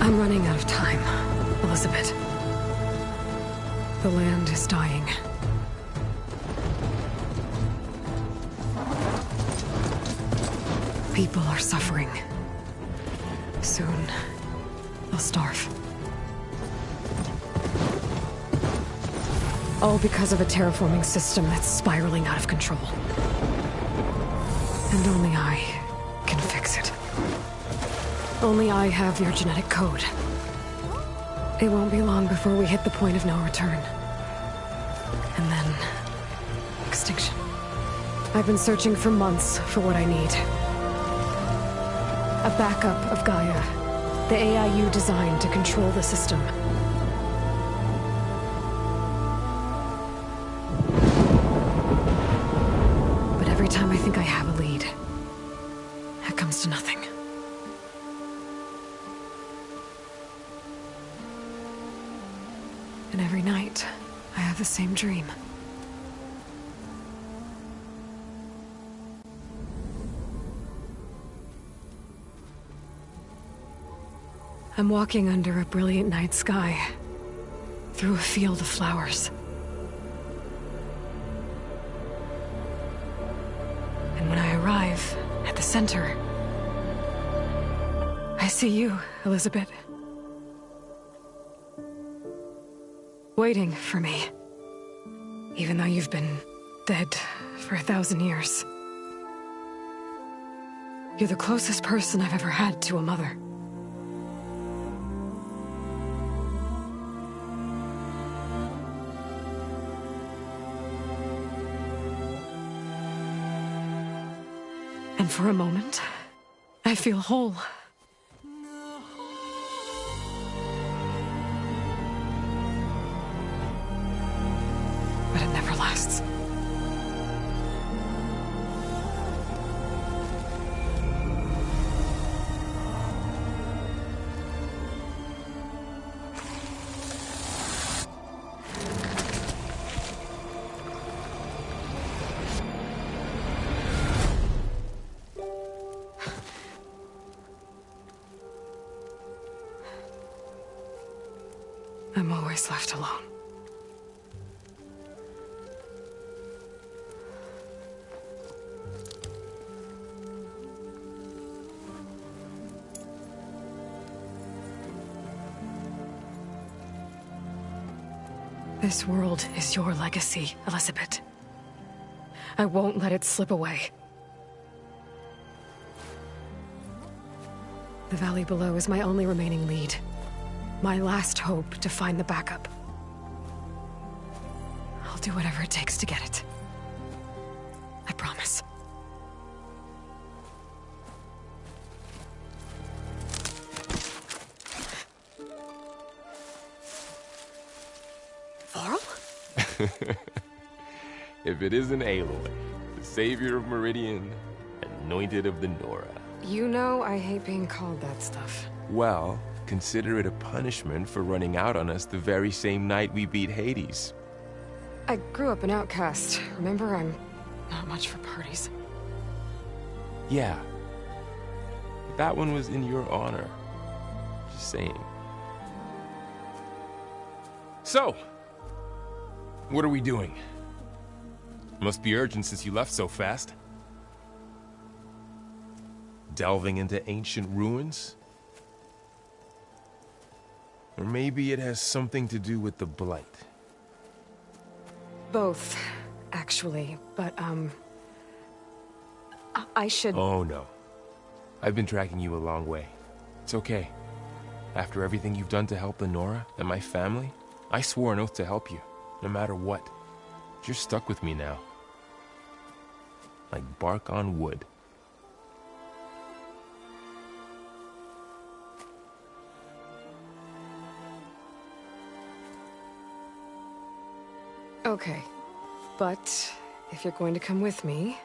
I'm running out of time, Elizabeth. The land is dying. People are suffering. Soon, they'll starve. All because of a terraforming system that's spiraling out of control. And only I can fix it. Only I have your genetic code. It won't be long before we hit the point of no return. And then... extinction. I've been searching for months for what I need. A backup of Gaia. The AIU designed to control the system. But every time I think I have a lead, it comes to nothing. And every night, I have the same dream. I'm walking under a brilliant night sky, through a field of flowers. And when I arrive at the center, I see you, Elizabeth. Waiting for me. Even though you've been dead for 1,000 years. You're the closest person I've ever had to a mother. And for a moment, I feel whole. But it never lasts. I'm always left alone. This world is your legacy, Elizabeth. I won't let it slip away. The valley below is my only remaining lead. My last hope to find the backup. I'll do whatever it takes to get it. I promise. Varl? If it isn't Aloy, the savior of Meridian, anointed of the Nora. You know I hate being called that stuff. Well, consider it a punishment for running out on us the very same night we beat Hades. I grew up an outcast. Remember, I'm not much for parties. Yeah. But that one was in your honor. Just saying. So, what are we doing? Must be urgent since you left so fast. Delving into ancient ruins? Or maybe it has something to do with the Blight. Both, actually, but, I should... Oh, no. I've been tracking you a long way. It's okay. After everything you've done to help the Nora and my family, I swore an oath to help you, no matter what. You're stuck with me now. Like bark on wood. Okay, but if you're going to come with me,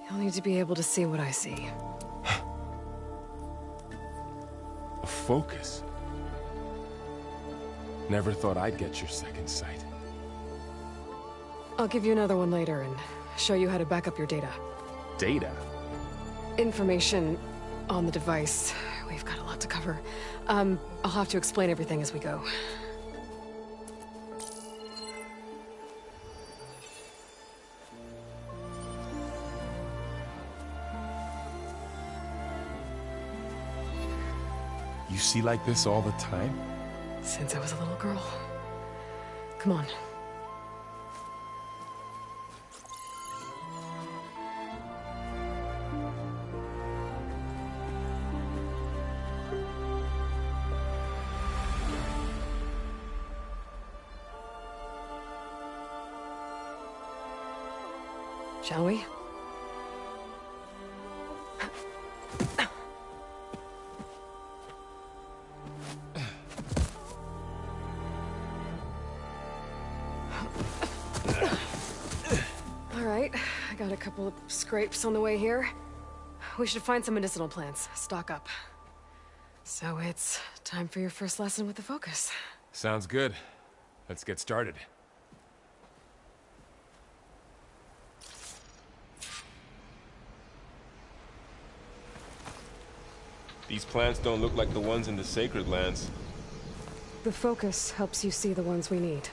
you'll need to be able to see what I see. A focus? Never thought I'd get your second sight. I'll give you another one later and show you how to back up your data. Data? Information on the device We've got a lot to cover. I'll have to explain everything as we go. You see like this all the time? Since I was a little girl. Come on. Shall we? All right, I got a couple of scrapes on the way here. We should find some medicinal plants, stock up. So it's time for your first lesson with the Focus. Sounds good. Let's get started. These plants don't look like the ones in the Sacred Lands. The Focus helps you see the ones we need.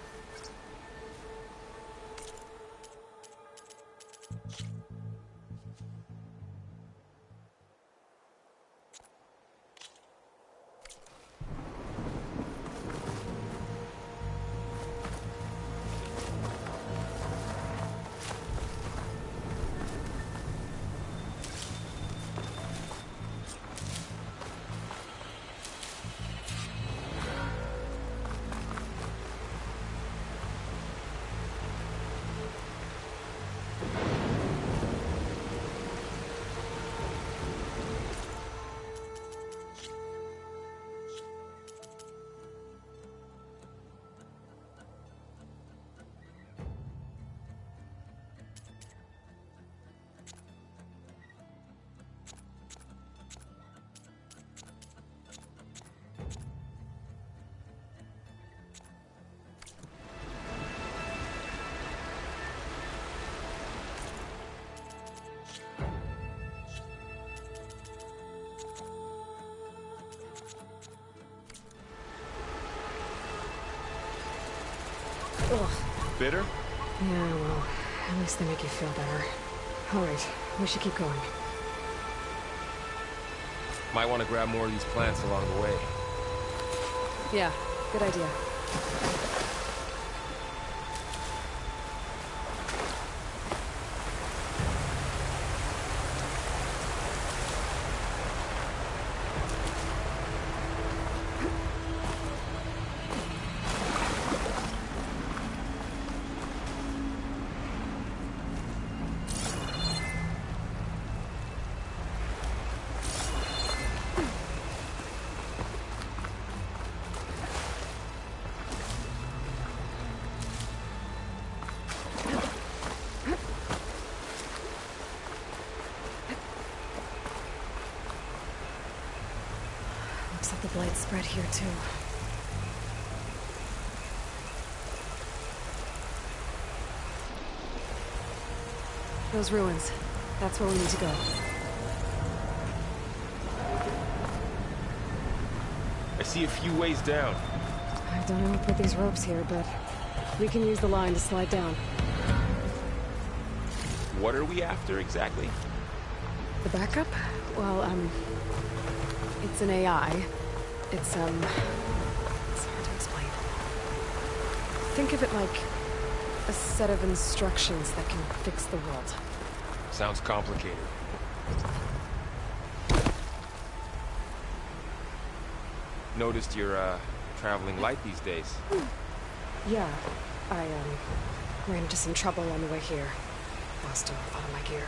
Ugh. Bitter? Yeah, well, at least they make you feel better. All right, we should keep going. Might want to grab more of these plants along the way. Yeah, good idea. Looks like the blight spread here too. Those ruins. That's where we need to go. I see a few ways down. I don't know who put these ropes here, but we can use the line to slide down. What are we after exactly? The backup? Well, it's an AI. It's hard to explain. Think of it like a set of instructions that can fix the world. Sounds complicated. Noticed you're, traveling light these days. Yeah, I, ran into some trouble on the way here. Lost a lot of my gear.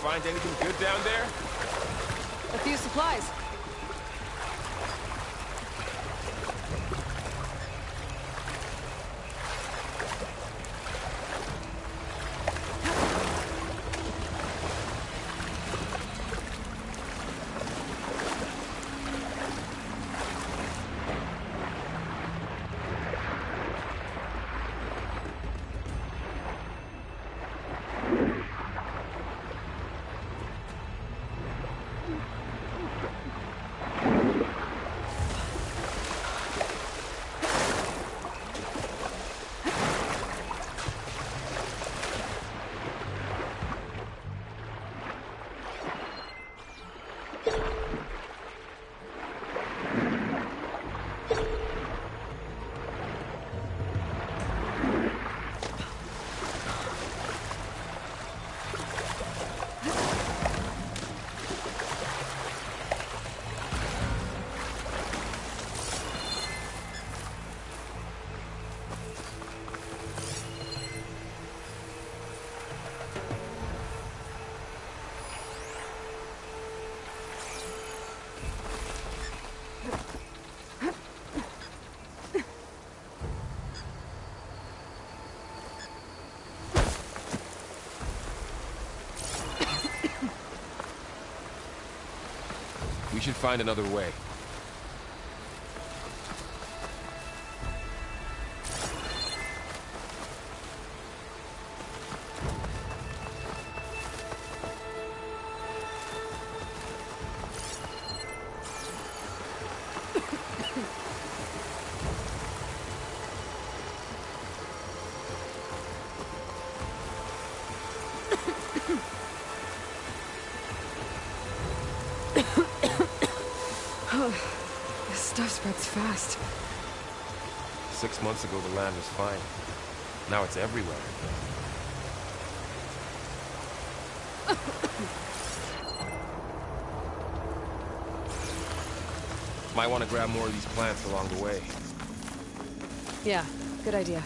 find anything good down there? A few supplies. We should find another way. This stuff spreads fast. 6 months ago, the land was fine. Now it's everywhere. Might want to grab more of these plants along the way. Yeah, good idea.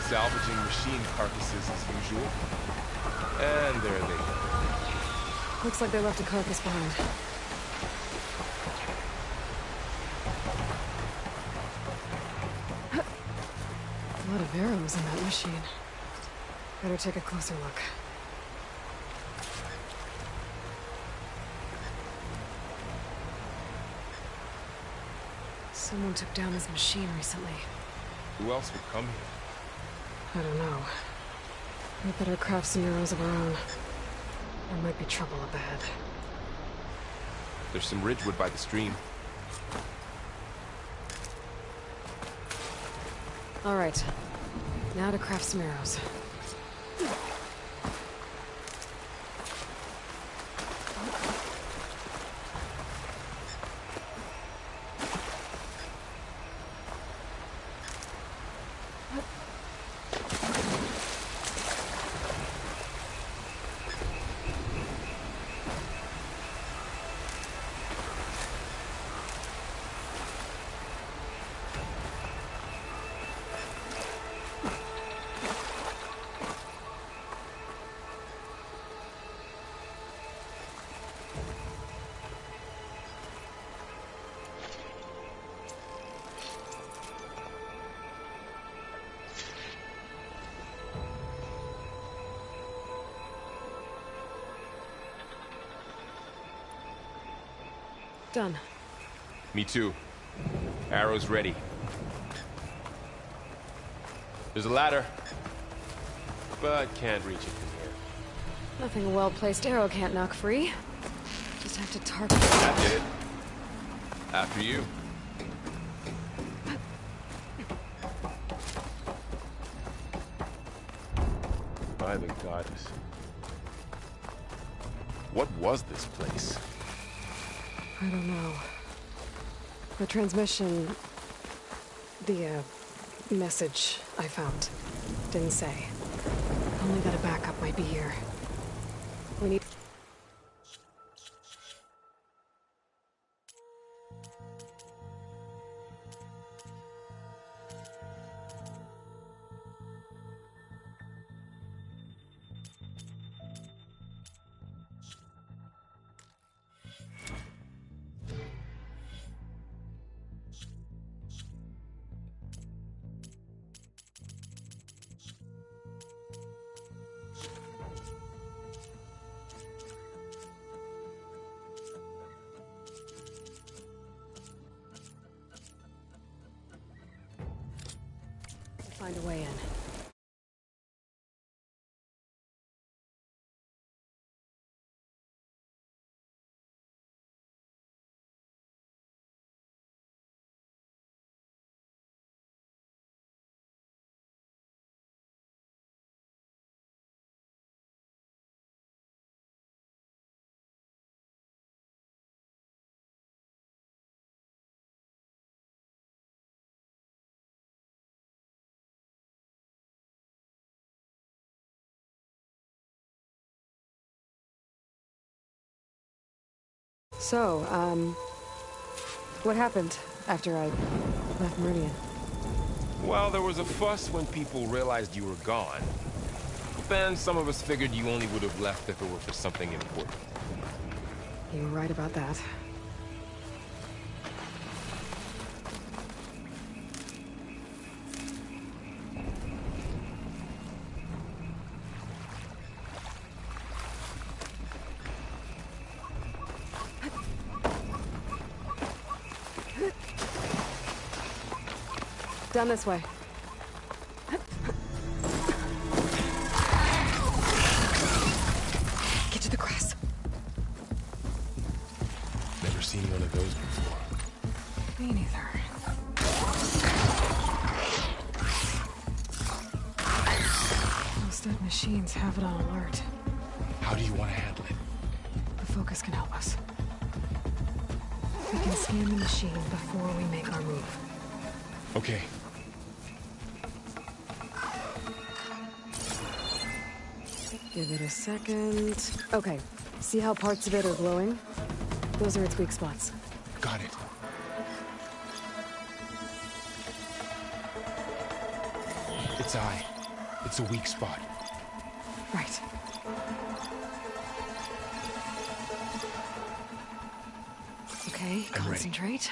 Salvaging machine carcasses as usual. And there they go. Looks like they left a carcass behind. A lot of arrows in that machine. Better take a closer look. Someone took down his machine recently. Who else would come here? I don't know. We better craft some arrows of our own. There might be trouble up ahead. There's some ridgewood by the stream. All right. Now to craft some arrows. Done. Me too. Arrows ready. There's a ladder, but can't reach it from here. Nothing a well-placed arrow can't knock free. Just have to target it. That did it. After you. By the goddess. What was this place? I don't know. The transmission... the, message I found didn't say. Only that a backup might be here. We need... find a way in. So, what happened after I left Meridian? Well, there was a fuss when people realized you were gone. But then some of us figured you only would have left if it were for something important. You were right about that. Down this way. Get to the grass. Never seen one of those before. Me neither. Those dead machines have it on alert. How do you want to handle it? The focus can help us. We can scan the machine before we make our move. Okay. Give it a second. Okay, see how parts of it are glowing? Those are its weak spots. Got it. Its eye. It's a weak spot. Right. Okay, I'm ready. concentrate.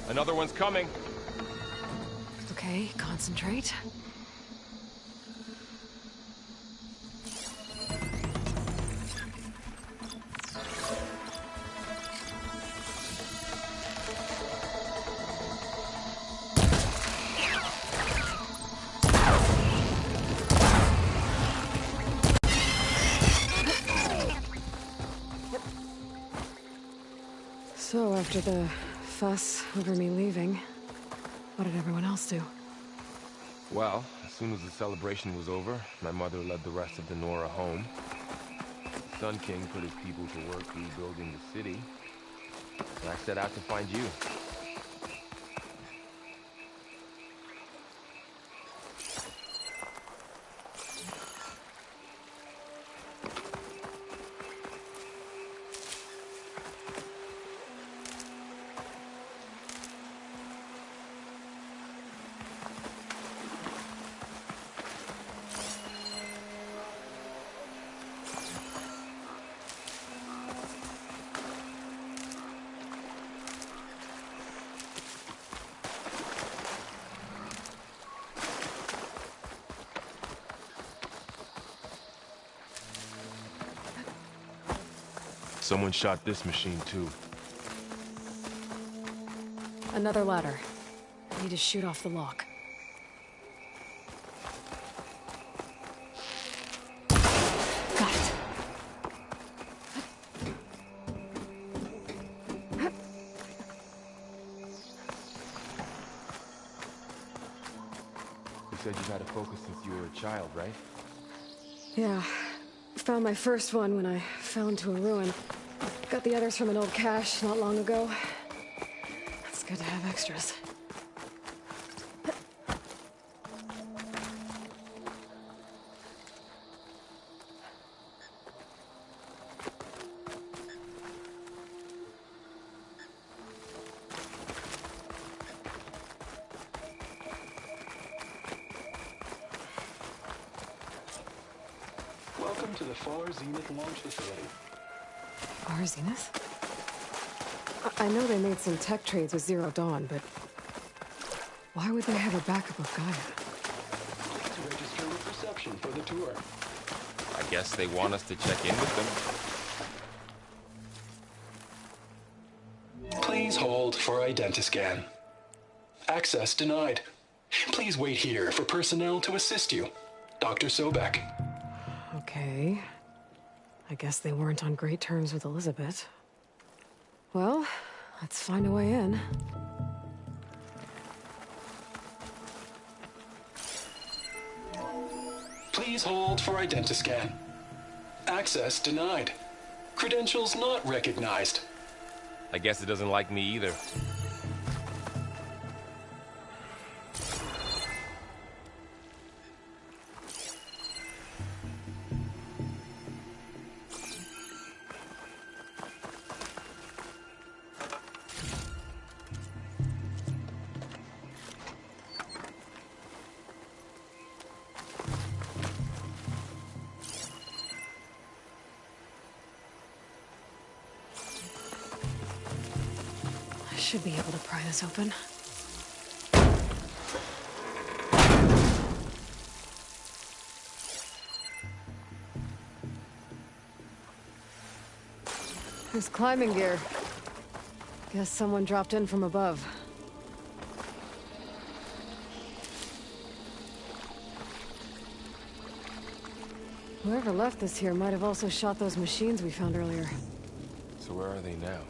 Another one's coming. Okay, concentrate. So, after the fuss over me leaving, what did everyone else do? Well, as soon as the celebration was over, my mother led the rest of the Nora home. Sun King put his people to work rebuilding the city. And I set out to find you. Someone shot this machine too. Another ladder. I need to shoot off the lock. Got it. You said you've had a focus since you were a child, right? Yeah. Found my first one when I fell into a ruin. Got the others from an old cache not long ago. It's good to have extras. to the Far Zenith launch facility. Far Zenith? I know they made some tech trades with Zero Dawn, but why would they have a backup of Gaia? Please register with reception for the tour. I guess they want us to check in with them. Please hold for Identiscan. Access denied. Please wait here for personnel to assist you. Dr. Sobek. Okay. I guess they weren't on great terms with Elizabeth. Well, let's find a way in. Please hold for Identiscan. Access denied. Credentials not recognized. I guess it doesn't like me either. Should be able to pry this open. There's climbing gear. Guess someone dropped in from above. Whoever left this here might have also shot those machines we found earlier. So where are they now?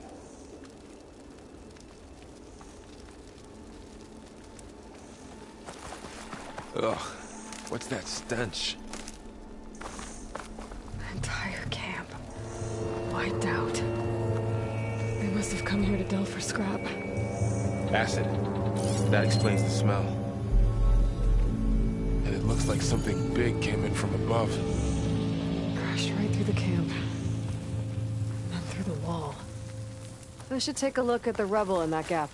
Ugh, what's that stench? Entire camp. Wiped out. They must have come here to delve for scrap. Acid. That explains the smell. And it looks like something big came in from above. Crashed right through the camp. And through the wall. I should take a look at the rubble in that gap.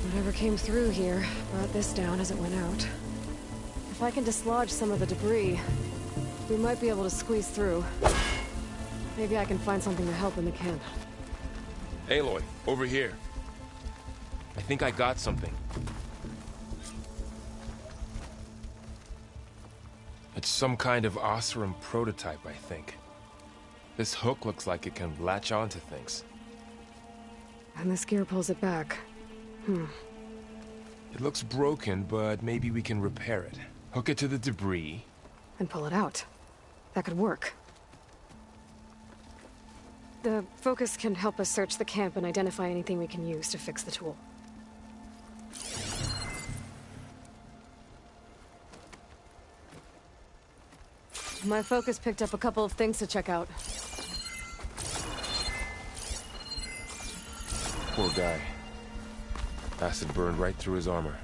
Whatever came through here brought this down as it went out. If I can dislodge some of the debris, we might be able to squeeze through. Maybe I can find something to help in the camp. Aloy, over here. I think I got something. It's some kind of Oseram prototype, I think. This hook looks like it can latch onto things. And this gear pulls it back. It looks broken, but maybe we can repair it. Hook it to the debris. And pull it out. That could work. The focus can help us search the camp and identify anything we can use to fix the tool. My focus picked up a couple of things to check out. Poor guy. Acid burned right through his armor.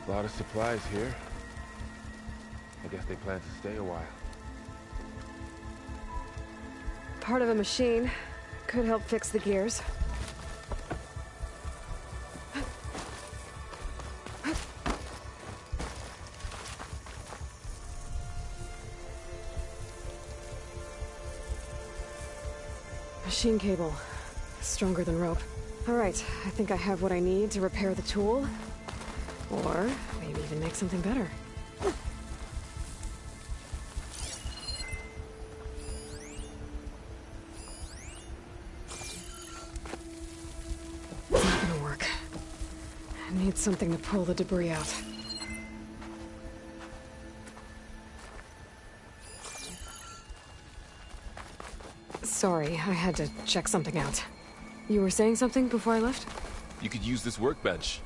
A lot of supplies here. I guess they plan to stay a while. Part of a machine. Could help fix the gears. Machine cable. Stronger than rope. Alright, I think I have what I need to repair the tool. Or maybe even make something better. It's not gonna work. I need something to pull the debris out. Sorry, I had to check something out. You were saying something before I left? You could use this workbench.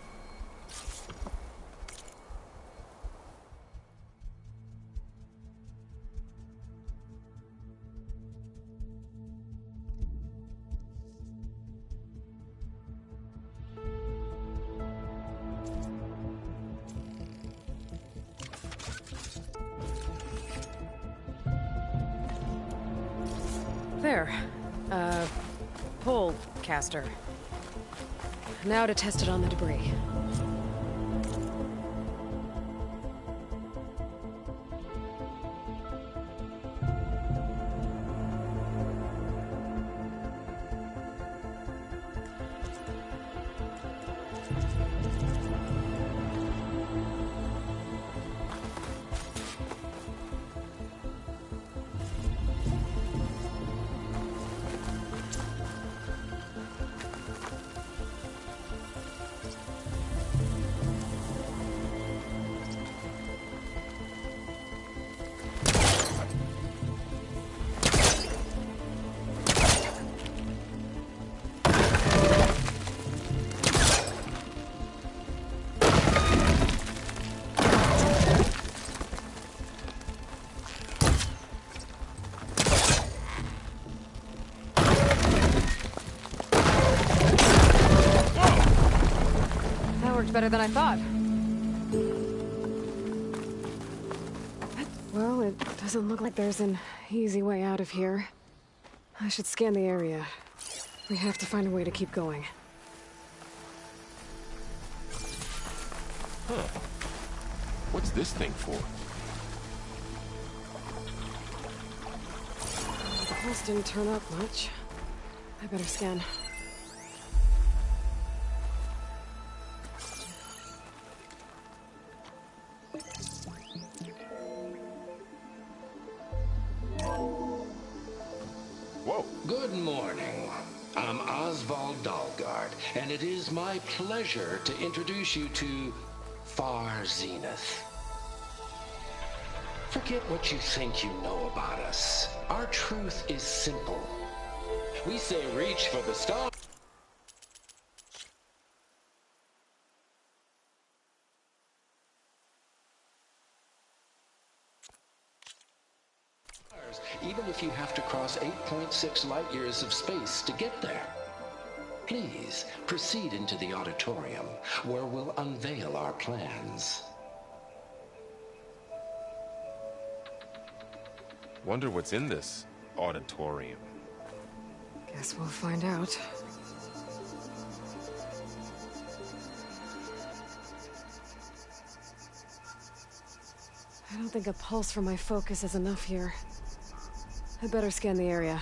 There. Pull caster. Now to test it on the debris. Better than I thought. Well, it doesn't look like there's an easy way out of here. I should scan the area. We have to find a way to keep going. Huh. What's this thing for? The pulse didn't turn up much. I better scan. Good morning. I'm Oswald Dahlgard, and it is my pleasure to introduce you to Far Zenith. Forget what you think you know about us. Our truth is simple. We say reach for the stars. Even if you have to cross 8.6 light years of space to get there. Please, proceed into the auditorium, where we'll unveil our plans. Wonder what's in this auditorium. Guess we'll find out. I don't think a pulse from my focus is enough here. I better scan the area.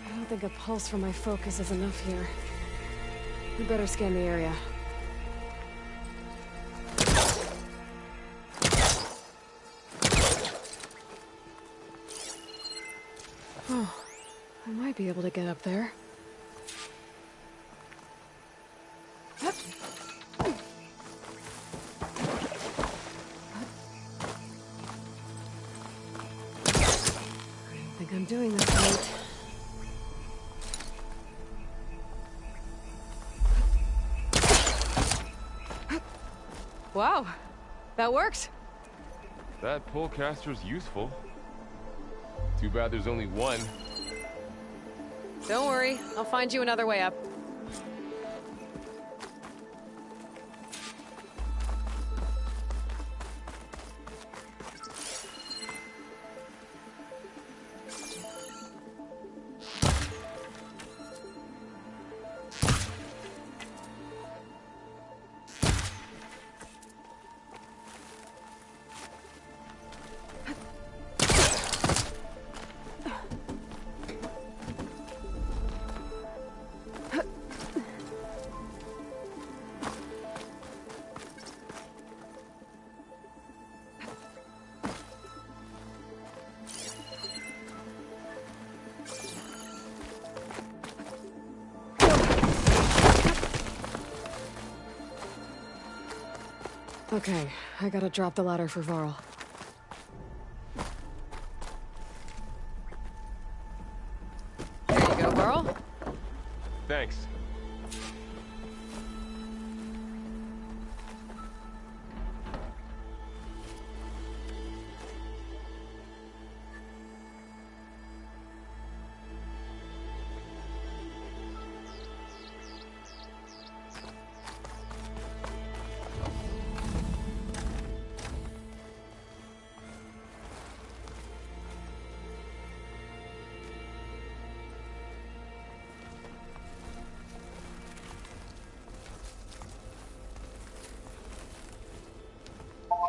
I don't think a pulse from my focus is enough here. We better scan the area. Oh, I might be able to get up there. I don't think I'm doing this right. Wow, that worked. That pull caster's useful. Too bad there's only one. Don't worry, I'll find you another way up. Okay, I gotta drop the ladder for Varl. There you go, Varl. Thanks.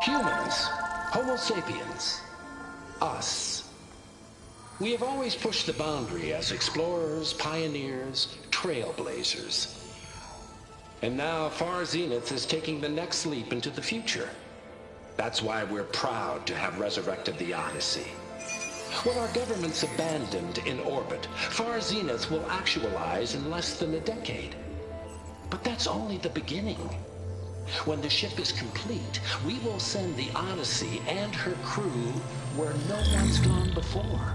Humans, Homo sapiens, us. We have always pushed the boundary as explorers, pioneers, trailblazers. And now Far Zenith is taking the next leap into the future. That's why we're proud to have resurrected the Odyssey. When our government's abandoned in orbit, Far Zenith will actualize in less than a decade. But that's only the beginning. When the ship is complete, we will send the Odyssey and her crew where no one's gone before.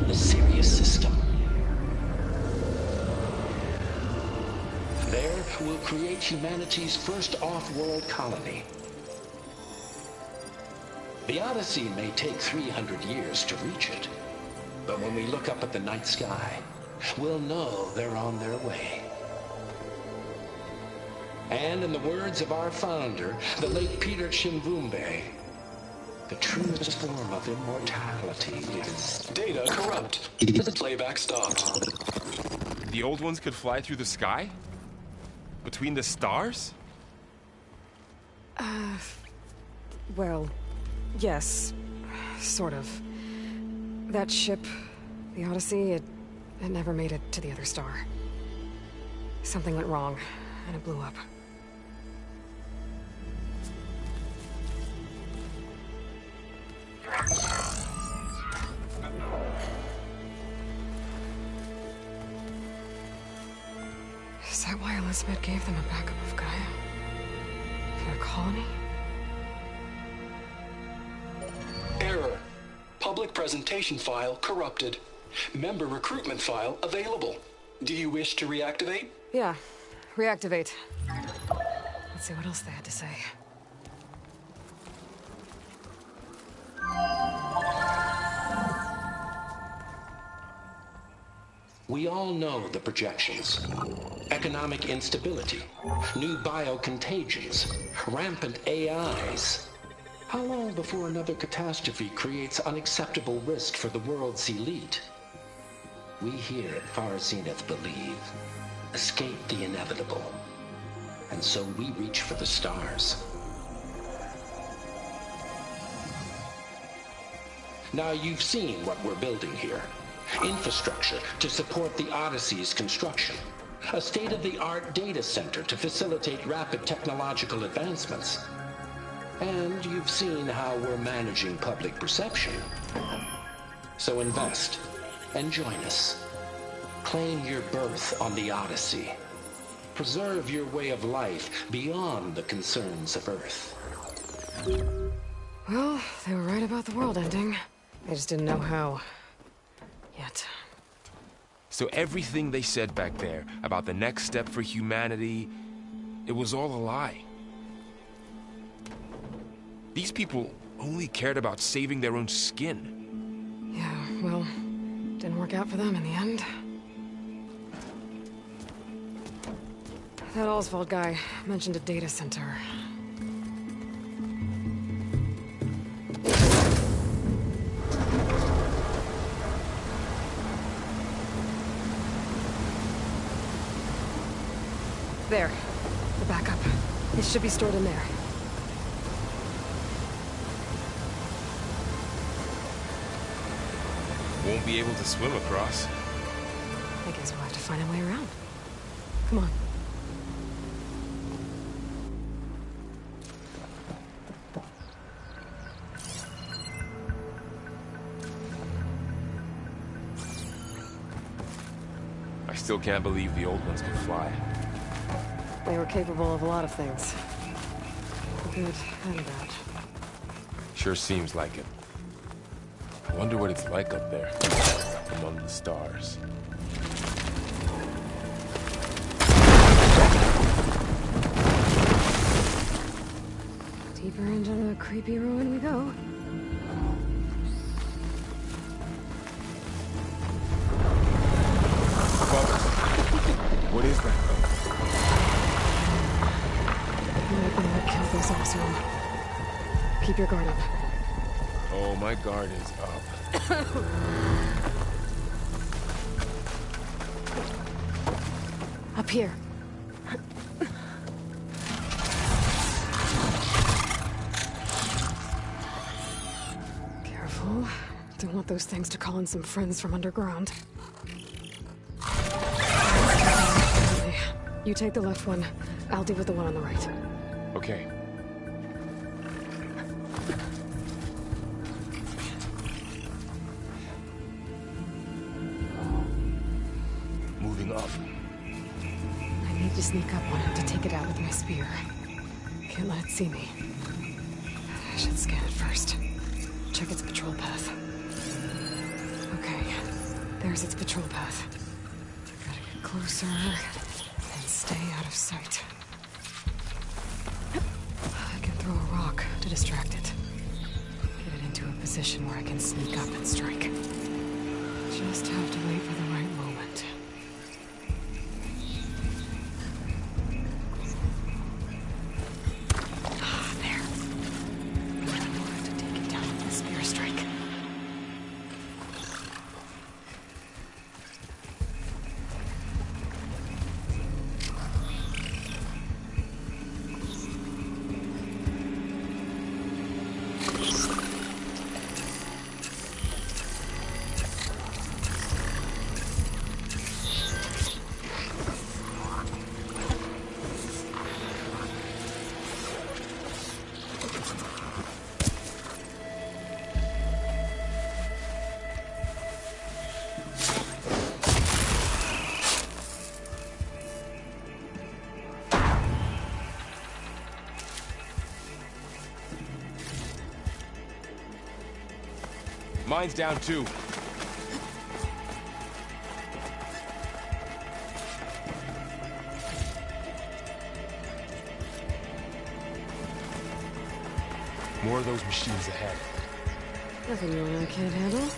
The Sirius system. There, we'll create humanity's first off-world colony. The Odyssey may take 300 years to reach it. But when we look up at the night sky, we'll know they're on their way. And in the words of our founder, the late Peter Chimvumbe, the truest form of immortality is... Data corrupt. Playback stopped. The old ones could fly through the sky? Between the stars? Well, yes. Sort of. That ship, the Odyssey, it never made it to the other star. Something went wrong, and it blew up. Is that why Elizabeth gave them a backup of Gaia? For their colony? Error. Public presentation file corrupted. Member recruitment file available. Do you wish to reactivate? Yeah, reactivate. Let's see what else they had to say. We all know the projections. Economic instability, new biocontagions, rampant AIs. How long before another catastrophe creates unacceptable risk for the world's elite? We here at Far Zenith believe, escape the inevitable. And so we reach for the stars. Now you've seen what we're building here. Infrastructure to support the Odyssey's construction. A state-of-the-art data center to facilitate rapid technological advancements. And you've seen how we're managing public perception. So invest and join us. Claim your berth on the Odyssey. Preserve your way of life beyond the concerns of Earth. Well, they were right about the world ending. They just didn't know how. Yet. So everything they said back there about the next step for humanity, it was all a lie. These people only cared about saving their own skin. Yeah, well, didn't work out for them in the end. That Oswald guy mentioned a data center. There. The backup. It should be stored in there. Won't be able to swim across. I guess we'll have to find a way around. Come on. I still can't believe the old ones could fly. They were capable of a lot of things. Good and bad. Sure seems like it. I wonder what it's like up there, among the stars. Deeper into the creepy ruin we go. What is that? Might be what killed this awesome. Keep your guard up. Oh, my guard is up. Up here. Careful. Don't want those things to call in some friends from underground. You take the left one. I'll deal with the one on the right. Okay. Moving up. I need to sneak up on it to take it out with my spear. Can't let it see me. I should scan it first. Check its patrol path. Okay, there's its patrol path. Gotta get closer and stay out of sight. I can throw a rock to distract it. Get it into a position where I can sneak up and strike. Just have to wait for the right moment. There. I know how to take it down with a spear strike. Mine's down too. More of those machines ahead. Nothing I can't handle.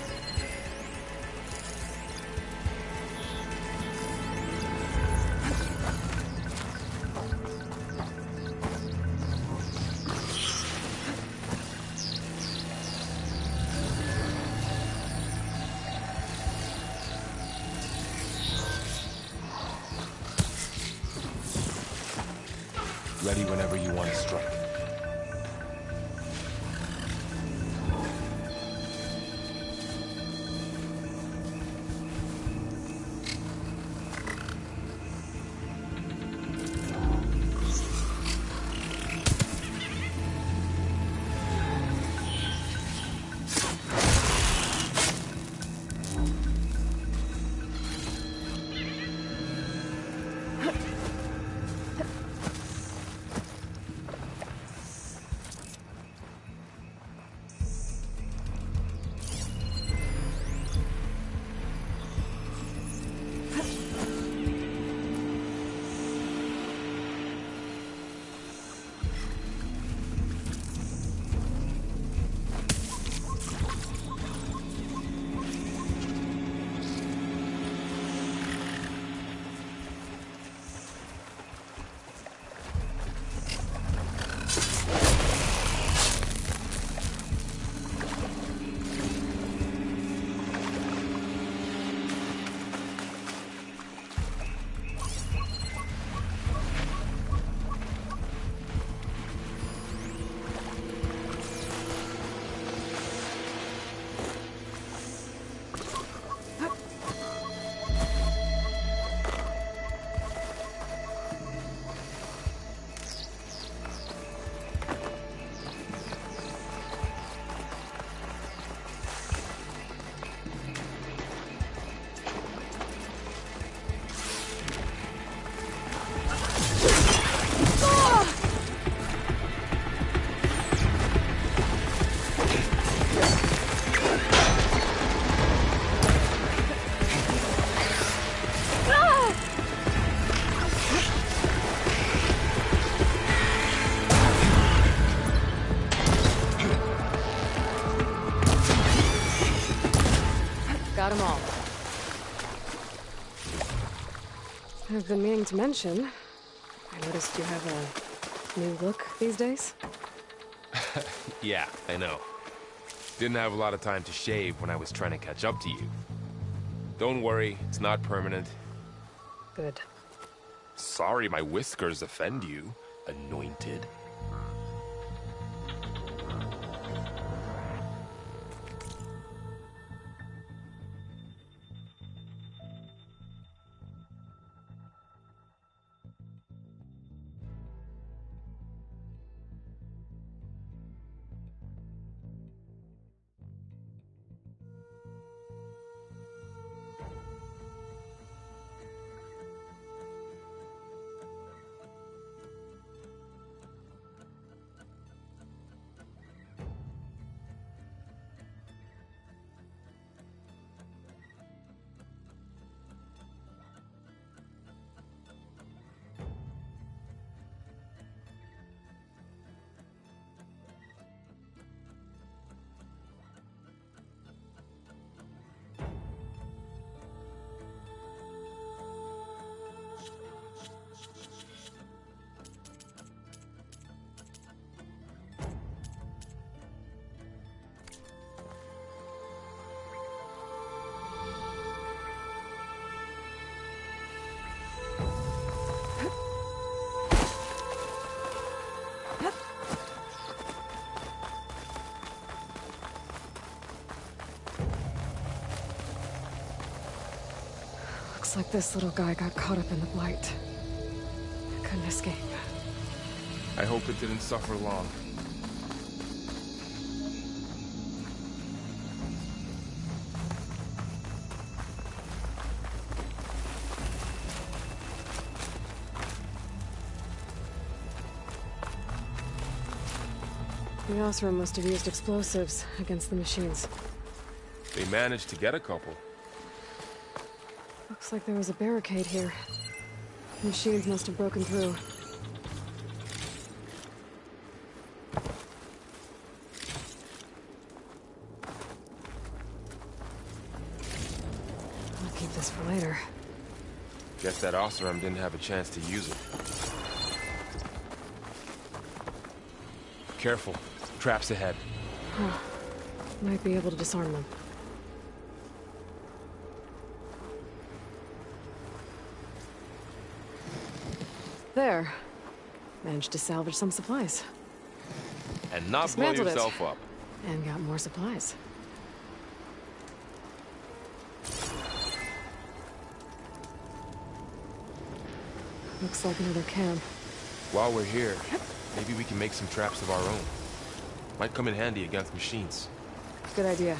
Ready whenever you want to strike. got them all. I've been meaning to mention, I noticed you have a new look these days. Yeah, I know. Didn't have a lot of time to shave when I was trying to catch up to you. Don't worry, it's not permanent. Good. Sorry my whiskers offend you, anointed. Looks like this little guy got caught up in the blight. Couldn't escape. I hope it didn't suffer long. The Osram must have used explosives against the machines. They managed to get a couple. Looks like there was a barricade here. The machines must have broken through. I'll keep this for later. Guess that Osram didn't have a chance to use it. Careful. Traps ahead. Huh. Might be able to disarm them. There. Managed to salvage some supplies. And not blow Dismantled it. yourself up. And got more supplies. Looks like another camp. While we're here, maybe we can make some traps of our own. Might come in handy against machines. Good idea.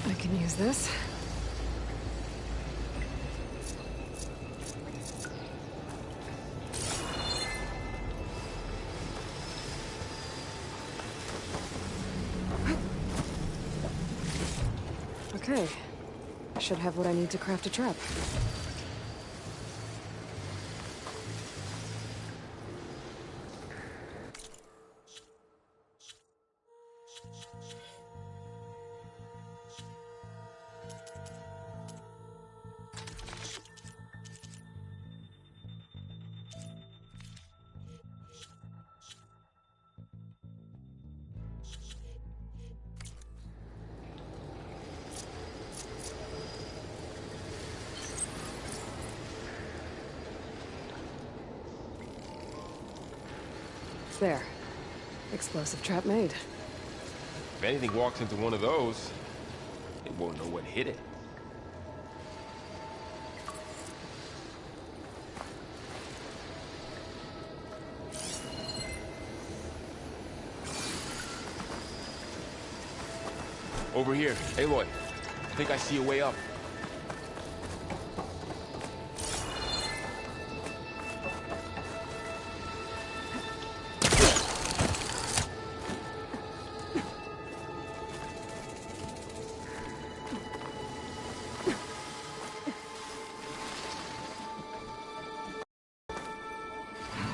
I can use this. Okay. I should have what I need to craft a trap. There. Explosive trap made. If anything walks into one of those, it won't know what hit it. Over here. Aloy, I think I see a way up.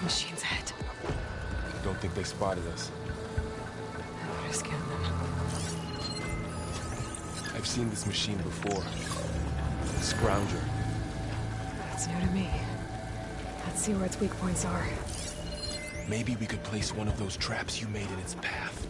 Machines ahead. I don't think they spotted us. I better scan them. I've seen this machine before. Scrounger. That's new to me. Let's see where its weak points are. Maybe we could place one of those traps you made in its path.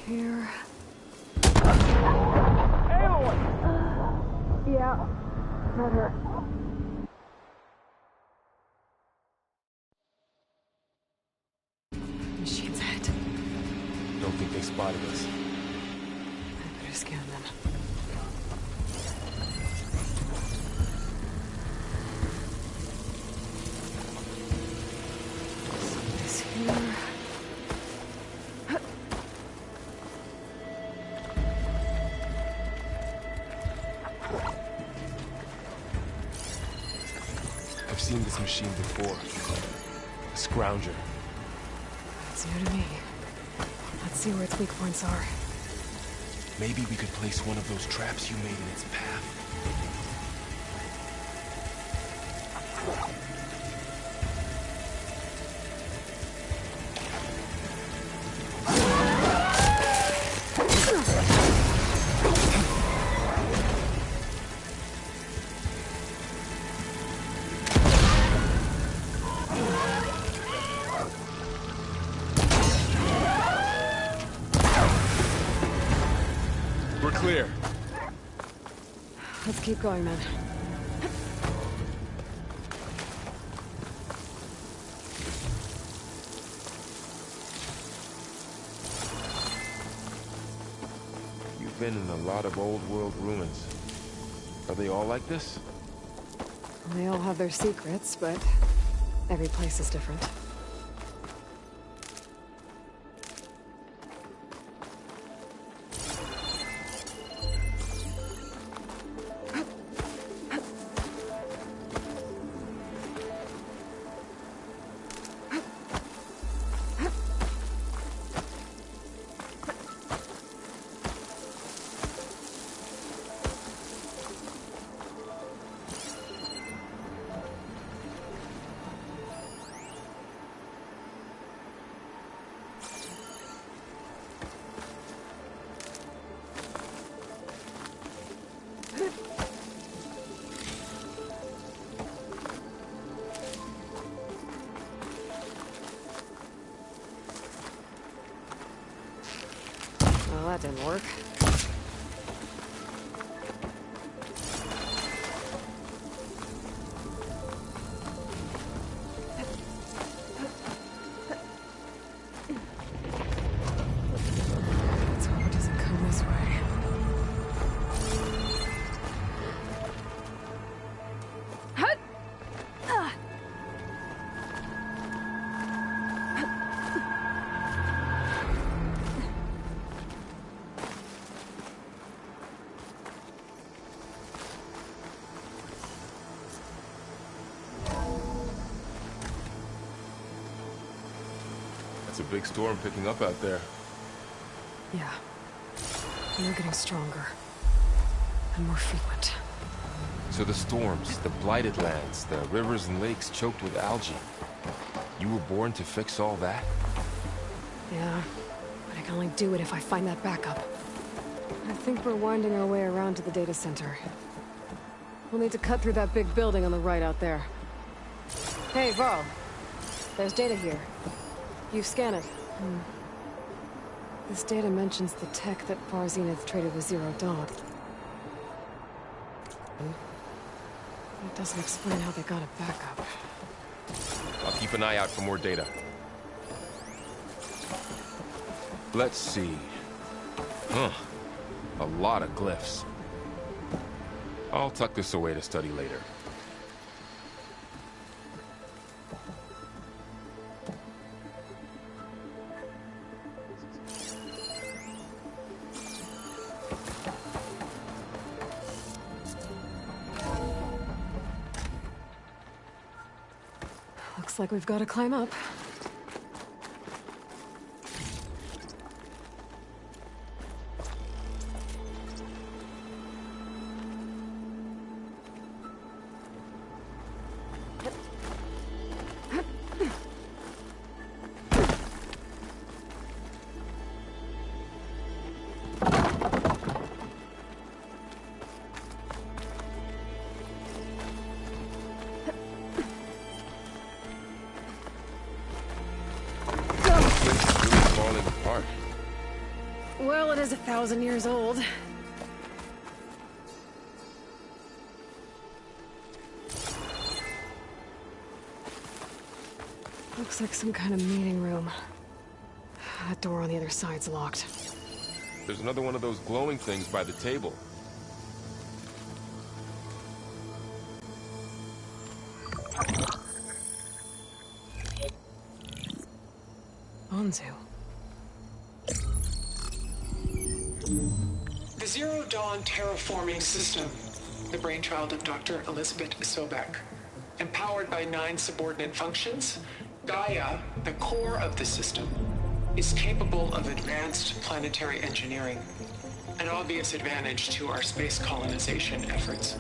Here. Aloy! Yeah, that hurt. Machines ahead. Don't think they spotted us. I better scan them. This here. I've seen this machine before. Scrounger. That's new to me. Let's see where its weak points are. Maybe we could place one of those traps you made in its path. We're clear. Let's keep going then. You've been in a lot of old world ruins. Are they all like this? They all have their secrets, but every place is different. Well, that didn't work. Let's hope it doesn't come this way. Hut! Ah! big storm picking up out there. Yeah. And they're getting stronger. And more frequent. So the storms, the blighted lands, the rivers and lakes choked with algae. You were born to fix all that? Yeah. But I can only do it if I find that backup. I think we're winding our way around to the data center. We'll need to cut through that big building on the right out there. Hey, Varl. There's data here. You scan it. This data mentions the tech that Far Zenith traded with Zero Dawn. It doesn't explain how they got it back up. I'll keep an eye out for more data. Let's see. A lot of glyphs. I'll tuck this away to study later. Looks like we've got to climb up. Well, it is 1,000 years old. Looks like some kind of meeting room. That door on the other side's locked. There's another one of those glowing things by the table. Anzu. The Zero Dawn terraforming system, the brainchild of Dr. Elizabeth Sobek. Empowered by 9 subordinate functions, Gaia, the core of the system, is capable of advanced planetary engineering, an obvious advantage to our space colonization efforts.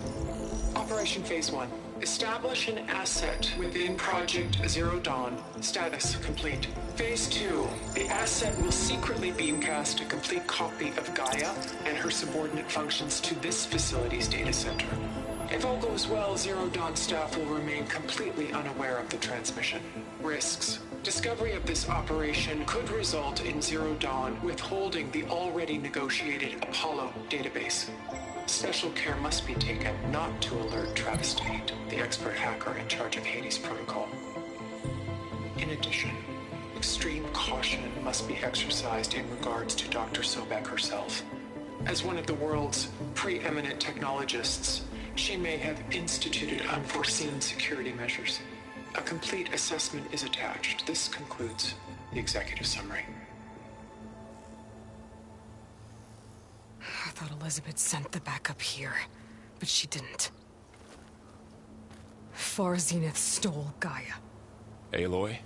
Operation Phase 1. Establish an asset within Project Zero Dawn. Status complete. Phase 2. The asset will secretly beamcast a complete copy of Gaia and her subordinate functions to this facility's data center. If all goes well, Zero Dawn staff will remain completely unaware of the transmission. Risks. Discovery of this operation could result in Zero Dawn withholding the already negotiated Apollo database. Special care must be taken not to alert Travis Tate, the expert hacker in charge of Hades Protocol. In addition, extreme caution must be exercised in regards to Dr. Sobek herself. As one of the world's preeminent technologists, she may have instituted unforeseen security measures. A complete assessment is attached. This concludes the executive summary. I thought Elizabeth sent the backup here, but she didn't. Far Zenith stole Gaia. Aloy?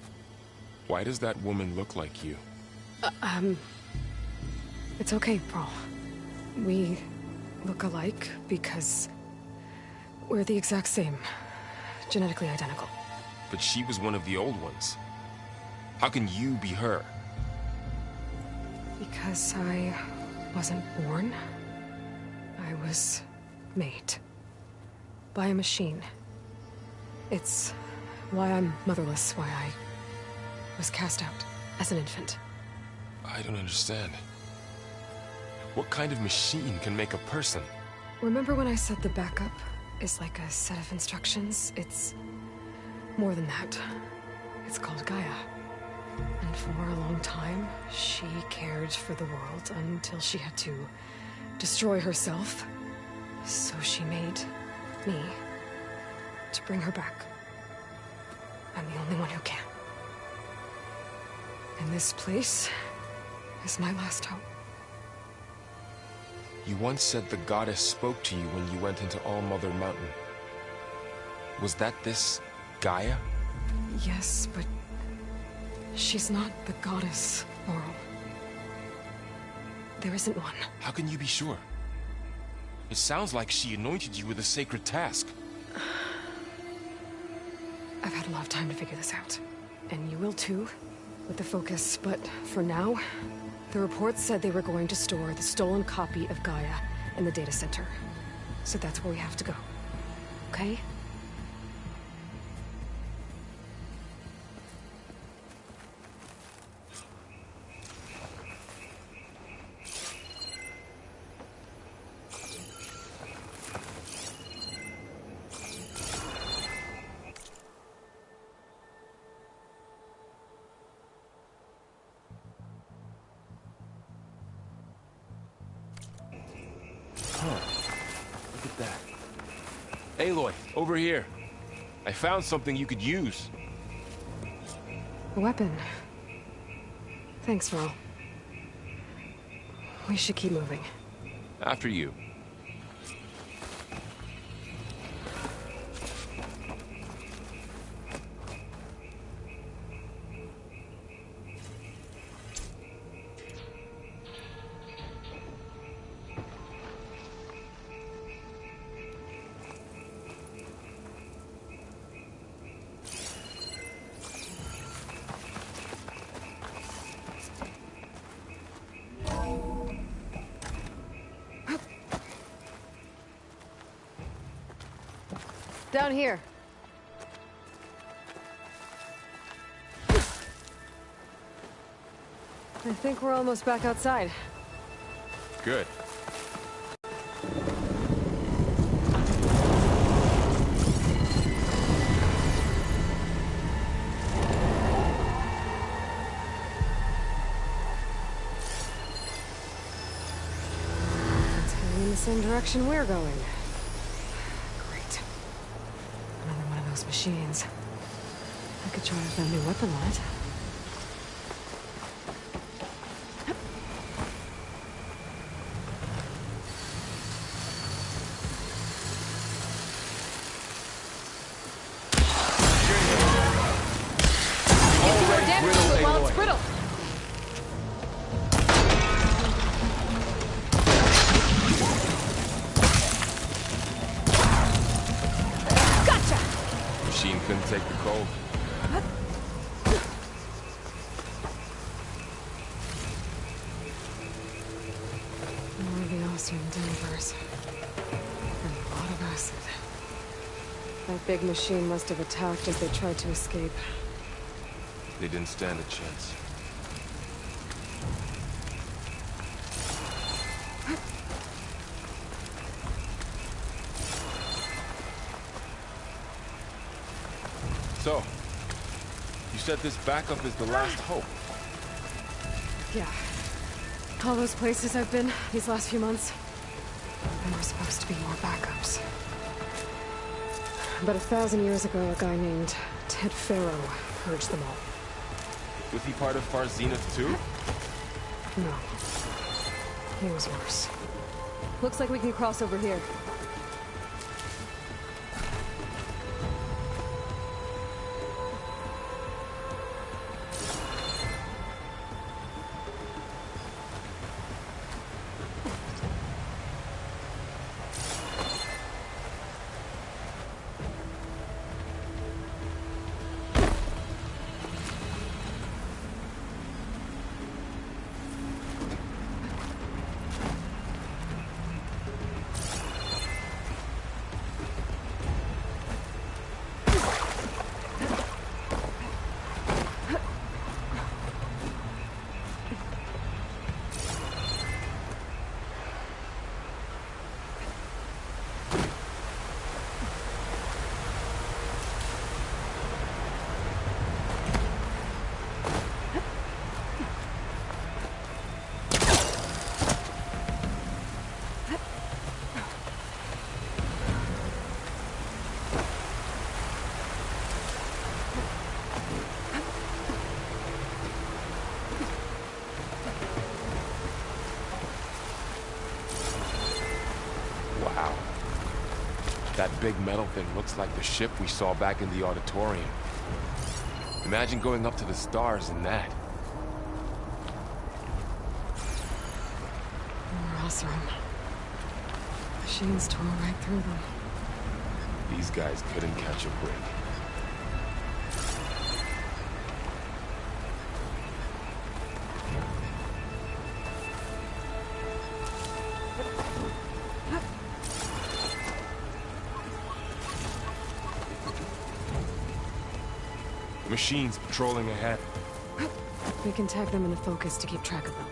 Why does that woman look like you? It's okay, Pearl. We look alike because we're the exact same. Genetically identical. But she was one of the old ones. How can you be her? Because I wasn't born. I was made. By a machine. It's why I'm motherless, why I was cast out as an infant. I don't understand. What kind of machine can make a person? Remember when I said the backup is like a set of instructions? It's more than that. It's called Gaia. And for a long time, she cared for the world until she had to destroy herself. So she made me to bring her back. I'm the only one who can. And this place is my last hope. You once said the goddess spoke to you when you went into All-Mother Mountain. Was that this Gaia? Yes, but She's not the goddess, Laurel. There isn't one. How can you be sure? It sounds like she anointed you with a sacred task. I've had a lot of time to figure this out. And you will too, with the focus. But for now, the reports said they were going to store the stolen copy of Gaia in the data center. So that's where we have to go. Okay? Look at that. Aloy, over here. I found something you could use. A weapon. Thanks, Val. We should keep moving. After you. Down here. I think we're almost back outside. Good. It's heading in the same direction we're going. Machines. I could try with that new weapon on it. All right, brittle, while it's brittle. Machine couldn't take the cold. More of the Austrian Denvers. And a lot of acid. That big machine must have attacked as they tried to escape. They didn't stand a chance. So, you said this backup is the last hope. Yeah. All those places I've been these last few months, there were supposed to be more backups. But 1,000 years ago, a guy named Ted Faro purged them all. Was he part of Far Zenith too? No. He was worse. Looks like we can cross over here. That big metal thing looks like the ship we saw back in the auditorium. Imagine going up to the stars in that. Rosram. Machines tore right through them. These guys couldn't catch a break. Machines patrolling ahead. We can tag them in the focus to keep track of them.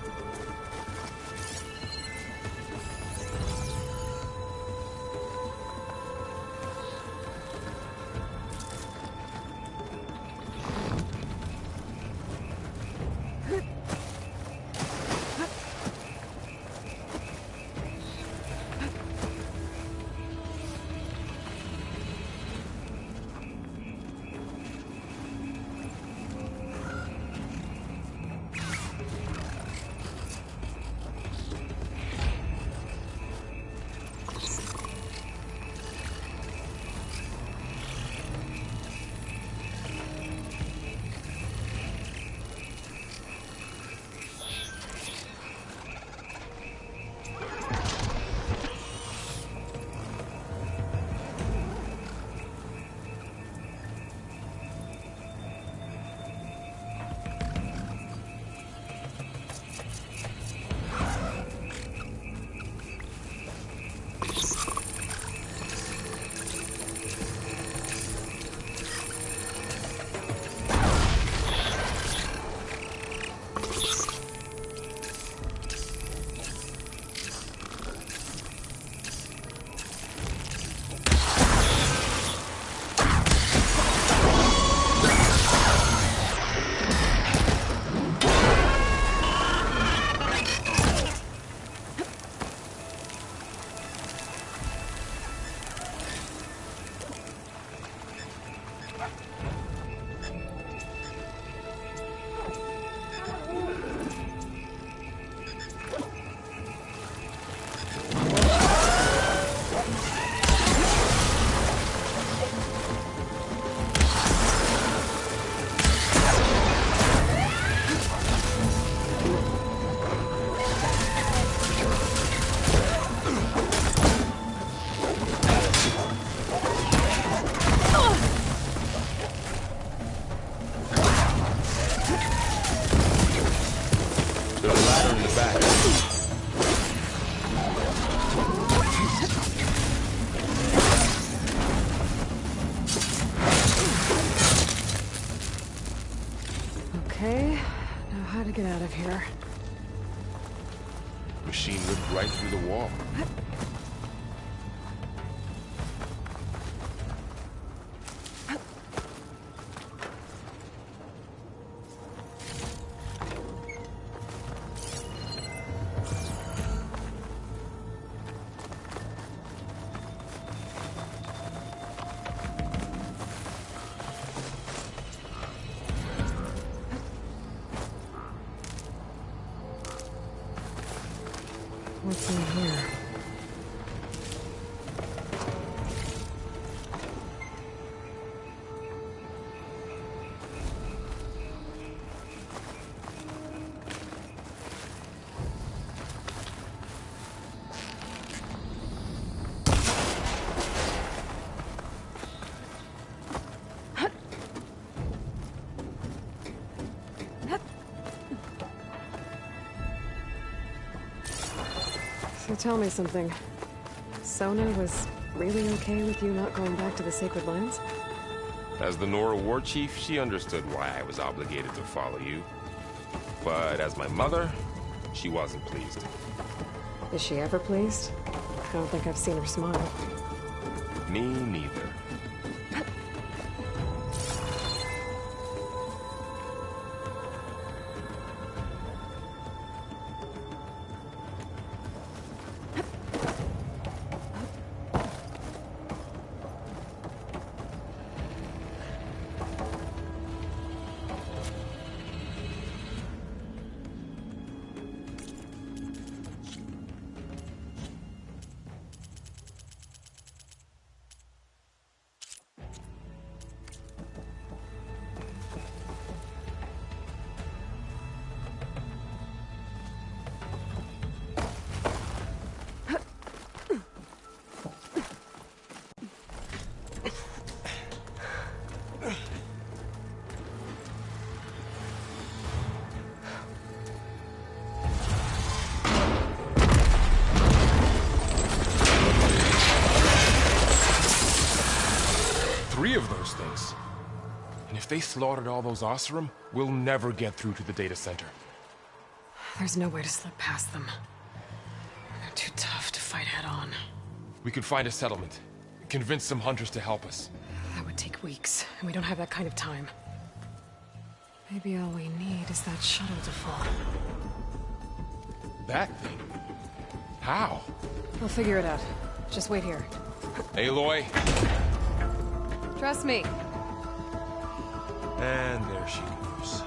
Okay, now how to get out of here? Machine ripped right through the wall. What's in here? So tell me something. Sona was really okay with you not going back to the Sacred Lands? As the Nora war chief, she understood why I was obligated to follow you. But as my mother, she wasn't pleased. Is she ever pleased? I don't think I've seen her smile. Me neither. they slaughtered all those Oseram, we'll never get through to the data center. There's no way to slip past them. They're too tough to fight head-on. We could find a settlement. Convince some hunters to help us. That would take weeks, and we don't have that kind of time. Maybe all we need is that shuttle to fall. That thing? How? I'll figure it out. Just wait here. Aloy. Trust me. And there she goes.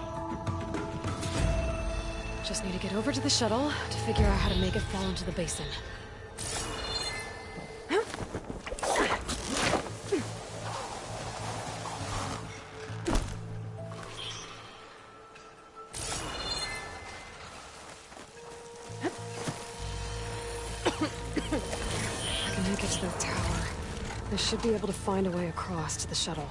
Just need to get over to the shuttle to figure out how to make it fall into the basin. I can make it to the tower. I should be able to find a way across to the shuttle.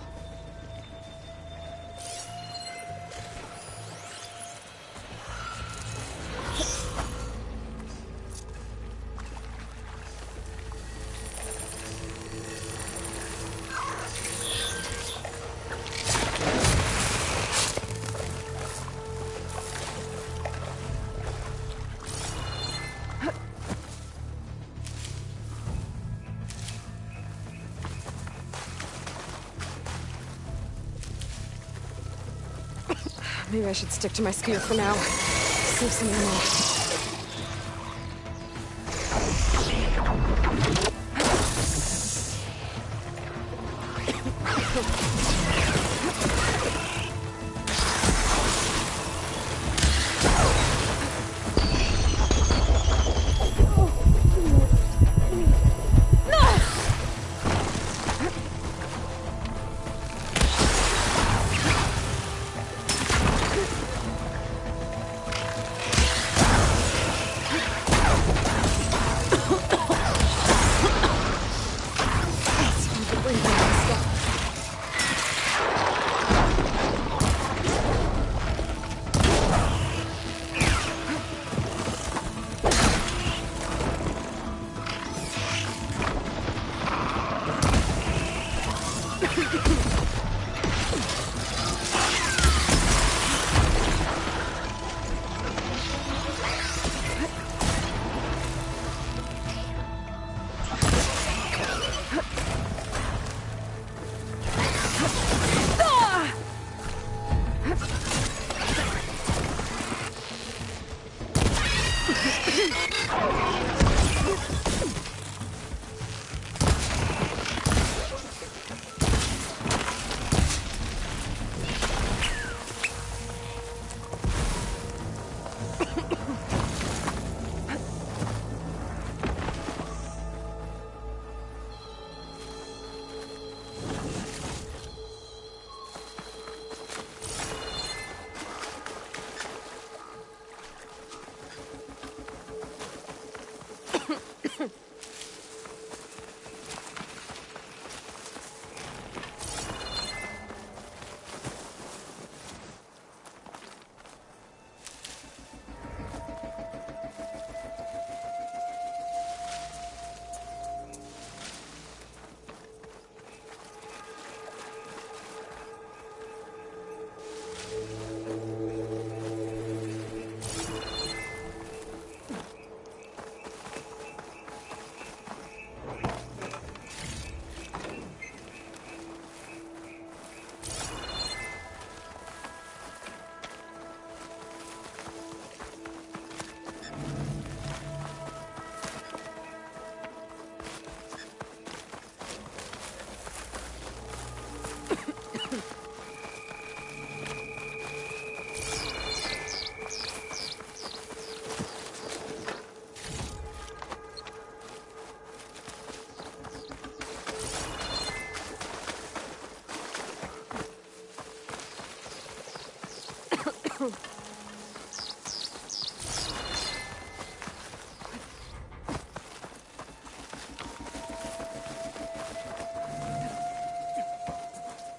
Maybe I should stick to my spear for now. Save some ammo.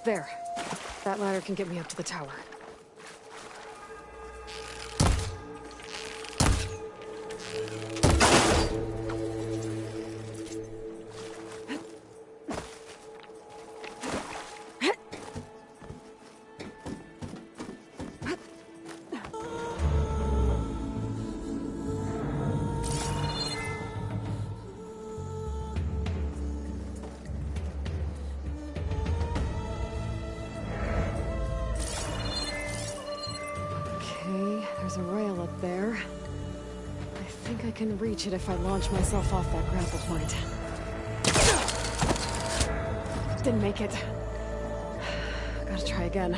There. That ladder can get me up to the tower. think I can reach it if I launch myself off that grapple point. Didn't make it. Gotta try again.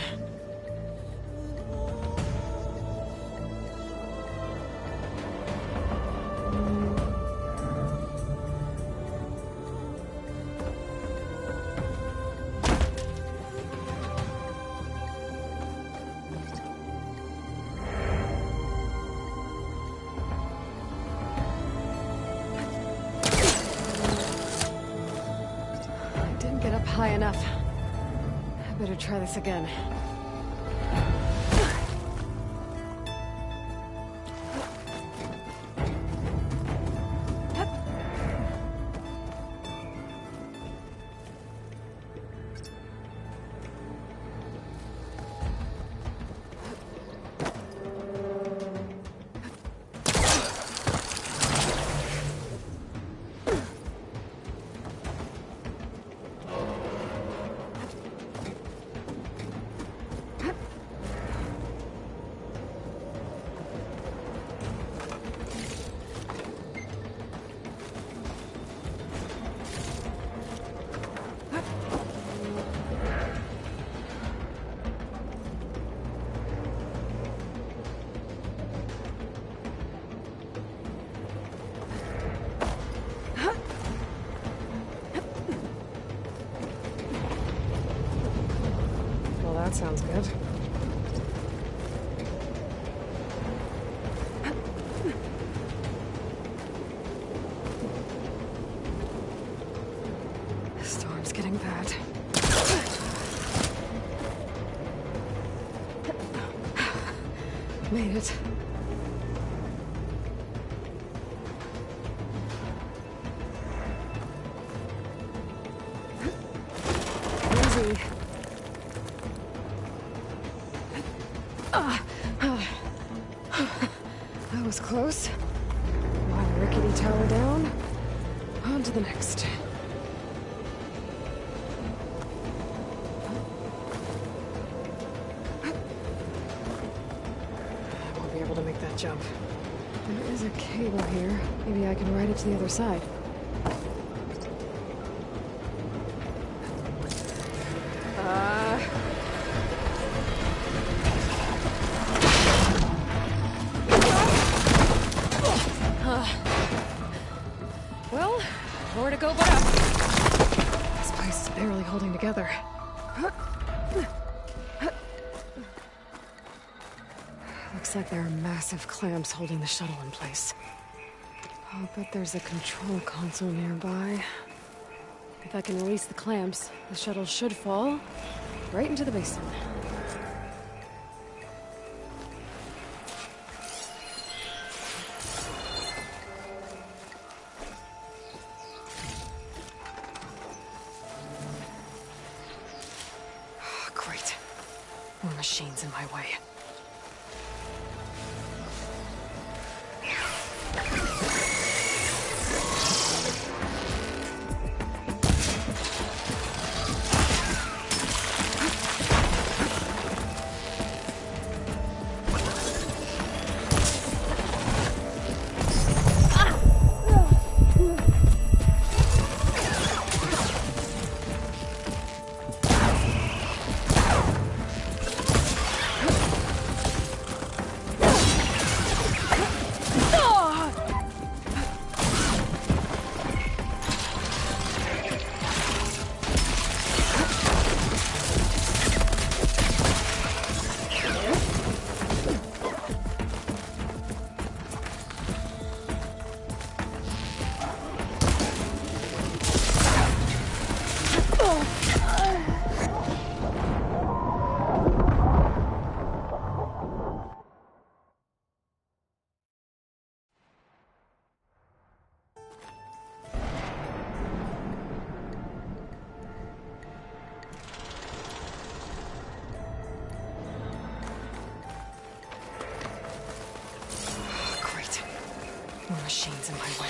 High enough. I better try this again. That sounds good. The storm's getting bad. Made it. Easy. That was close. One rickety tower down. On to the next. I won't be able to make that jump. There is a cable here. Maybe I can ride it to the other side. Well, nowhere to go but up. This place is barely holding together. Looks like there are massive clamps holding the shuttle in place. I'll bet there's a control console nearby. If I can release the clamps, the shuttle should fall right into the basin. Great. More machines in my way. More machines in my way.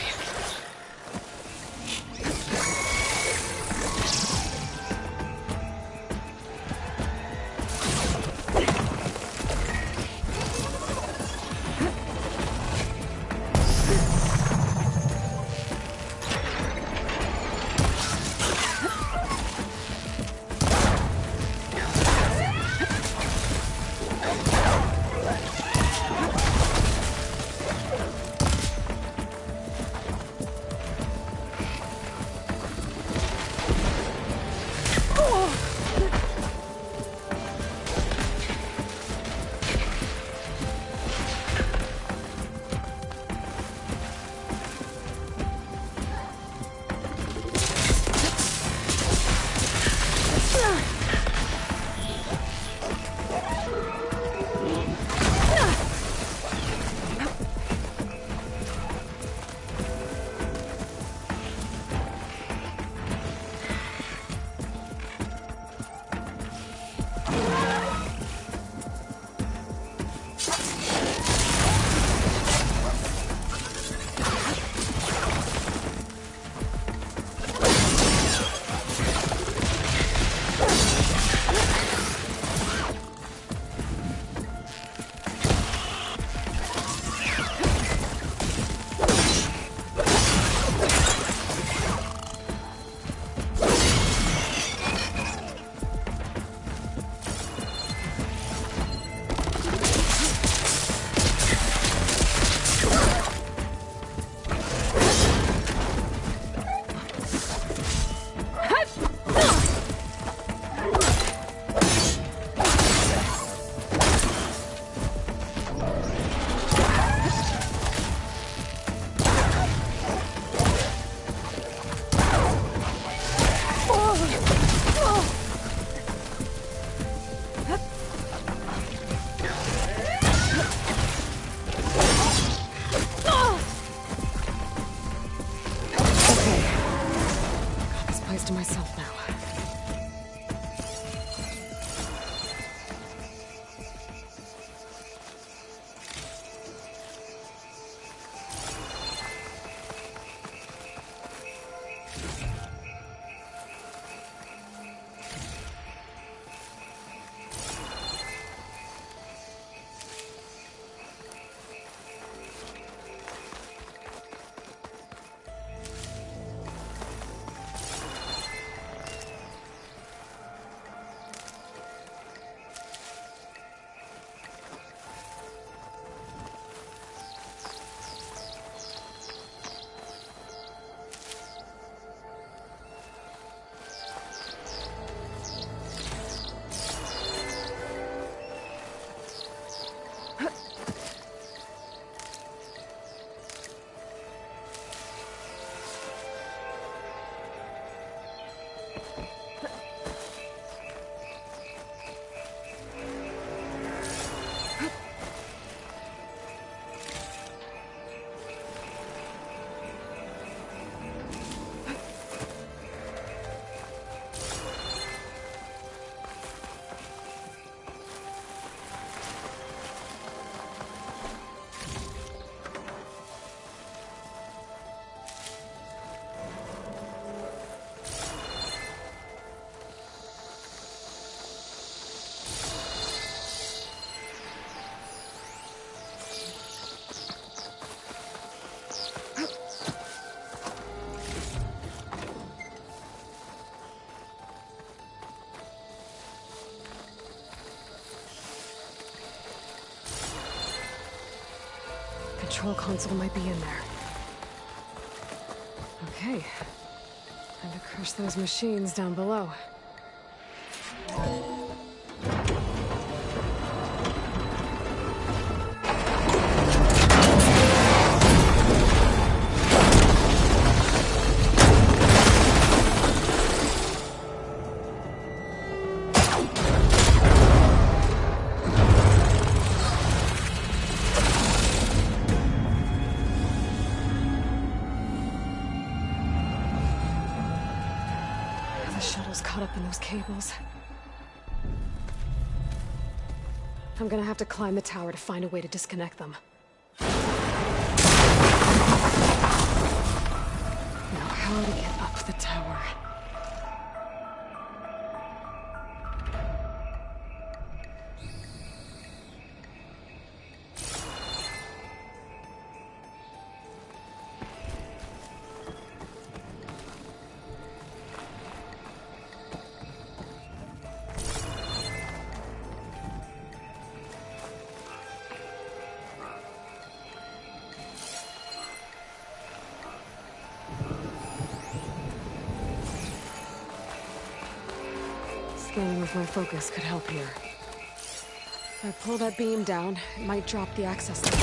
To myself now. Control console might be in there. Okay. Time to crush those machines down below. Caught up in those cables. I'm gonna have to climb the tower to find a way to disconnect them. Now, how to get up the tower? scanning with my focus could help here. If I pull that beam down, it might drop the access link.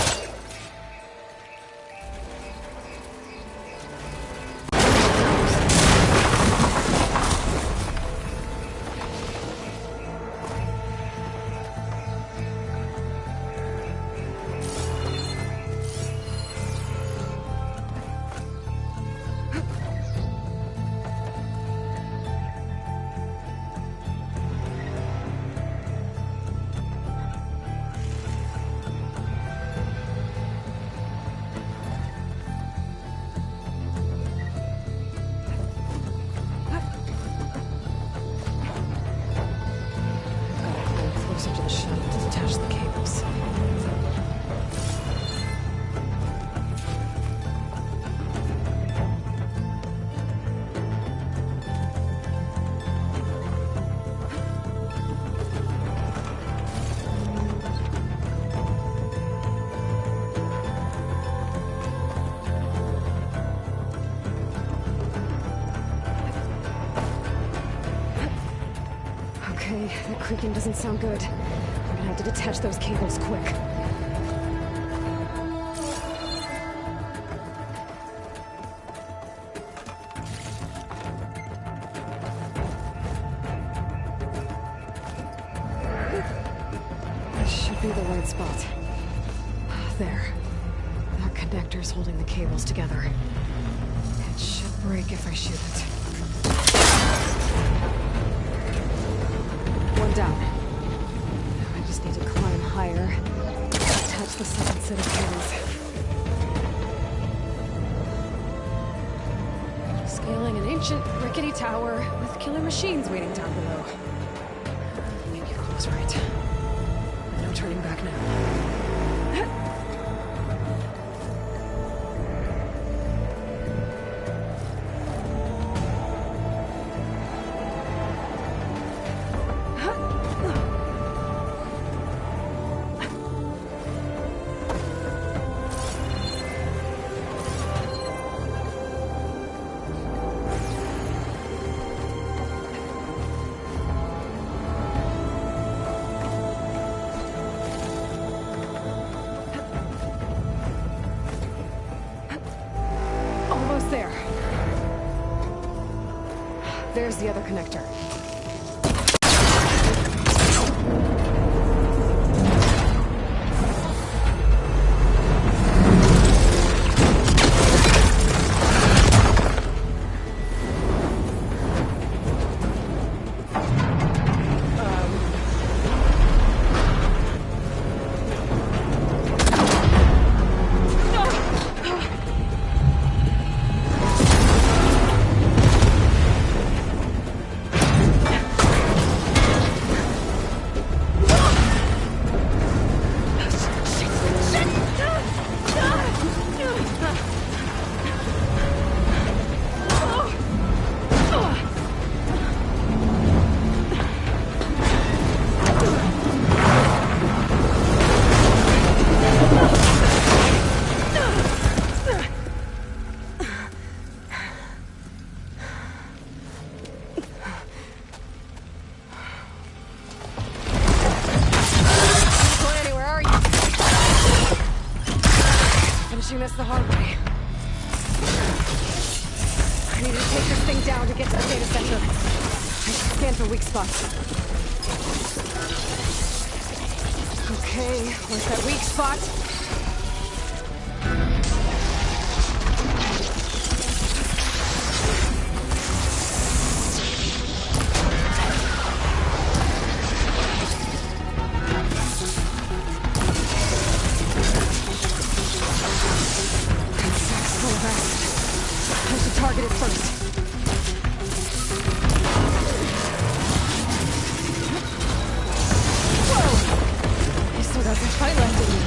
That creaking doesn't sound good. I'm gonna have to detach those cables quick. This should be the right spot. There. That connector's holding the cables together. It should break if I shoot it. One down. I just need to climb higher. Attach the second set of cables. Scaling an ancient, rickety tower with killer machines waiting down below. Maybe Cole was right. No turning back now. There's the other connector. This the hard way. I need to take this thing down to get to the data center. I should scan for weak spots. Okay, where's that weak spot? Target it first. Whoa! I still got some fight left in me.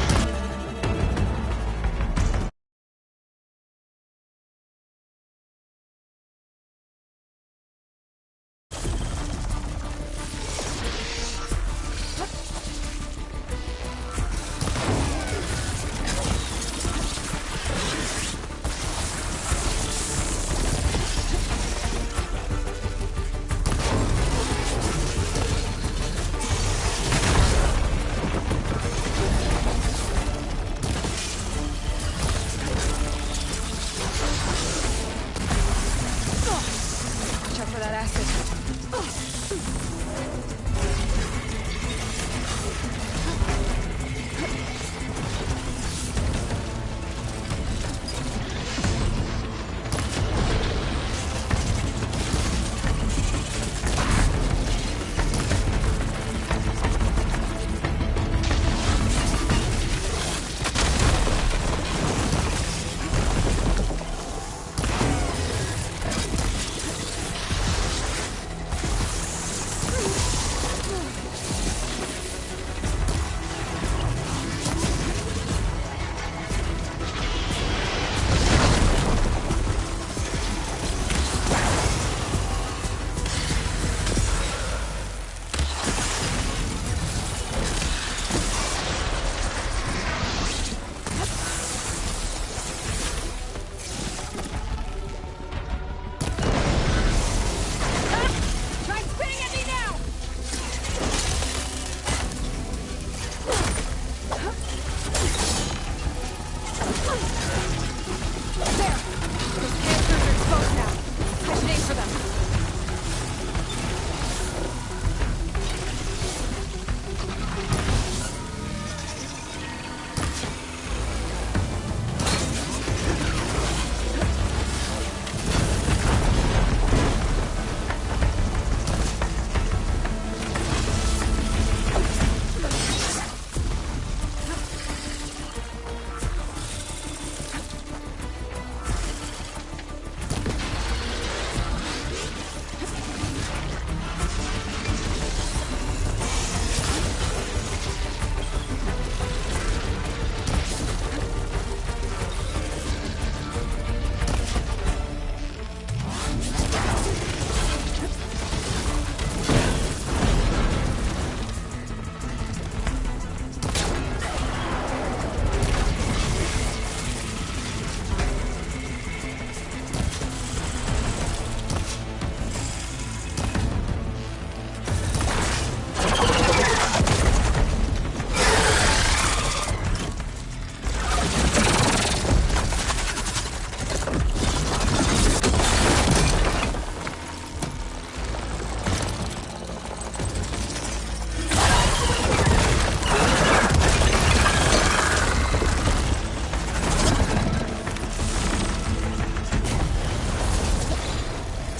acid.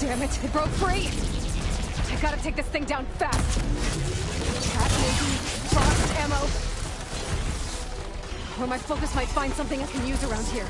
Damn it, it broke free! I gotta take this thing down fast. Cat maybe, frost ammo. Or my focus might find something I can use around here.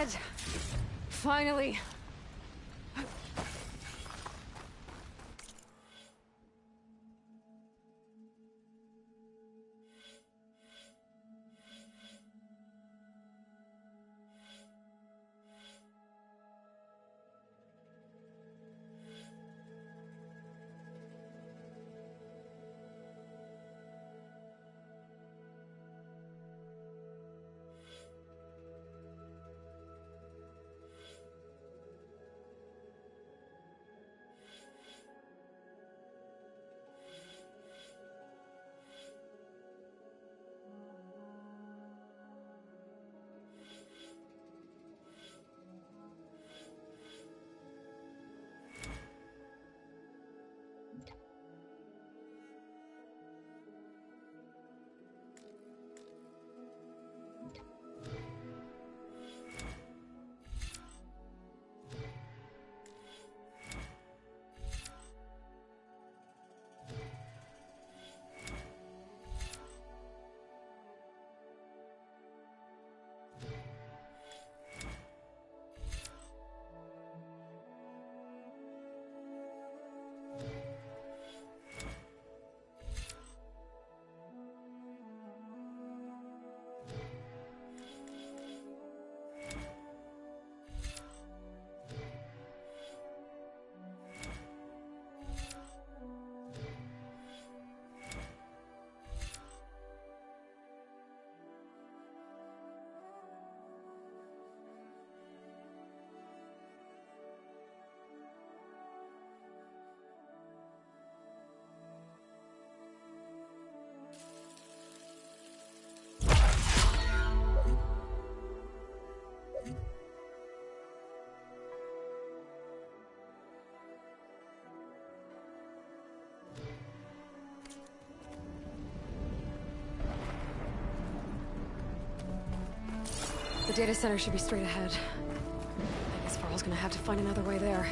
ahead. Finally. The data center should be straight ahead. I guess Varl's gonna have to find another way there.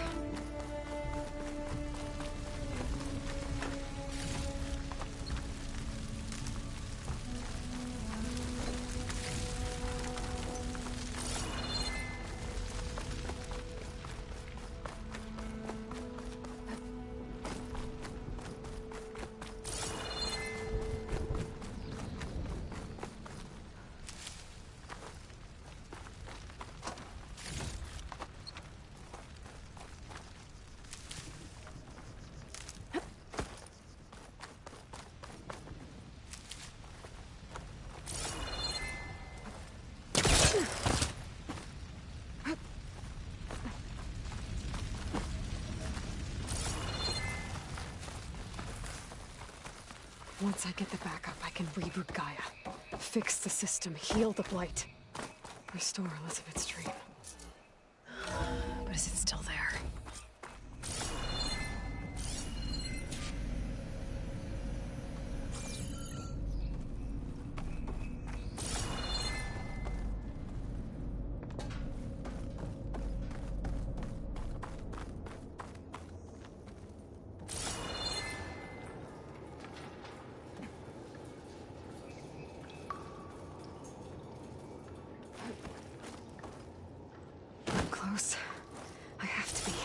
Once I get the backup, I can reboot Gaia. Fix the system, heal the Blight. Restore Elizabeth's dream. But is it still there? Close. I have to be.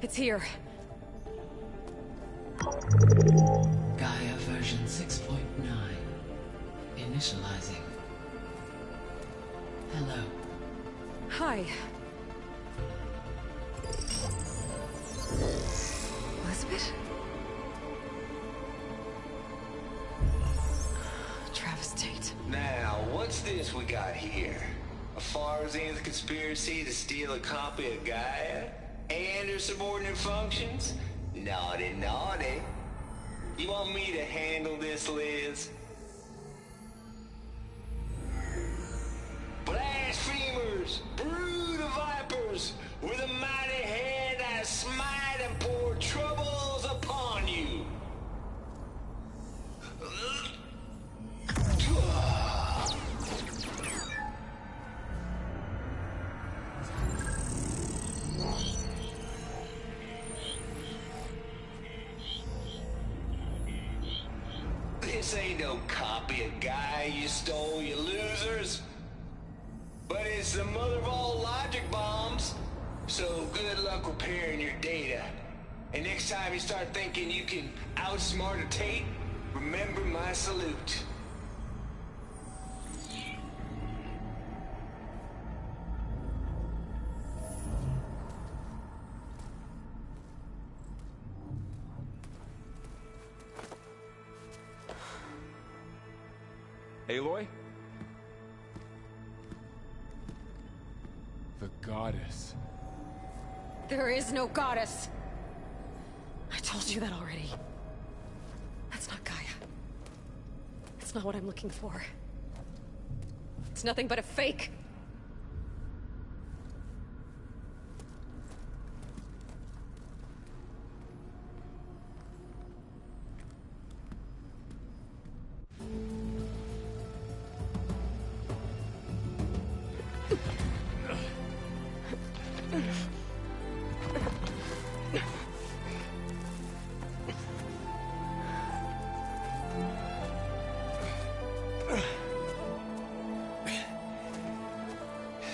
It's here. Gaia version 6.9. Initializing. Hello. Hi. Elizabeth? Travestate. Now, what's this we got here? A Farsian's conspiracy to steal a copy of Gaia? And her subordinate functions? Naughty, naughty. You want me to handle this, Liz? Blasphemers! Brood of vipers! With a mighty hand I smite and pour troubles upon you! This ain't no copy of Gaia you stole, you losers. But it's the mother of all logic bombs. So good luck repairing your data. And next time you start thinking you can outsmart a Tate, remember my salute. Aloy? The goddess. There is no goddess. I told you that already. That's not Gaia. It's not what I'm looking for. It's nothing but a fake.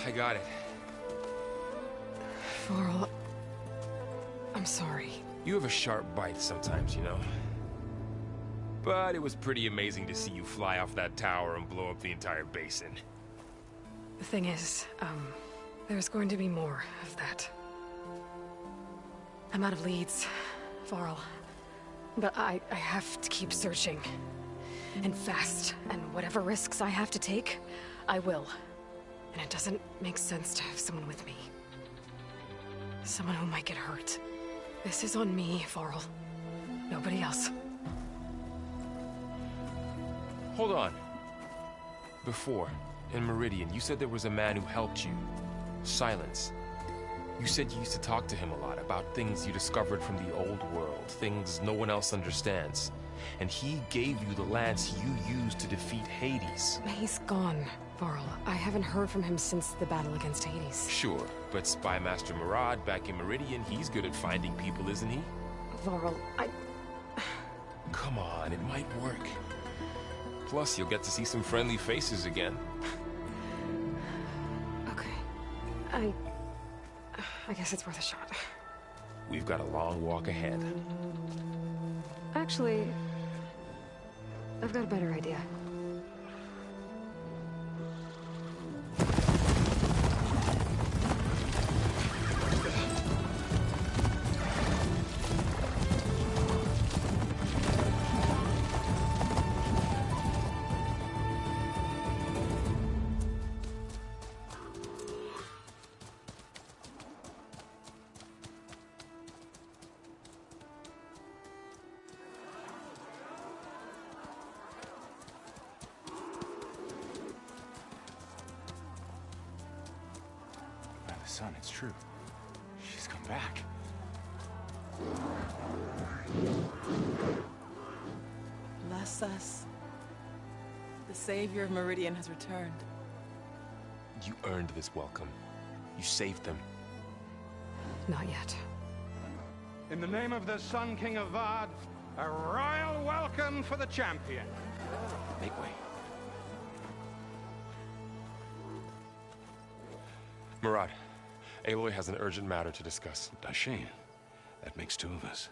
I got it. Varl, I'm sorry. You have a sharp bite sometimes, you know. But it was pretty amazing to see you fly off that tower and blow up the entire basin. The thing is, there's going to be more of that. I'm out of leads, Varl. But I have to keep searching. And fast. And whatever risks I have to take, I will. And it doesn't make sense to have someone with me. Someone who might get hurt. This is on me, Varl. Nobody else. Hold on. Before, in Meridian, you said there was a man who helped you. Silence. You said you used to talk to him a lot about things you discovered from the old world, things no one else understands. And he gave you the lance you used to defeat Hades. He's gone, Varl. I haven't heard from him since the battle against Hades. Sure, but Spy Master Murad back in Meridian, he's good at finding people, isn't he? Varl, Come on, it might work. Plus, you'll get to see some friendly faces again. Okay. I guess it's worth a shot. We've got a long walk ahead. Actually, I've got a better idea. Son, it's true. She's come back. Bless us. The savior of Meridian has returned. You earned this welcome. You saved them. Not yet. In the name of the Sun King of Vard, a royal welcome for the champion. Make way. Murad, Aloy has an urgent matter to discuss. Dashane, That makes two of us.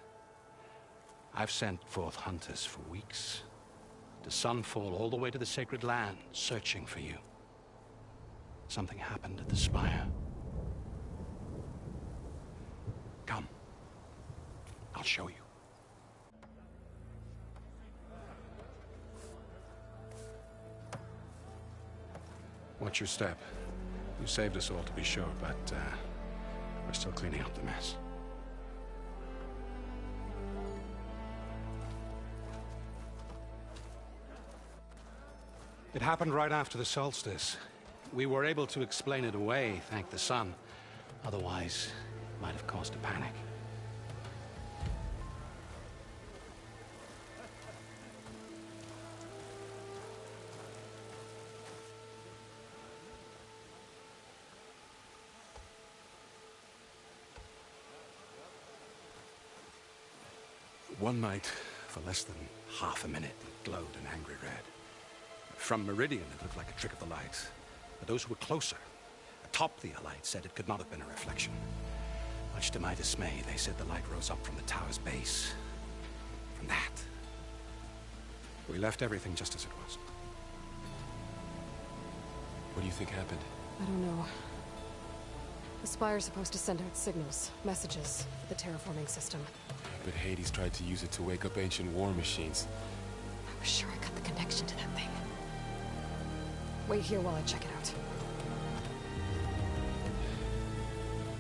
I've sent forth hunters for weeks, to sunfall all the way to the sacred land, searching for you. Something happened at the spire. Come. I'll show you. Watch your step. You saved us all, to be sure, but we're still cleaning up the mess. It happened right after the solstice. We were able to explain it away, thank the sun. Otherwise, it might have caused a panic. One night, for less than half a minute, it glowed an angry red. From Meridian, it looked like a trick of the light. But those who were closer, atop the light, said it could not have been a reflection. Much to my dismay, they said the light rose up from the tower's base. From that. We left everything just as it was. What do you think happened? I don't know. The Spire's supposed to send out signals, messages, for the terraforming system. But Hades tried to use it to wake up ancient war machines. I was sure I got the connection to that thing. Wait here while I check it out.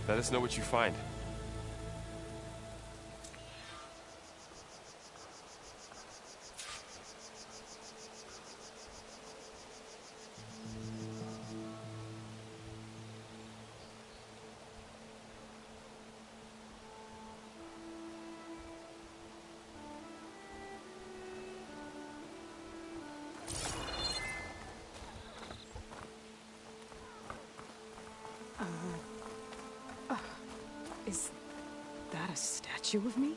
Let us know what you find. Is that a statue of me?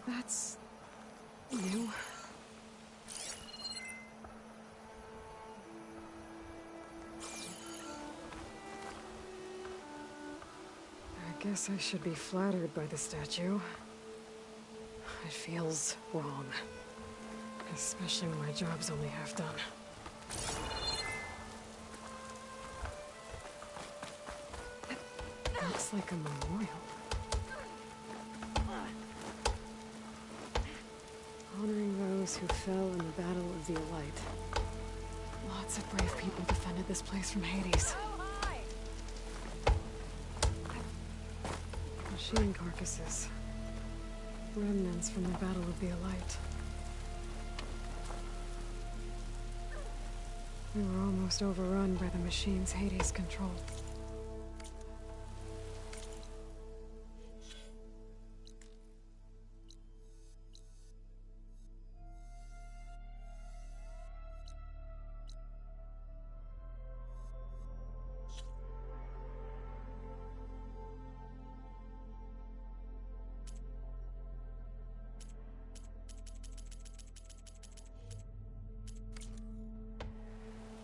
That's new. I guess I should be flattered by the statue. It feels wrong. Especially when my job's only half done. Looks like a memorial. Honoring those who fell in the Battle of the Elite. Lots of brave people defended this place from Hades. Machine carcasses. Remnants from the Battle of the Elite. We were almost overrun by the machines Hades controlled.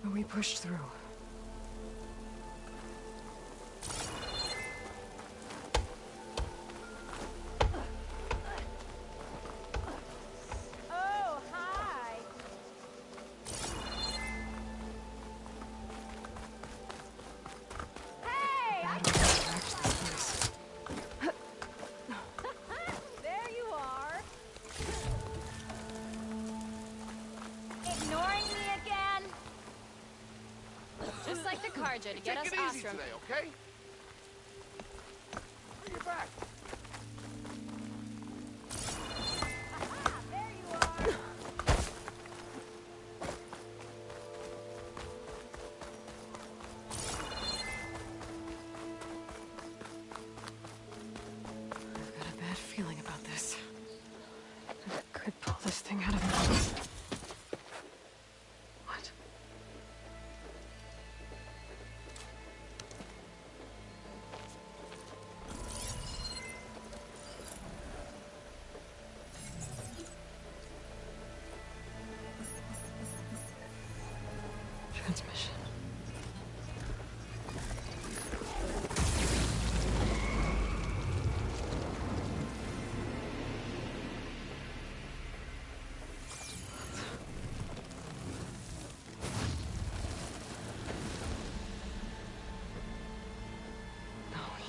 But we pushed through. Oh, hi. Hey! There you are. Ignoring me again? Just like the Carja to get us Ostrom. Today, okay? Bring it back. There you are. I've got a bad feeling about this. I could pull this thing out of me. What?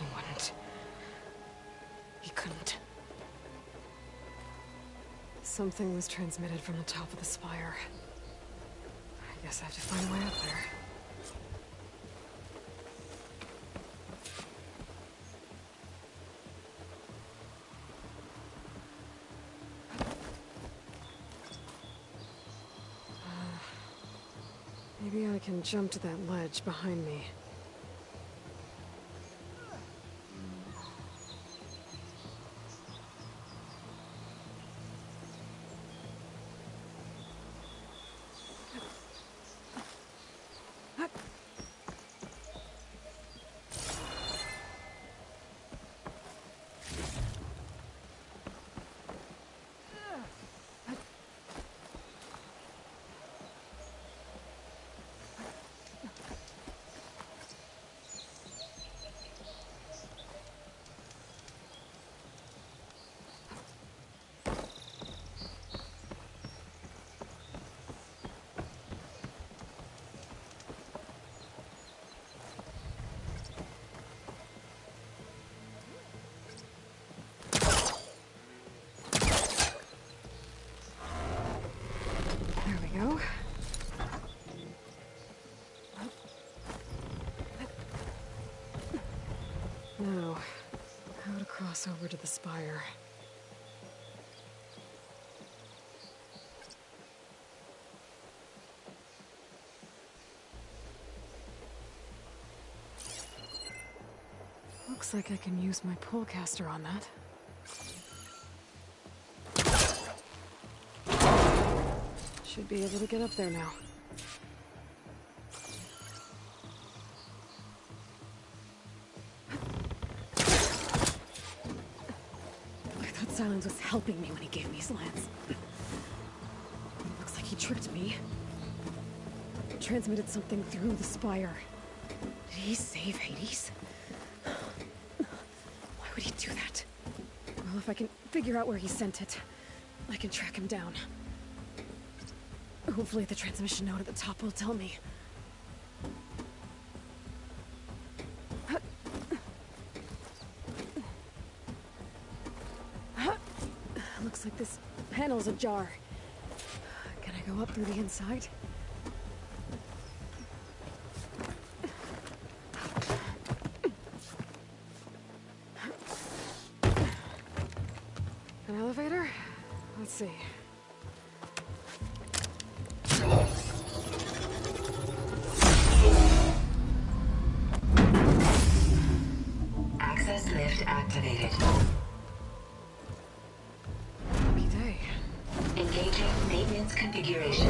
He wouldn't. He couldn't. Something was transmitted from the top of the spire. I guess I have to find a way up there. Maybe I can jump to that ledge behind me. Go. Now, how to cross over to the spire. Looks like I can use my pullcaster on that. Should be able to get up there now. I thought Silence was helping me when he gave me his lance. Looks like he tricked me. Transmitted something through the spire. Did he save Hades? Why would he do that? Well, if I can figure out where he sent it, I can track him down. Hopefully the transmission note at the top will tell me. Looks like this panel's ajar. Can I go up through the inside? An elevator? Let's see. Access lift activated. Lucky day. Engaging maintenance configuration.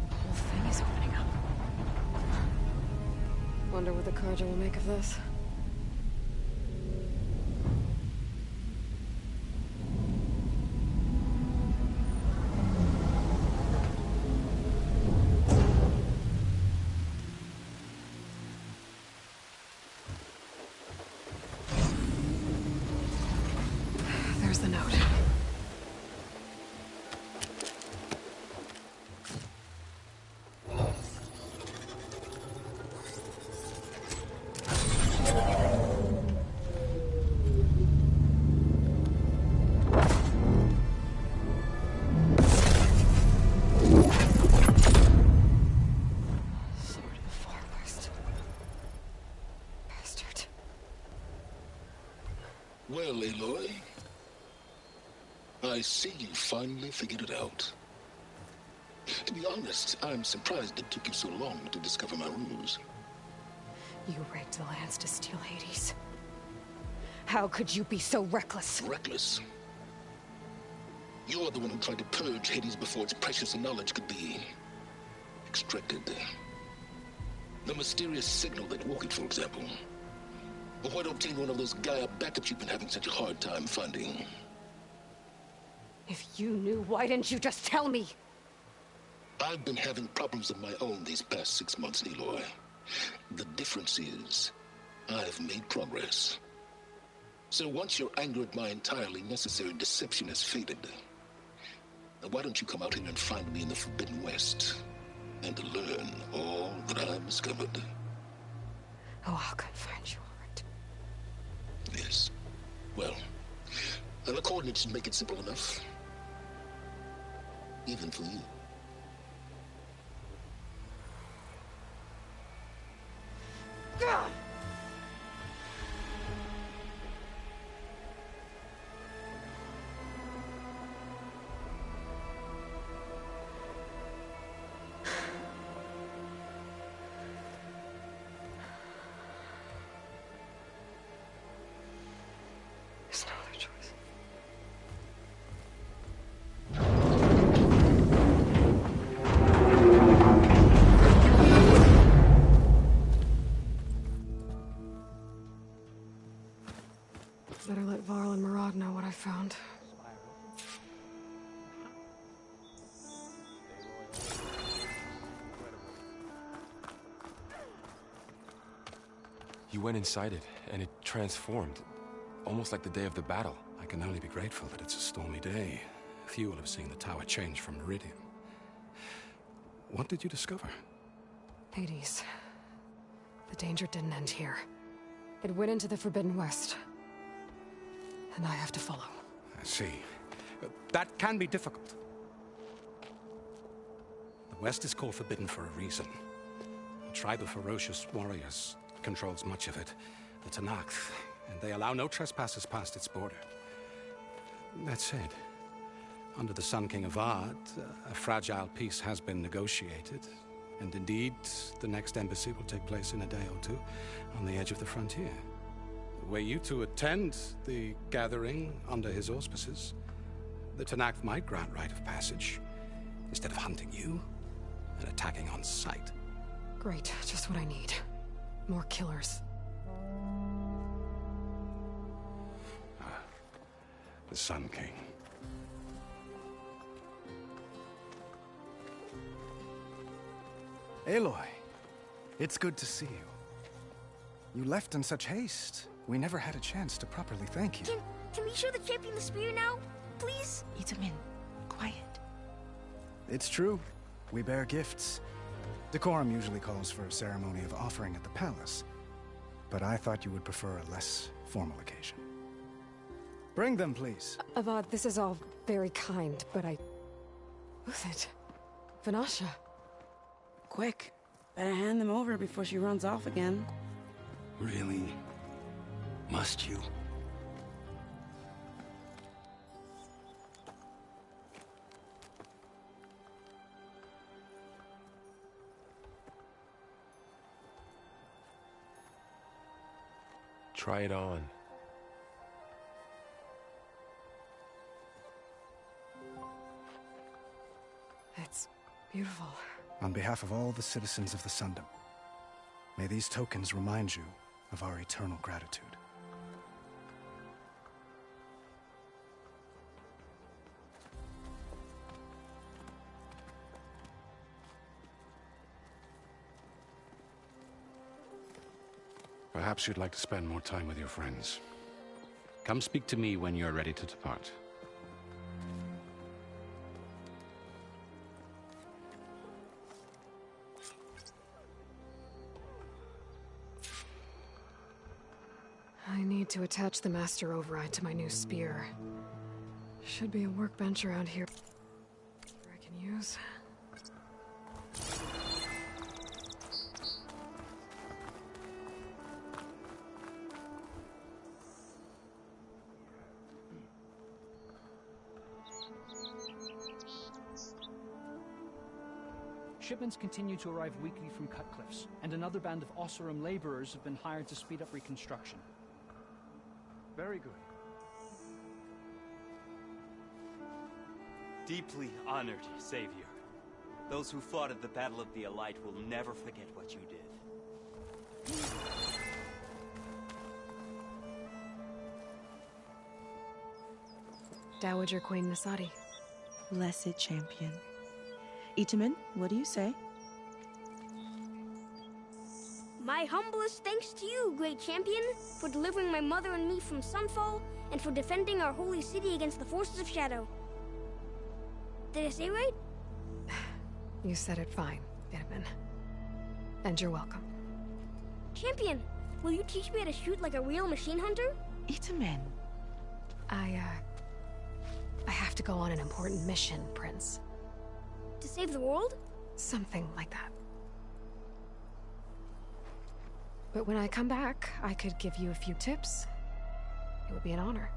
The whole thing is opening up. Wonder what the Carja will make of this. There's the note. Sword of the Far West. Bastard. Well, Aloy, I see you finally figured it out. To be honest, I'm surprised it took you so long to discover my ruse. You rigged the lance to steal Hades. How could you be so reckless? Reckless? You're the one who tried to purge Hades before its precious knowledge could be extracted. The mysterious signal that woke it, for example. Or why to obtain one of those Gaia backups you've been having such a hard time finding. If you knew, why didn't you just tell me? I've been having problems of my own these past 6 months, Aloy. The difference is, I've made progress. So once your anger at my entirely necessary deception has faded, why don't you come out here and find me in the Forbidden West, and learn all that I've discovered? Oh, I'll confess. And the coordinates make it simple enough. Even for you. There's no other choice. Better let Varl and Murad know what I found. You went inside it, and it transformed. Almost like the day of the battle. I can only be grateful that it's a stormy day. Few will have seen the tower change from Meridian. What did you discover? Hades. The danger didn't end here. It went into the Forbidden West. And I have to follow. I see. That can be difficult. The West is called Forbidden for a reason. A tribe of ferocious warriors controls much of it. The Tanakh, and they allow no trespassers past its border. That said, under the Sun King Avad, a fragile peace has been negotiated. And indeed, the next embassy will take place in a day or two on the edge of the frontier. Were you to attend the gathering under his auspices, the Tanakh might grant right of passage, instead of hunting you and attacking on sight. Great, just what I need. More killers. The Sun King. Aloy, it's good to see you. You left in such haste. We never had a chance to properly thank you. Can we show the champion the spear now? Please? Itamen, quiet. It's true. We bear gifts. Decorum usually calls for a ceremony of offering at the palace. But I thought you would prefer a less formal occasion. Bring them, please. Avad, this is all very kind, but Who's it? Vanasha. Quick. Better hand them over before she runs off again. Really? Must you? Try it on. It's beautiful. On behalf of all the citizens of the Sundom, may these tokens remind you of our eternal gratitude. Perhaps you'd like to spend more time with your friends. Come speak to me when you're ready to depart. I need to attach the master override to my new spear. Should be a workbench around here I can use. Shipments continue to arrive weekly from Cutcliffs, and another band of Ossurum laborers have been hired to speed up reconstruction. Very good. Deeply honored, Savior. Those who fought at the Battle of the Elite will never forget what you did. Dowager Queen Nasadi. Blessed champion. Itamen, what do you say? My humblest thanks to you, great champion, for delivering my mother and me from Sunfall, and for defending our holy city against the forces of Shadow. Did I say right? You said it fine, Itamen. And you're welcome. Champion, will you teach me how to shoot like a real machine hunter? Itamen. I I have to go on an important mission, Prince. To save the world? Something like that. But when I come back, I could give you a few tips. It would be an honor.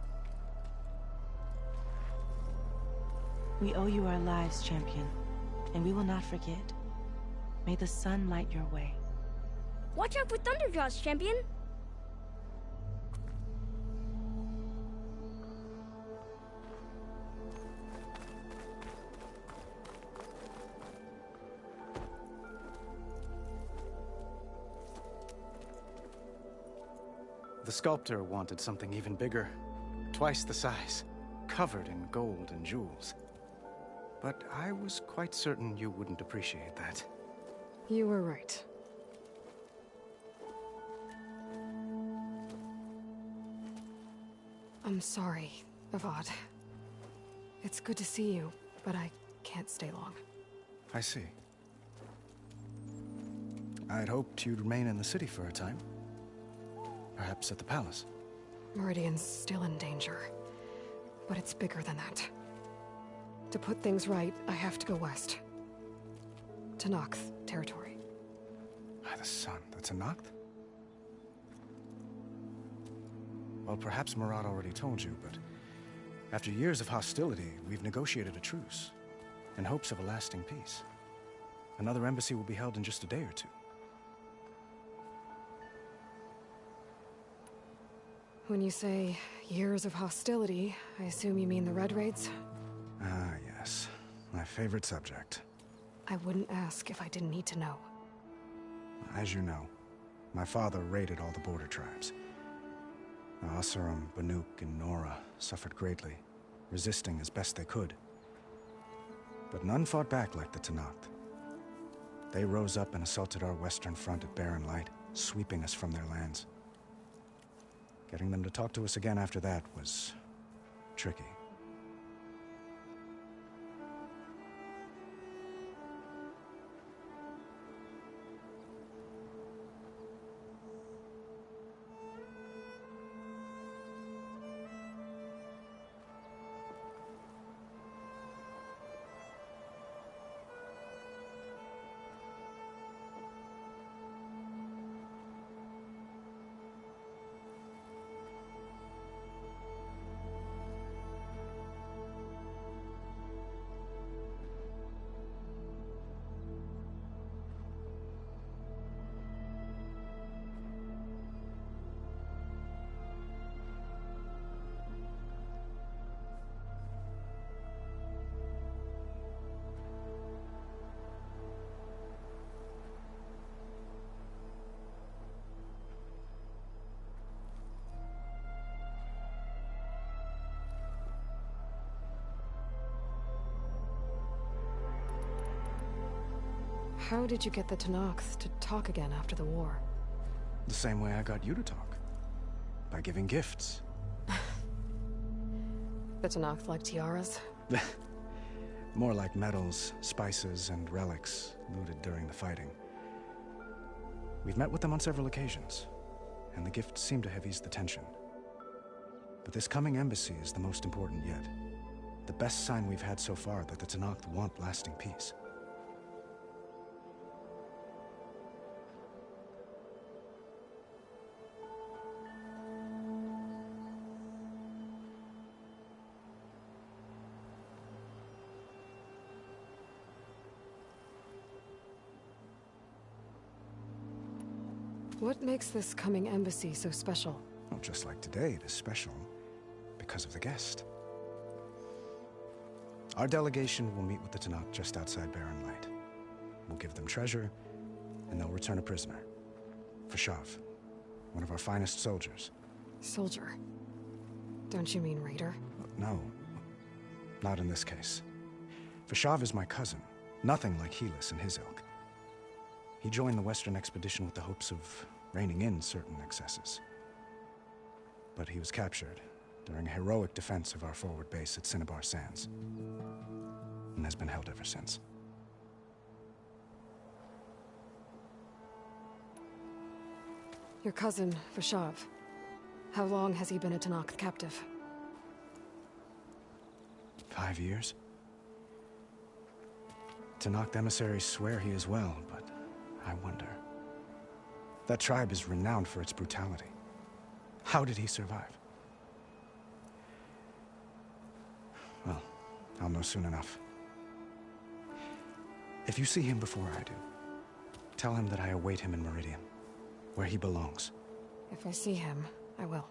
We owe you our lives, champion, and we will not forget. May the sun light your way. Watch out for Thunderjaws, champion! The sculptor wanted something even bigger, twice the size, covered in gold and jewels. But I was quite certain you wouldn't appreciate that. You were right. I'm sorry, Avad. It's good to see you, but I can't stay long. I see. I'd hoped you'd remain in the city for a time. Perhaps at the palace. Meridian's still in danger, but it's bigger than that. To put things right, I have to go west. To Noct territory. By the sun, that's a Noct? Well, perhaps Murad already told you, but after years of hostility, we've negotiated a truce, in hopes of a lasting peace. Another embassy will be held in just a day or two. When you say years of hostility, I assume you mean the Red Raids? Ah, yes. My favorite subject. I wouldn't ask if I didn't need to know. As you know, my father raided all the border tribes. Oseram, Banuk, and Nora suffered greatly, resisting as best they could. But none fought back like the Tenakth. They rose up and assaulted our western front at Barren Light, sweeping us from their lands. Getting them to talk to us again after that was tricky. How did you get the Tenakth to talk again after the war? The same way I got you to talk. By giving gifts. The Tenakth like tiaras? More like medals, spices, and relics looted during the fighting. We've met with them on several occasions, and the gifts seem to have eased the tension. But this coming embassy is the most important yet. The best sign we've had so far that the Tenakth want lasting peace. What makes this coming embassy so special? Well, just like today, it is special because of the guest. Our delegation will meet with the Tenakth just outside Barren Light. We'll give them treasure, and they'll return a prisoner. Fashav, one of our finest soldiers. Soldier? Don't you mean raider? No, not in this case. Fashav is my cousin, nothing like Helis and his ilk. He joined the Western expedition with the hopes of reining in certain excesses. But he was captured during a heroic defense of our forward base at Cinnabar Sands, and has been held ever since. Your cousin, Fashav. How long has he been a Tenakth captive? 5 years? Tenakth emissaries swear he is well, but I wonder. That tribe is renowned for its brutality. How did he survive? Well, I'll know soon enough. If you see him before I do, tell him that I await him in Meridian, where he belongs. If I see him, I will.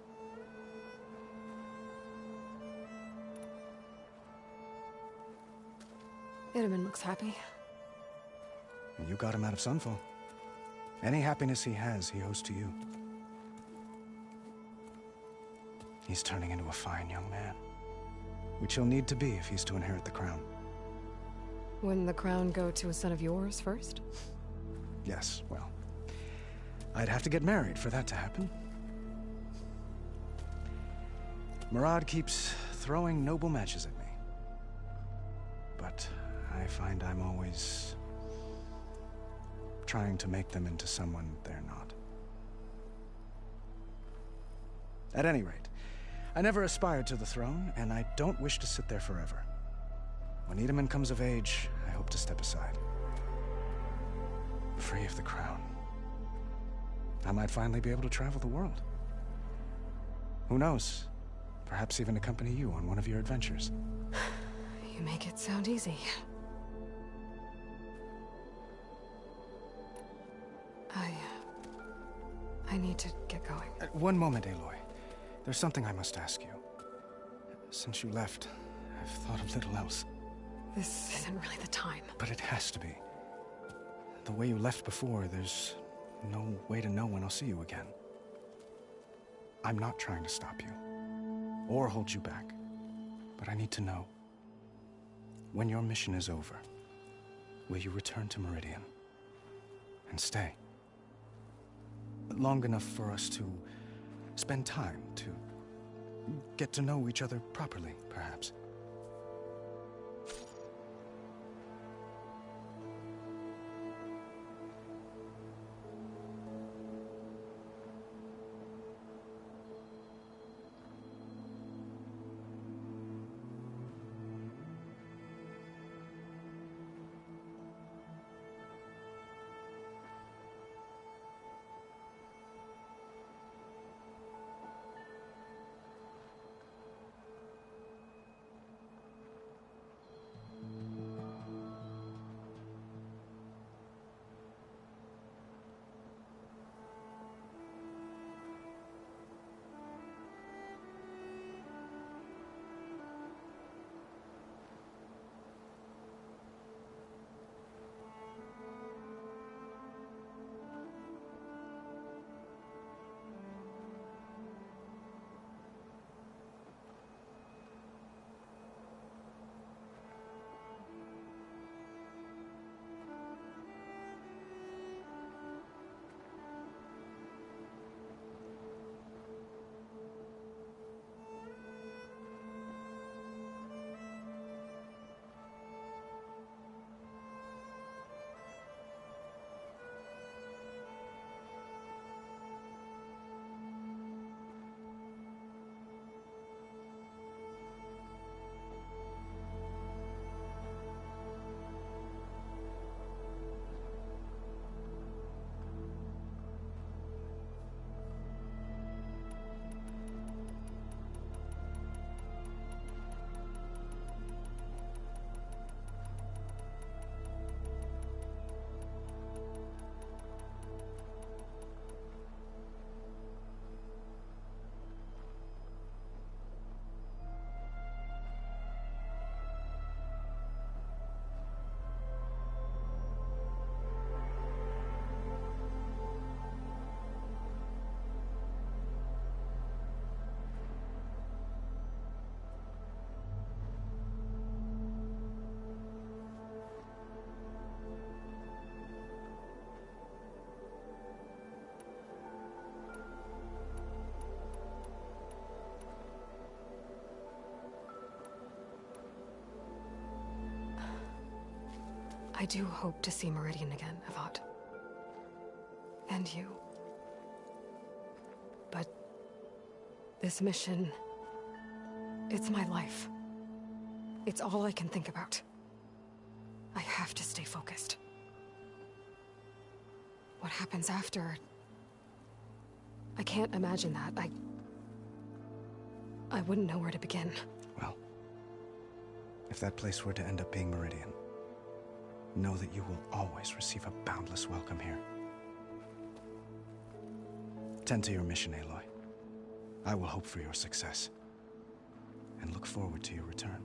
Itaman looks happy. You got him out of Sunfall. Any happiness he has, he owes to you. He's turning into a fine young man, which he'll need to be if he's to inherit the crown. Wouldn't the crown go to a son of yours first? Yes, well, I'd have to get married for that to happen. Murad keeps throwing noble matches at me. But I find I'm always trying to make them into someone they're not. At any rate, I never aspired to the throne, and I don't wish to sit there forever. When Itaman comes of age, I hope to step aside. Free of the crown. I might finally be able to travel the world. Who knows? Perhaps even accompany you on one of your adventures. You make it sound easy. I need to get going. One moment, Aloy. There's something I must ask you. Since you left, I've thought of little else. This isn't really the time. But it has to be. The way you left before, there's no way to know when I'll see you again. I'm not trying to stop you, or hold you back. But I need to know. When your mission is over, will you return to Meridian? And stay? Long enough for us to spend time, to get to know each other properly, perhaps. I do hope to see Meridian again, Avad. And you. But this mission, it's my life. It's all I can think about. I have to stay focused. What happens after? I can't imagine that. I wouldn't know where to begin. Well, if that place were to end up being Meridian, know that you will always receive a boundless welcome here. Tend to your mission, Aloy. I will hope for your success, and look forward to your return.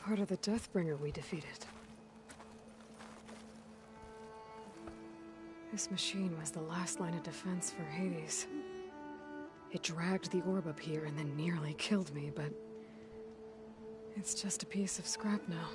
part of the Deathbringer we defeated. This machine was the last line of defense for Hades. It dragged the orb up here and then nearly killed me, but it's just a piece of scrap now.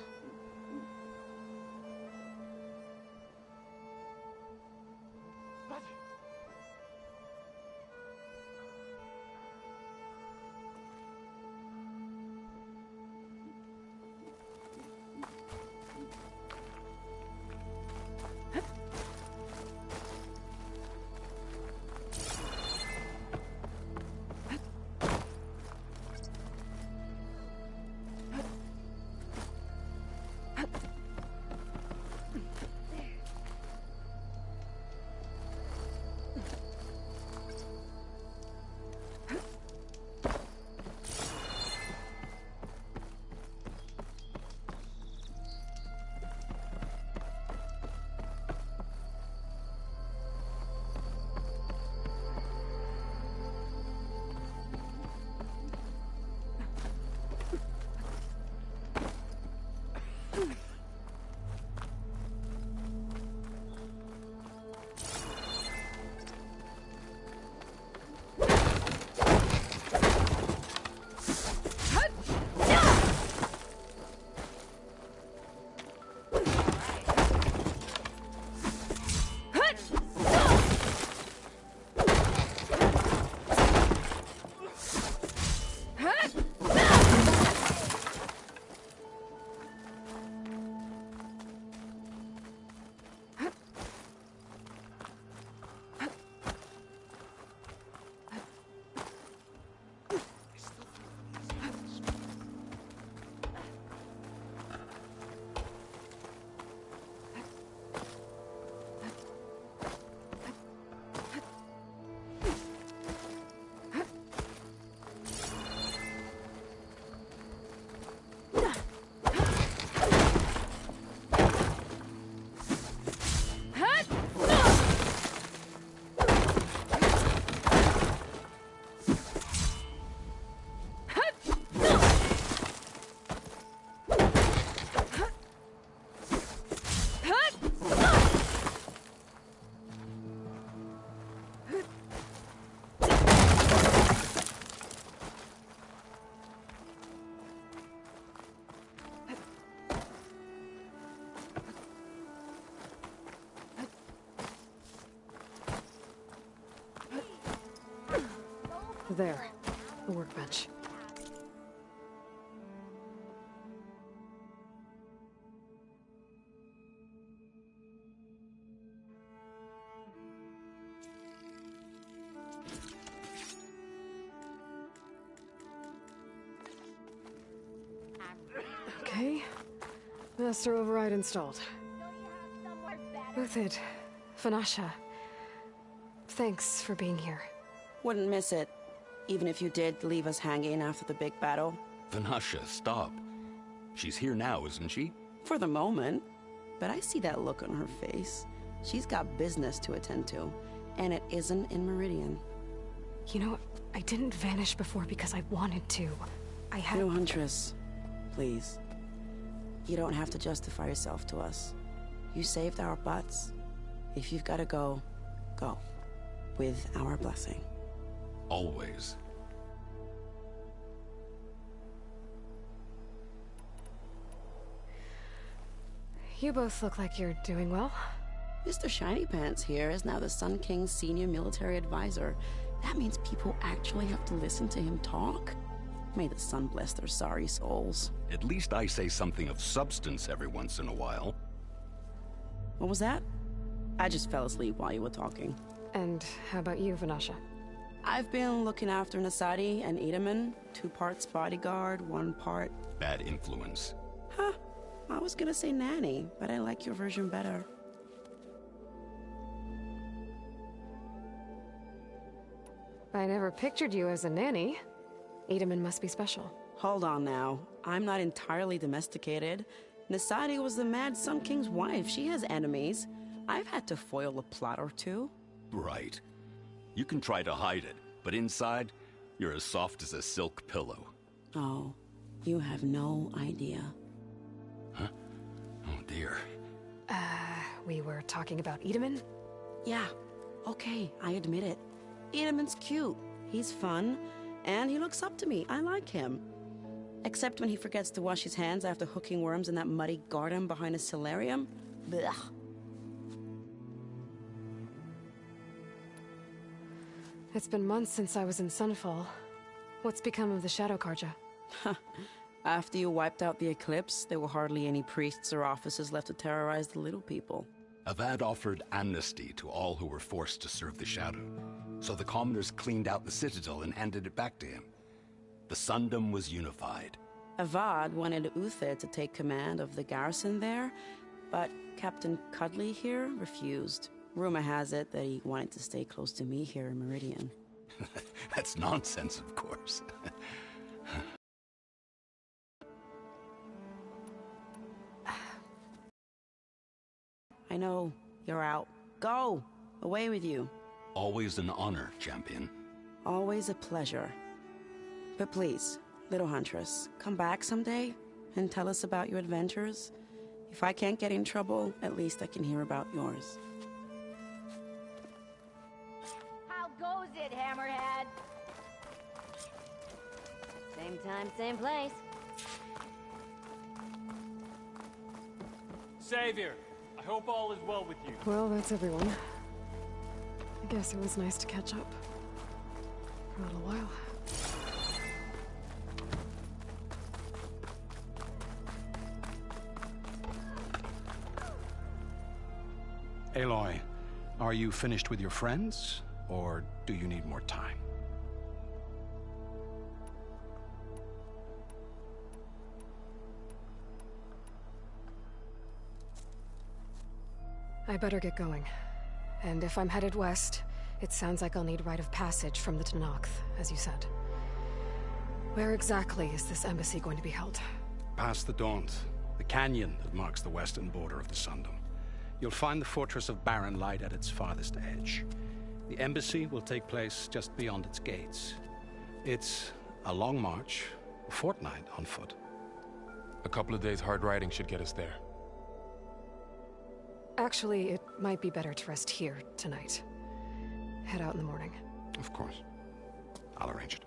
There, the workbench. Okay, master override installed. Uthid, Vanasha, thanks for being here. Wouldn't miss it. Even if you did leave us hanging after the big battle. Vanasha, stop. She's here now, isn't she? For the moment. But I see that look on her face. She's got business to attend to. And it isn't in Meridian. You know, I didn't vanish before because I wanted to. I had... No, Huntress. Please. You don't have to justify yourself to us. You saved our butts. If you've got to go, go. With our blessing. Always. You both look like you're doing well. Mr. Shiny Pants here is now the Sun King's senior military advisor. That means people actually have to listen to him talk? May the sun bless their sorry souls. At least I say something of substance every once in a while. What was that? I just fell asleep while you were talking. And how about you, Vanasha? I've been looking after Nasadi and Edaman. 2 parts bodyguard, 1 part... bad influence. Huh. I was gonna say nanny, but I like your version better. I never pictured you as a nanny. Edaman must be special. Hold on now. I'm not entirely domesticated. Nasadi was the Mad Sun King's wife. She has enemies. I've had to foil a plot or 2. Right. You can try to hide it, but inside, you're as soft as a silk pillow. Oh, you have no idea. Oh, dear. We were talking about Edaman? Yeah, okay, I admit it. Edaman's cute. He's fun. And he looks up to me. I like him. Except when he forgets to wash his hands after hooking worms in that muddy garden behind his solarium. Blech. It's been months since I was in Sunfall. What's become of the Shadow Karja? After you wiped out the eclipse, there were hardly any priests or officers left to terrorize the little people. Avad offered amnesty to all who were forced to serve the Shadow. So the commoners cleaned out the citadel and handed it back to him. The Sundom was unified. Avad wanted Uther to take command of the garrison there, but Captain Cudley here refused. Rumor has it that he wanted to stay close to me here in Meridian. That's nonsense, of course. I know, you're out. Go! Away with you. Always an honor, champion. Always a pleasure. But please, little huntress, come back someday and tell us about your adventures. If I can't get in trouble, at least I can hear about yours. How goes it, Hammerhead? Same time, same place. Savior, I hope all is well with you. Well, that's everyone. I guess it was nice to catch up. For a little while. Aloy, are you finished with your friends, or do you need more time? I better get going. And if I'm headed west, it sounds like I'll need rite of passage from the Tenakth, as you said. Where exactly is this embassy going to be held? Past the Daunt, the canyon that marks the western border of the Sundom. You'll find the fortress of Barren Light at its farthest edge. The embassy will take place just beyond its gates. It's a long march, a fortnight on foot. A couple of days hard riding should get us there. Actually, it might be better to rest here tonight. Head out in the morning. Of course. I'll arrange it.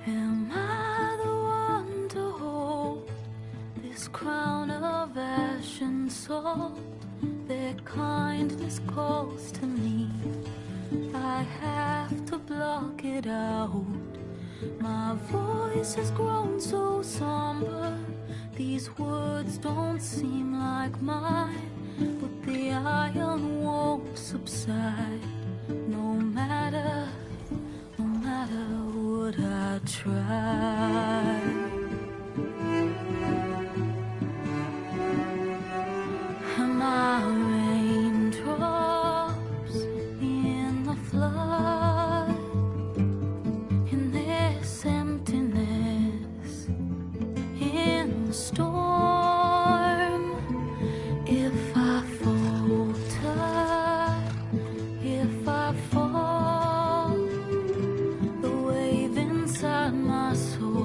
Am I the one to hold this crown of ash and salt? Their kindness calls to me. I have to block it out. My voice has grown so somber. These words don't seem like mine, but the iron won't subside. No matter what I try. Am I raindrops in the flood? In this emptiness, in the storm. If I falter, if I fall, the wave inside my soul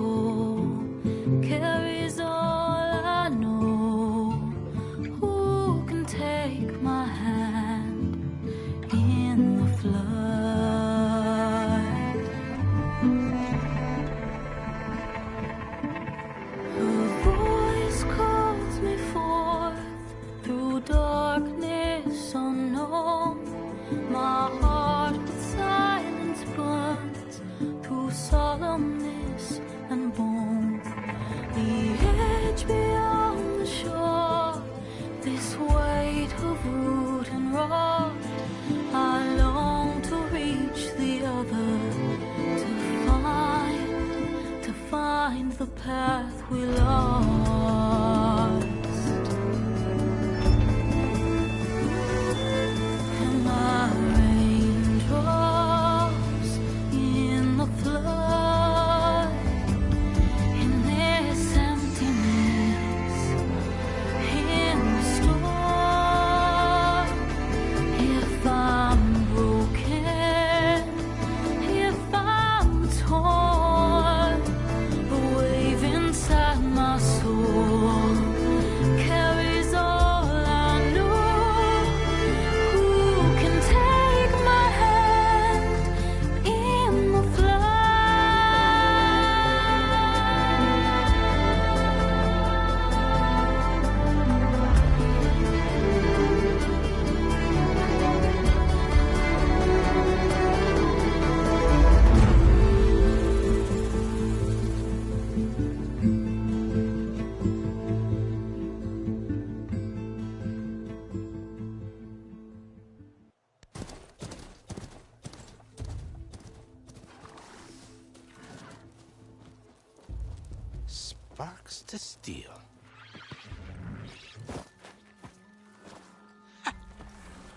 Sparks to steel.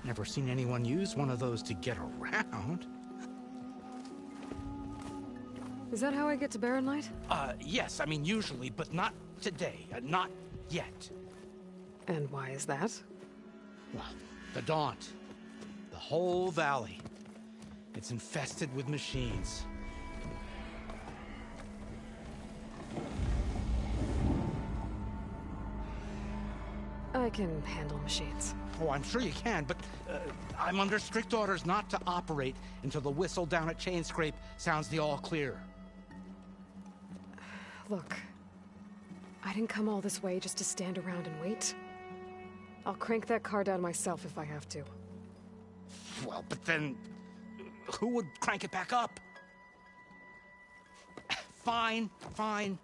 Never seen anyone use one of those to get around. Is that how I get to Barren Light? Yes, I mean usually, but not today. Not yet. And why is that? Well, the Daunt. The whole valley. It's infested with machines. I can handle machines. Oh, I'm sure you can, but I'm under strict orders not to operate until the whistle down at Chainscrape sounds the all clear. Look, I didn't come all this way just to stand around and wait. I'll crank that car down myself if I have to. Well, but then who would crank it back up? Fine, fine.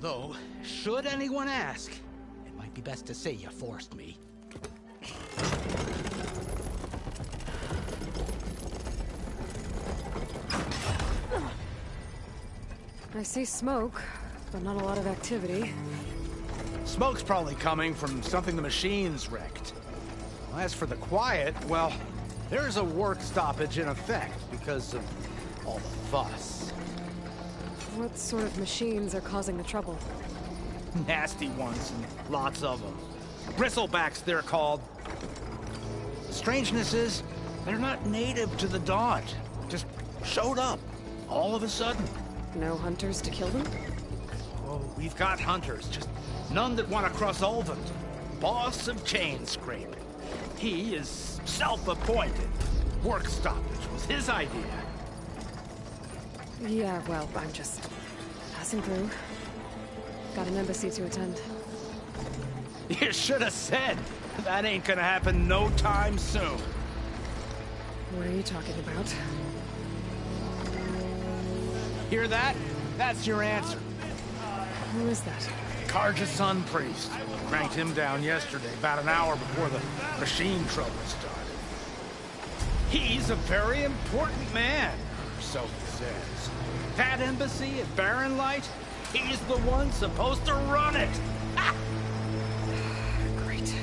Though, should anyone ask, it might be best to say you forced me. I see smoke, but not a lot of activity. Smoke's probably coming from something the machines wrecked. As for the quiet, well, there's a work stoppage in effect because of all the fuss. What sort of machines are causing the trouble? Nasty ones, and lots of them. Bristlebacks, they're called. The strangeness is, they're not native to the Daunt. Just showed up, all of a sudden. No hunters to kill them? Oh, we've got hunters, just none that want to cross Ulvund. Boss of Chainscrape. He is self-appointed. Work stoppage was his idea. Yeah, well, I'm just passing through. Got an embassy to attend. You should have said. That ain't gonna happen no time soon. What are you talking about? Hear that? That's your answer. Who is that? Karja's son priest. Cranked him down yesterday, about an hour before the machine trouble started. He's a very important man, so he says. That embassy at Barren Light, he's the one supposed to run it. Ah! Great.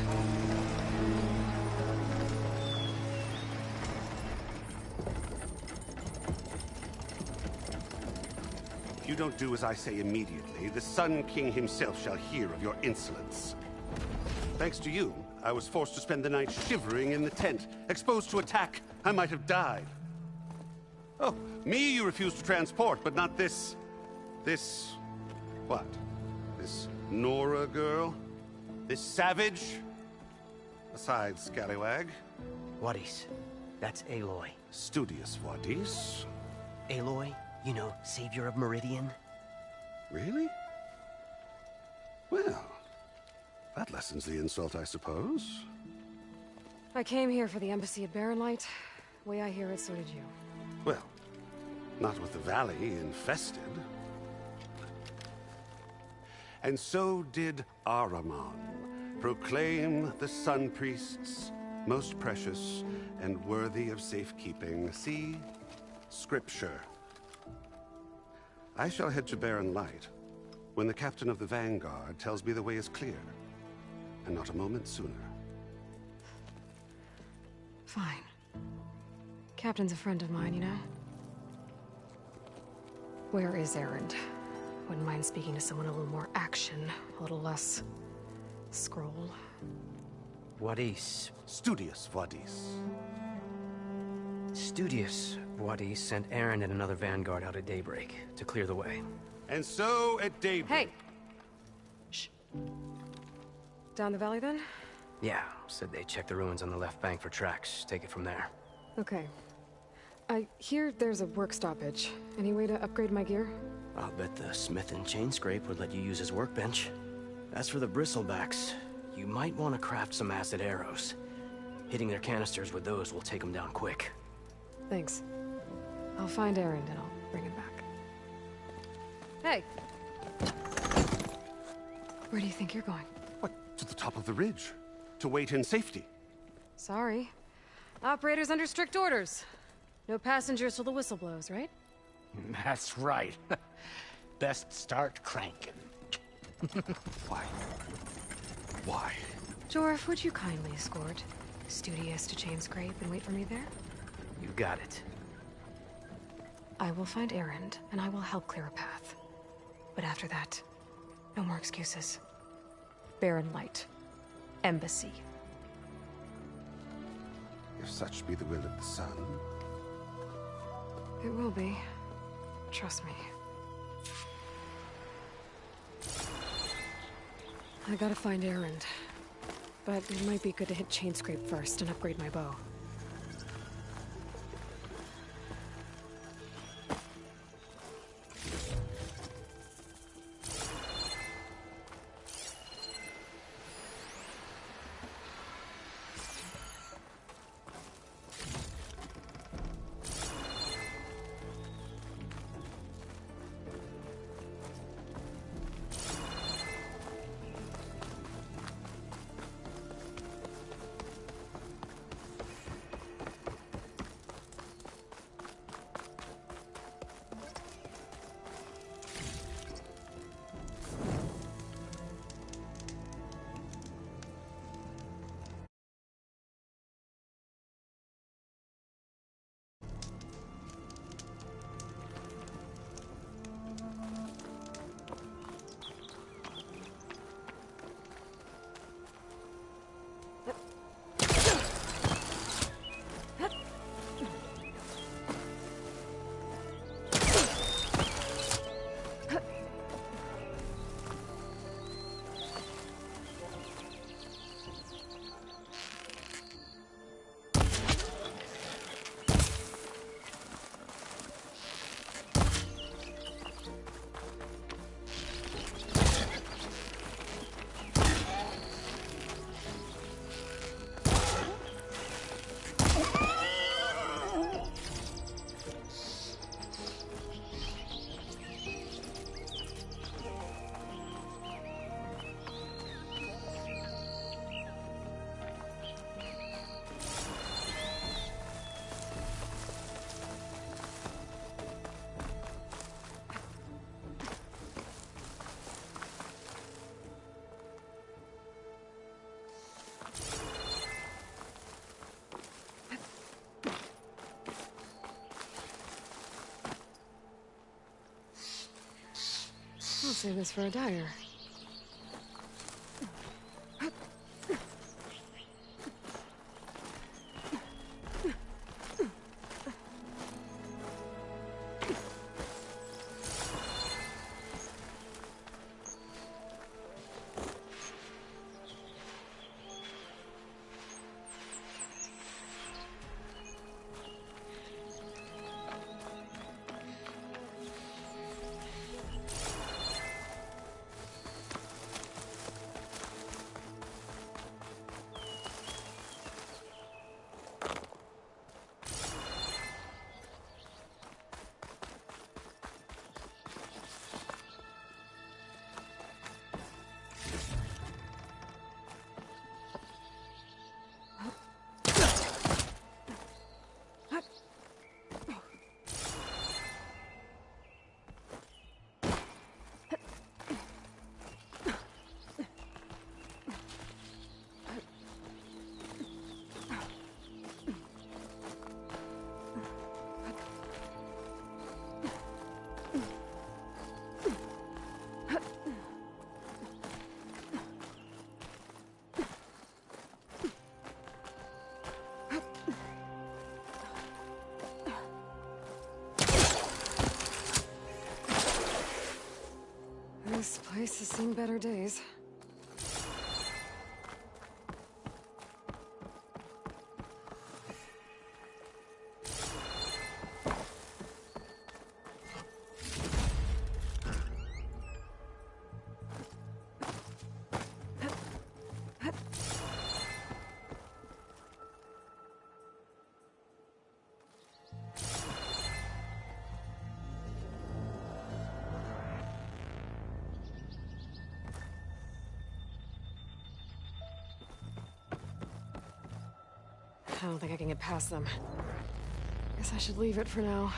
If you don't do as I say immediately, the Sun King himself shall hear of your insolence. Thanks to you, I was forced to spend the night shivering in the tent. Exposed to attack, I might have died. Oh, me you refuse to transport, but not this... what? This Nora girl? This savage? Besides, scallywag. Wadis. That's Aloy. Studious Wadis. Aloy, you know, savior of Meridian. Really? Well, that lessens the insult, I suppose. I came here for the embassy at Barren Light. Way I hear it, so did you. Well, not with the valley infested. And so did Ahriman, proclaim the Sun Priests most precious and worthy of safekeeping. See? Scripture. I shall head to Barren Light when the captain of the Vanguard tells me the way is clear, and not a moment sooner. Fine. Captain's a friend of mine, you know? Where is Erend? Wouldn't mind speaking to someone a little more action, a little less scroll. Wadis. Studious Wadis. Studious Wadis sent Erend and another Vanguard out at daybreak to clear the way. And so at daybreak... Hey! Shh. Down the valley, then? Yeah, said they checked the ruins on the left bank for tracks. Take it from there. Okay. I hear there's a work stoppage. Any way to upgrade my gear? I'll bet the smith in Chainscrape would let you use his workbench. As for the Bristlebacks, you might want to craft some acid arrows. Hitting their canisters with those will take them down quick. Thanks. I'll find Erend and I'll bring it back. Hey! Where do you think you're going? What, to the top of the ridge? To wait in safety. Sorry. Operator's under strict orders. No passengers till the whistle blows, right? That's right. Best start cranking. Why? Why? Jorf, would you kindly escort Studious to Chainscrape and wait for me there? You got it. I will find Erend, and I will help clear a path. But after that, no more excuses. Barren Light. Embassy. If such be the will of the sun. It will be. Trust me. I gotta find Erend. But it might be good to hit Chainscrape first and upgrade my bow. I'll save this for a dagger. This place has seen better days. I don't think I can get past them. Guess I should leave it for now.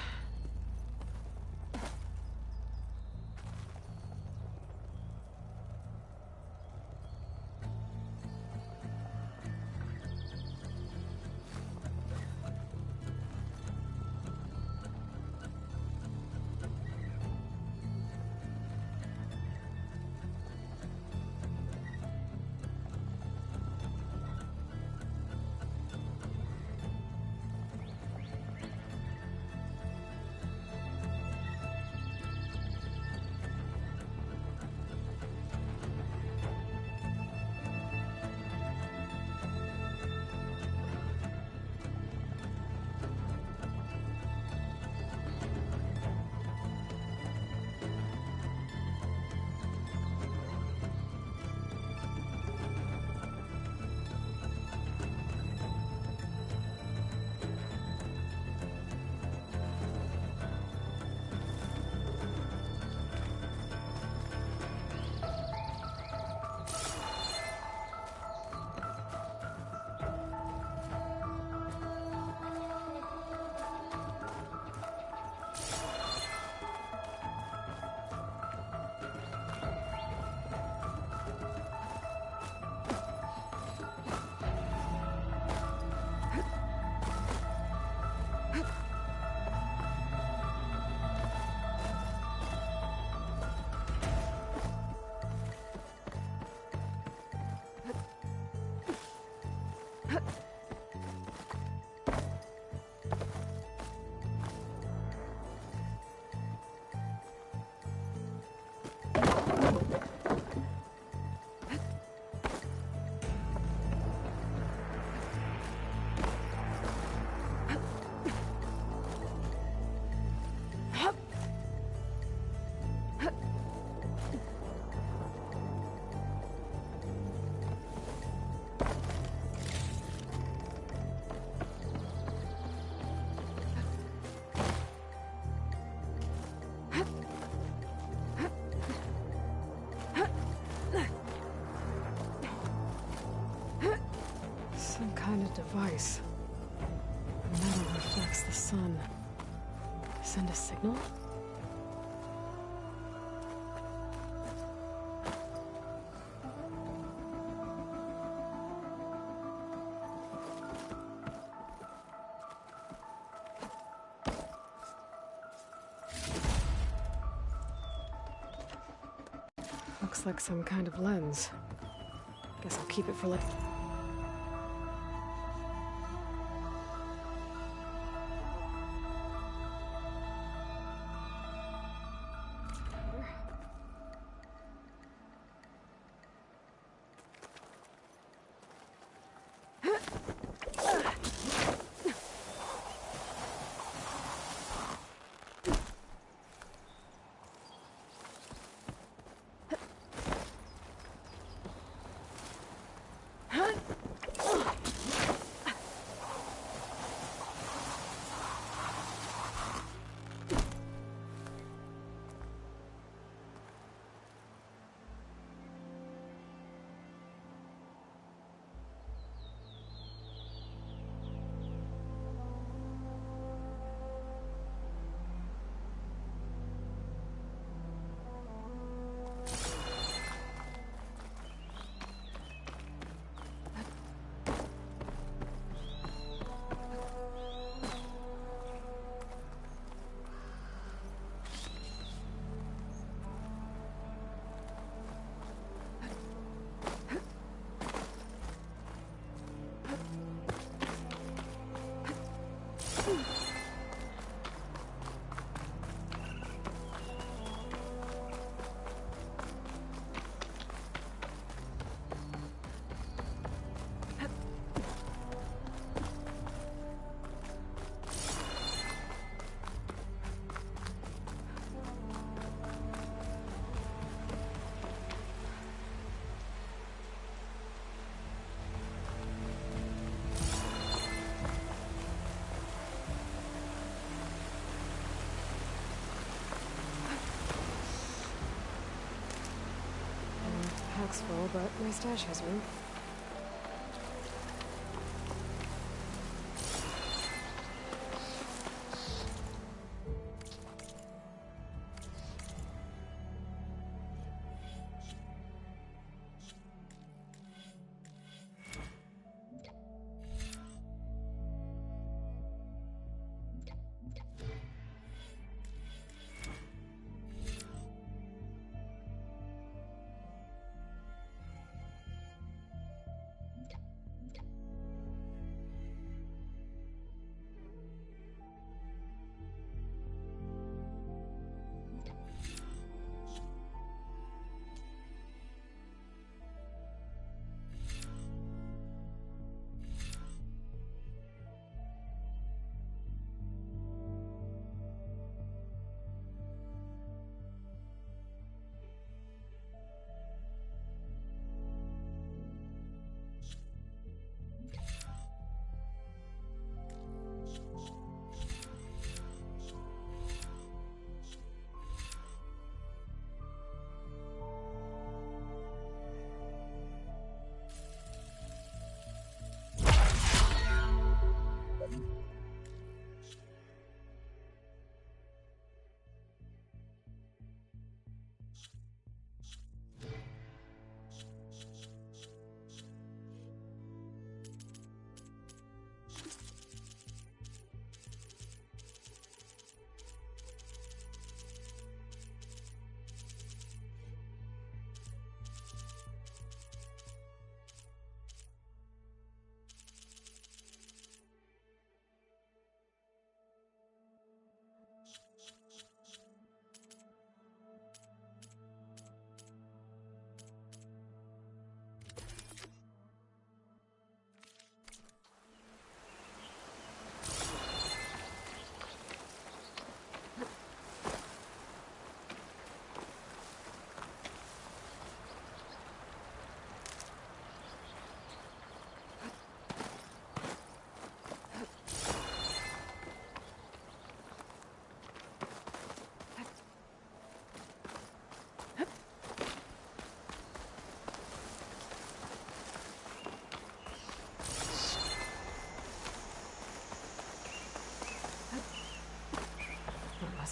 Some kind of device. The metal reflects the sun. Send a signal? Looks like some kind of lens. Guess I'll keep it for like... Pack's full, but my stash has room.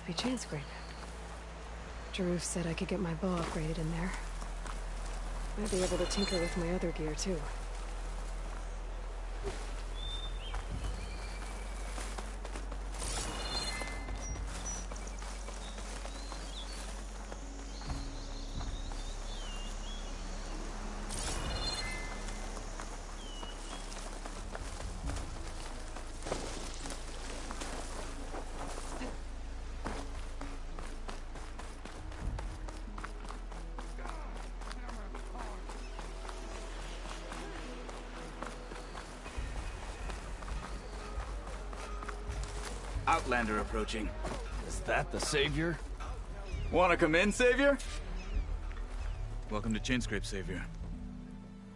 Must be Chainscrape. Drew said I could get my bow upgraded in there. Might be able to tinker with my other gear, too. Outlander approaching. Is that the Savior? Wanna come in, Savior? Welcome to Chainscrape, Savior.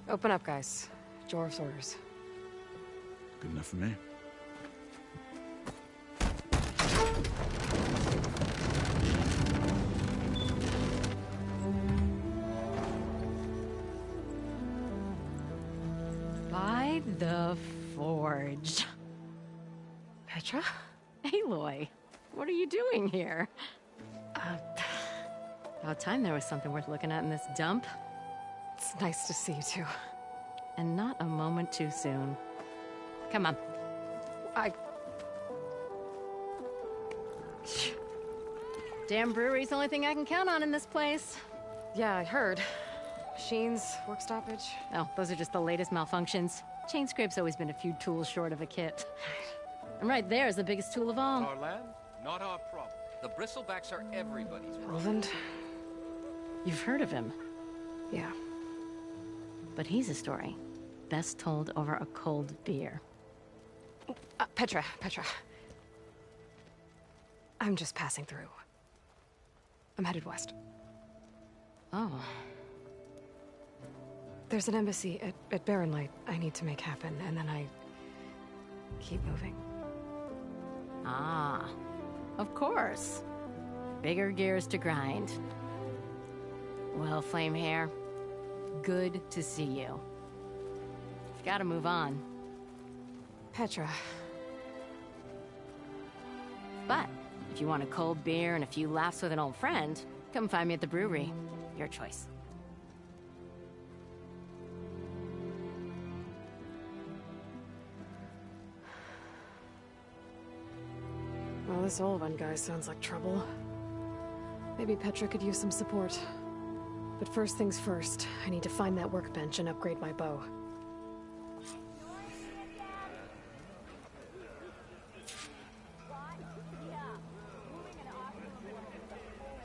Open up, guys. Jorv's orders. Good enough for me. By the Forge. Petra? Aloy, what are you doing here? About time there was something worth looking at in this dump. It's nice to see you too. And not a moment too soon. Come on. Damn brewery's the only thing I can count on in this place. Yeah, I heard. Machines, work stoppage. Oh, those are just the latest malfunctions. Chainscrape's always been a few tools short of a kit. And right there is the biggest tool of all. Our land, not our problem. The bristlebacks are everybody's problem. Roland? You've heard of him. Yeah. But he's a story best told over a cold beer. Petra. I'm just passing through. I'm headed west. Oh. There's an embassy at Barren Light I need to make happen, and then I keep moving. Ah, of course. Bigger gears to grind. Well, Flamehair, good to see you. You've got to move on. Petra. But if you want a cold beer and a few laughs with an old friend, come find me at the brewery. Your choice. Well, this old one guy sounds like trouble. Maybe Petra could use some support. But first things first, I need to find that workbench and upgrade my bow.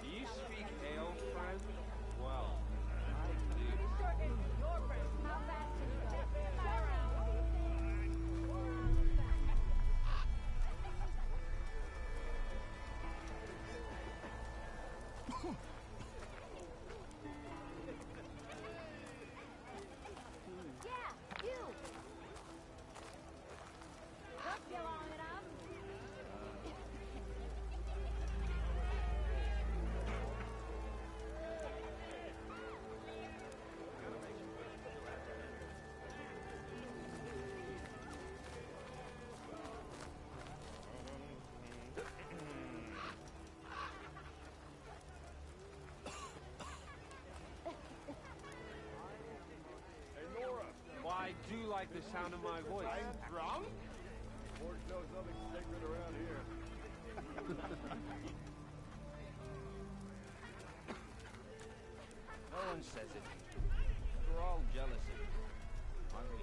Do you speak ale, friend? Well, I do. I do like the sound of my voice. I'm drunk? Forge knows nothing sacred around here. No one says it. We're all jealous of you, aren't we?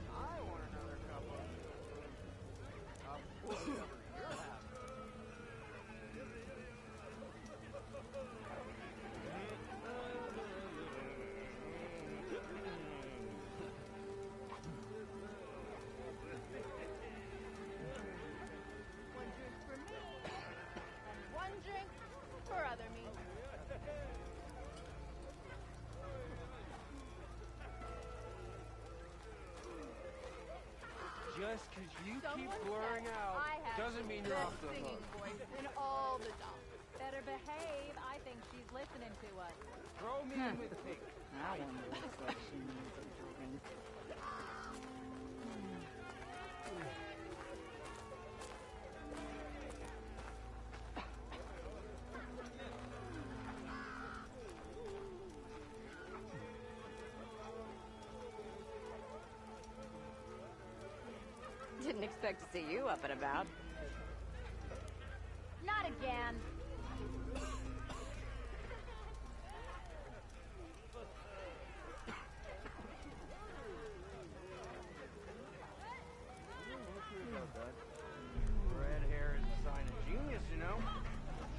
I want another cup of... whatever you're having. Just because you keep blurring out doesn't mean you're off the hook. Voice in all the dumps. Better behave. I think she's listening to us. Throw me in with pink. I don't know what she means. Didn't expect to see you up and about. Not again. Red hair is a sign of genius, you know?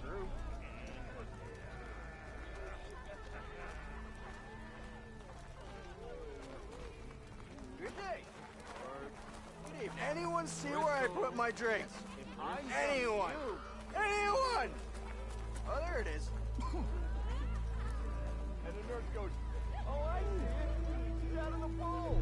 True. Good day. Or good evening. Anyone see where I put my drinks? Anyone? Anyone? Oh, there it is. And the nurse goes, oh, I see it. She's out of the bowl.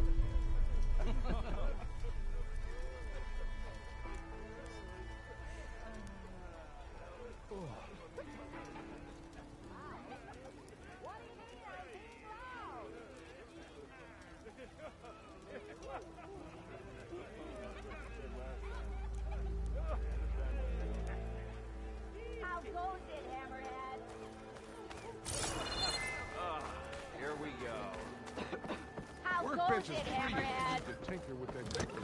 How goes it, Hammerhead? Here we go. How goes Workbench is it, free. Hammerhead? You can tinker with that tinker.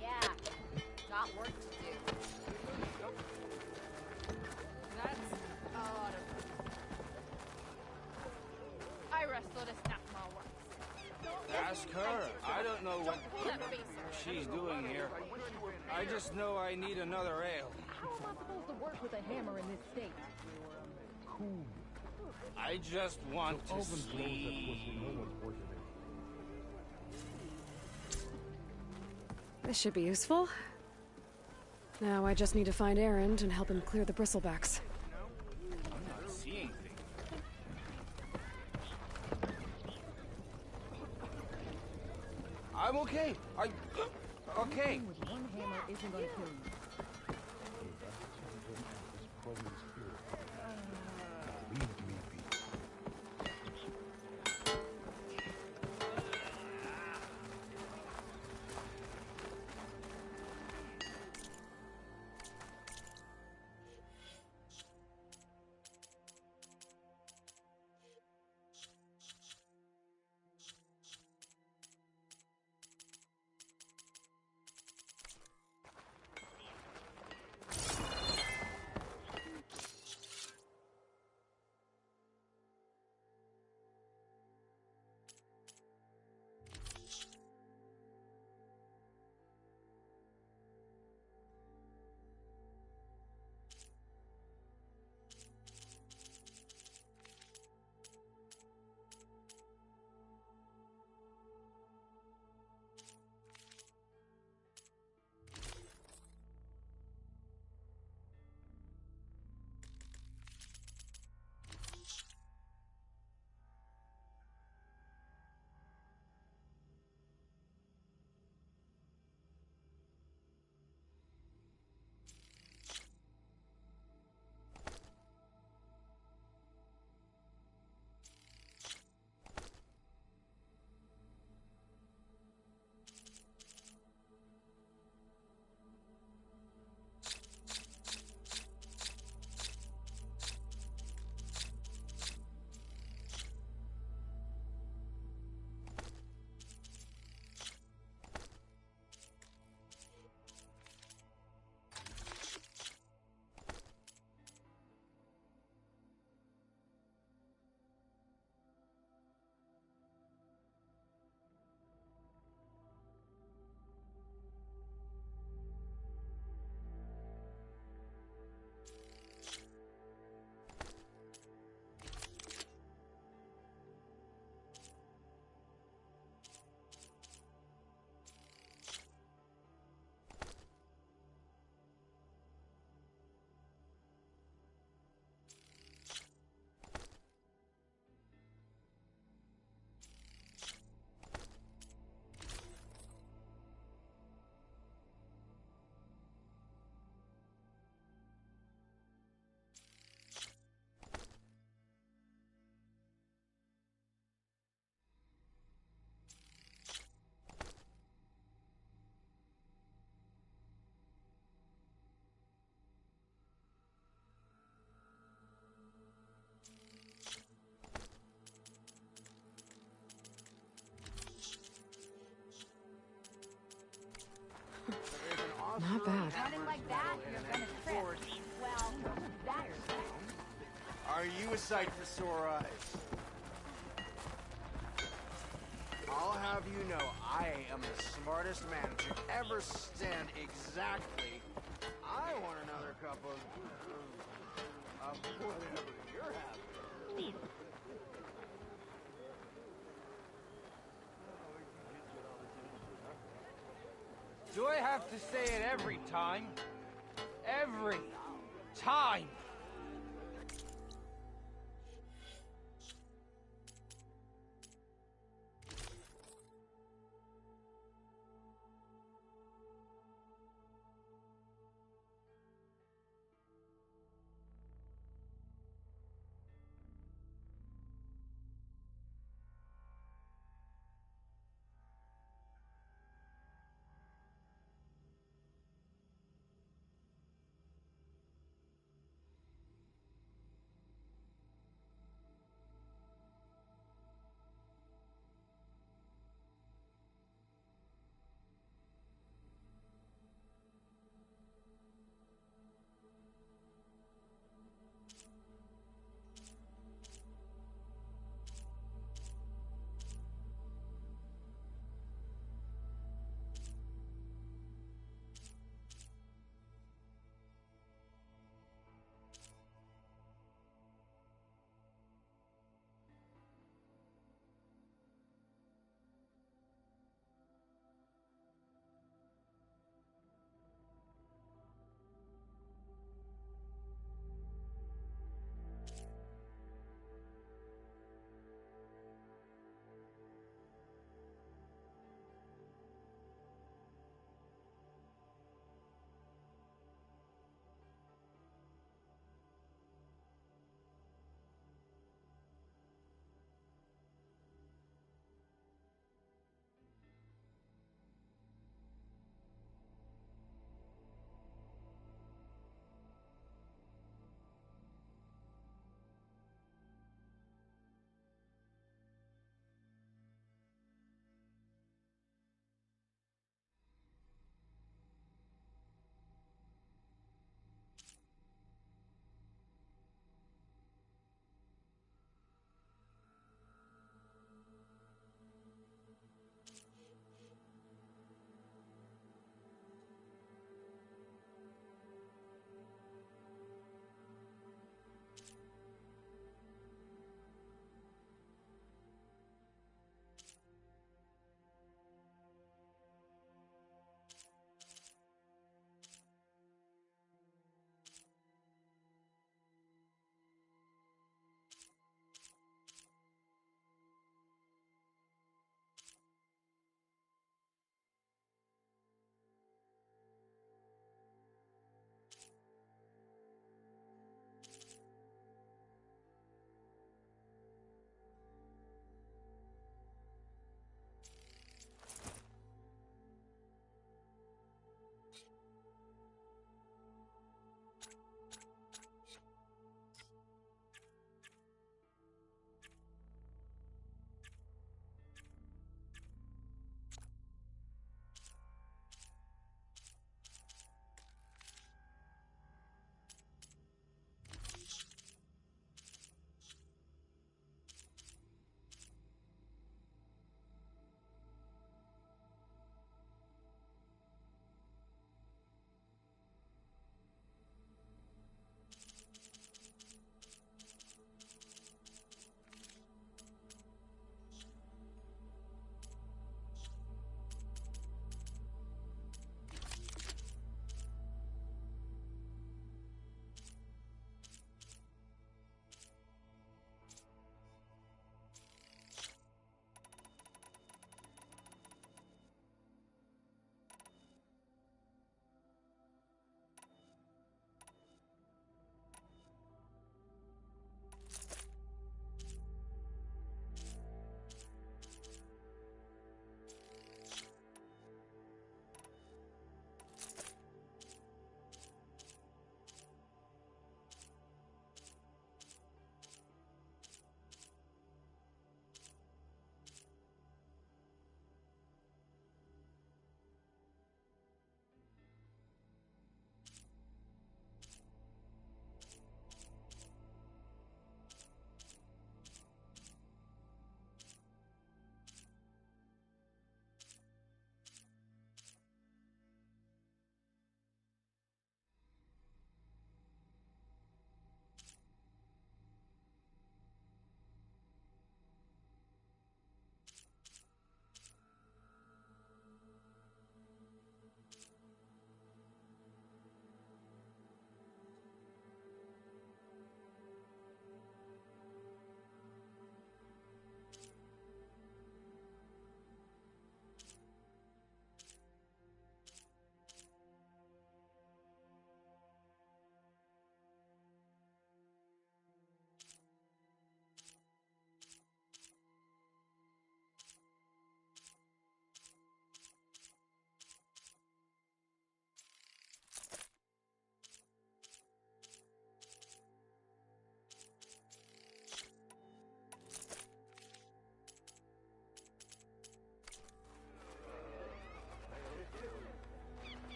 Yeah, got work to do. That's a lot of work. I wrestled a snap my works. Ask her. I don't know what Pull that face she's doing here. I just know I need another ale. How am I supposed to work with a hammer in this state? Cool. I just want to Alvin blows that whistle. sleep. No one's working it. This should be useful. Now I just need to find Erend and help him clear the bristlebacks. I'm not seeing things. I'm okay. Okay. With one hammer isn't gonna kill you. Believe me, Not bad. Running like that, you're gonna trip. Well, that's... Are you a sight for sore eyes? I'll have you know, I am the smartest man to ever stand exactly. I want another cup of whatever you're having. Do I have to say it every time? Every time!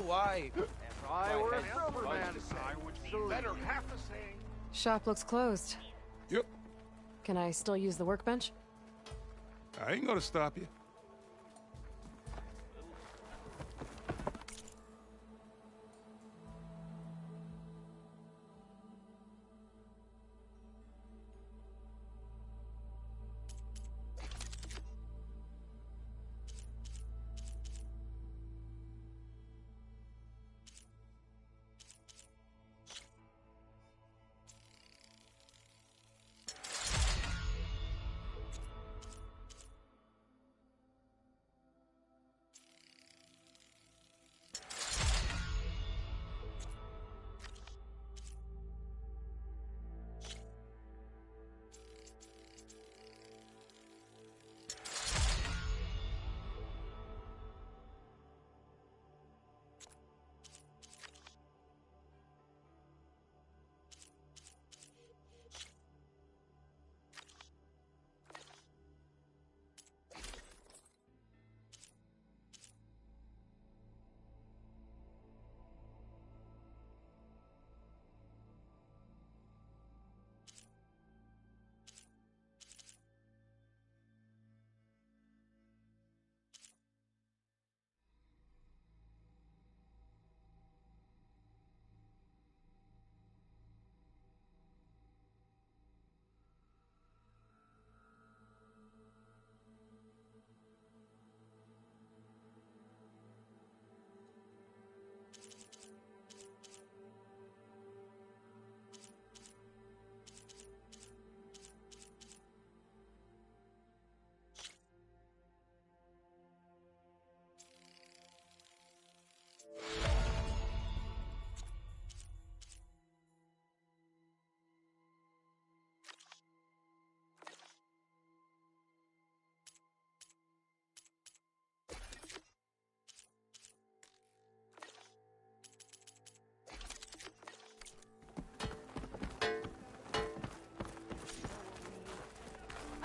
why... If I were a Silverman, I would be better half a saying. Shop looks closed. Yep. Can I still use the workbench? I ain't gonna stop you.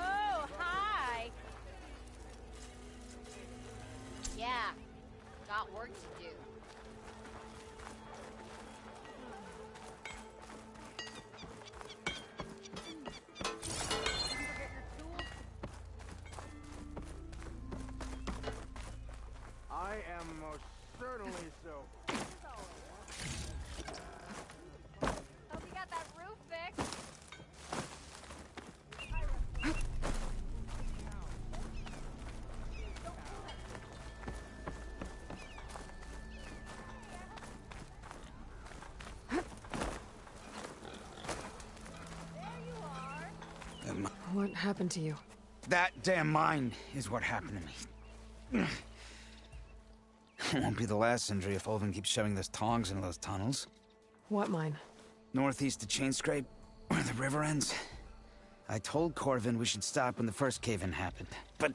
Oh, hi! Yeah, got work to do. I am most certainly so. Hope you got that roof fixed. What happened to you? That damn mine is what happened to me. It won't be the last injury if Ulvin keeps shoving those tongs into those tunnels. What mine? Northeast of Chainscrape, where the river ends. I told Corvin we should stop when the first cave-in happened, but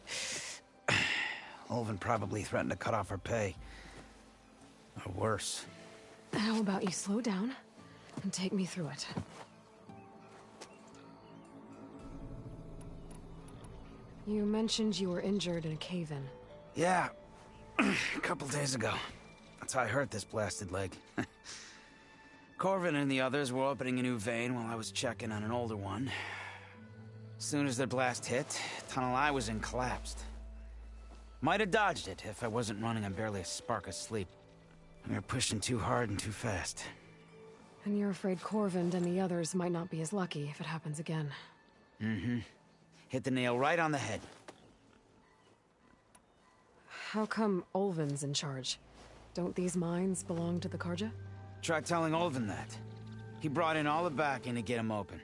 Ulvin probably threatened to cut off her pay. Or worse. How about you slow down and take me through it? You mentioned you were injured in a cave-in. Yeah, a couple days ago. That's how I hurt this blasted leg. Corvin and the others were opening a new vein while I was checking on an older one. As soon as their blast hit, the tunnel I was in collapsed. Might have dodged it if I wasn't running on barely a spark of sleep. We were pushing too hard and too fast. And you're afraid Corvin and the others might not be as lucky if it happens again. Mm-hmm. Hit the nail right on the head. How come Ulvin's in charge? Don't these mines belong to the Karja? Try telling Ulvin that. He brought in all the backing to get them open.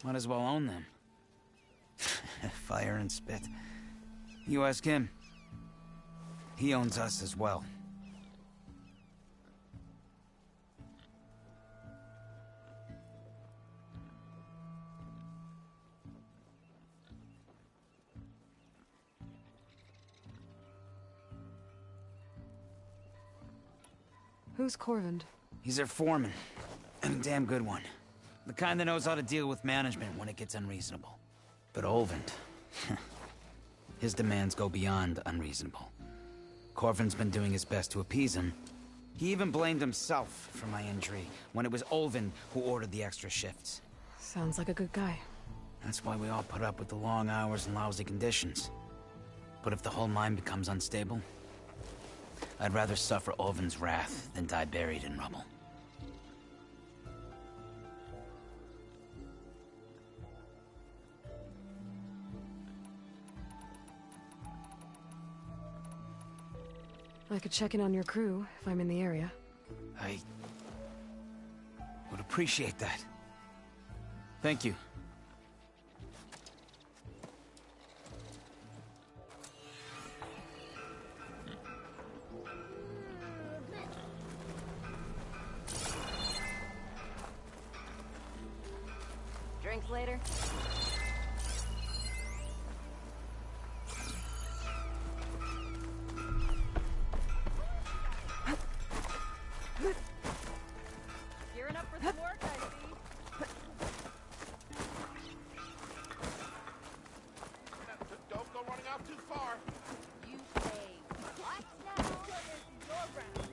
Might as well own them. Fire and spit. You ask him. He owns us as well. Who's Corvin? He's their foreman. And a damn good one. The kind that knows how to deal with management when it gets unreasonable. But Ulvin... his demands go beyond unreasonable. Corvin's been doing his best to appease him, He even blamed himself for my injury, when it was Olvin who ordered the extra shifts. Sounds like a good guy. That's why we all put up with the long hours and lousy conditions. But if the whole mine becomes unstable, I'd rather suffer Olvin's wrath than die buried in rubble. I could check in on your crew if I'm in the area. I would appreciate that. Thank you. Drinks later? Gearing up for some work, I see. Don't go running out too far. You say what now? This is your ground.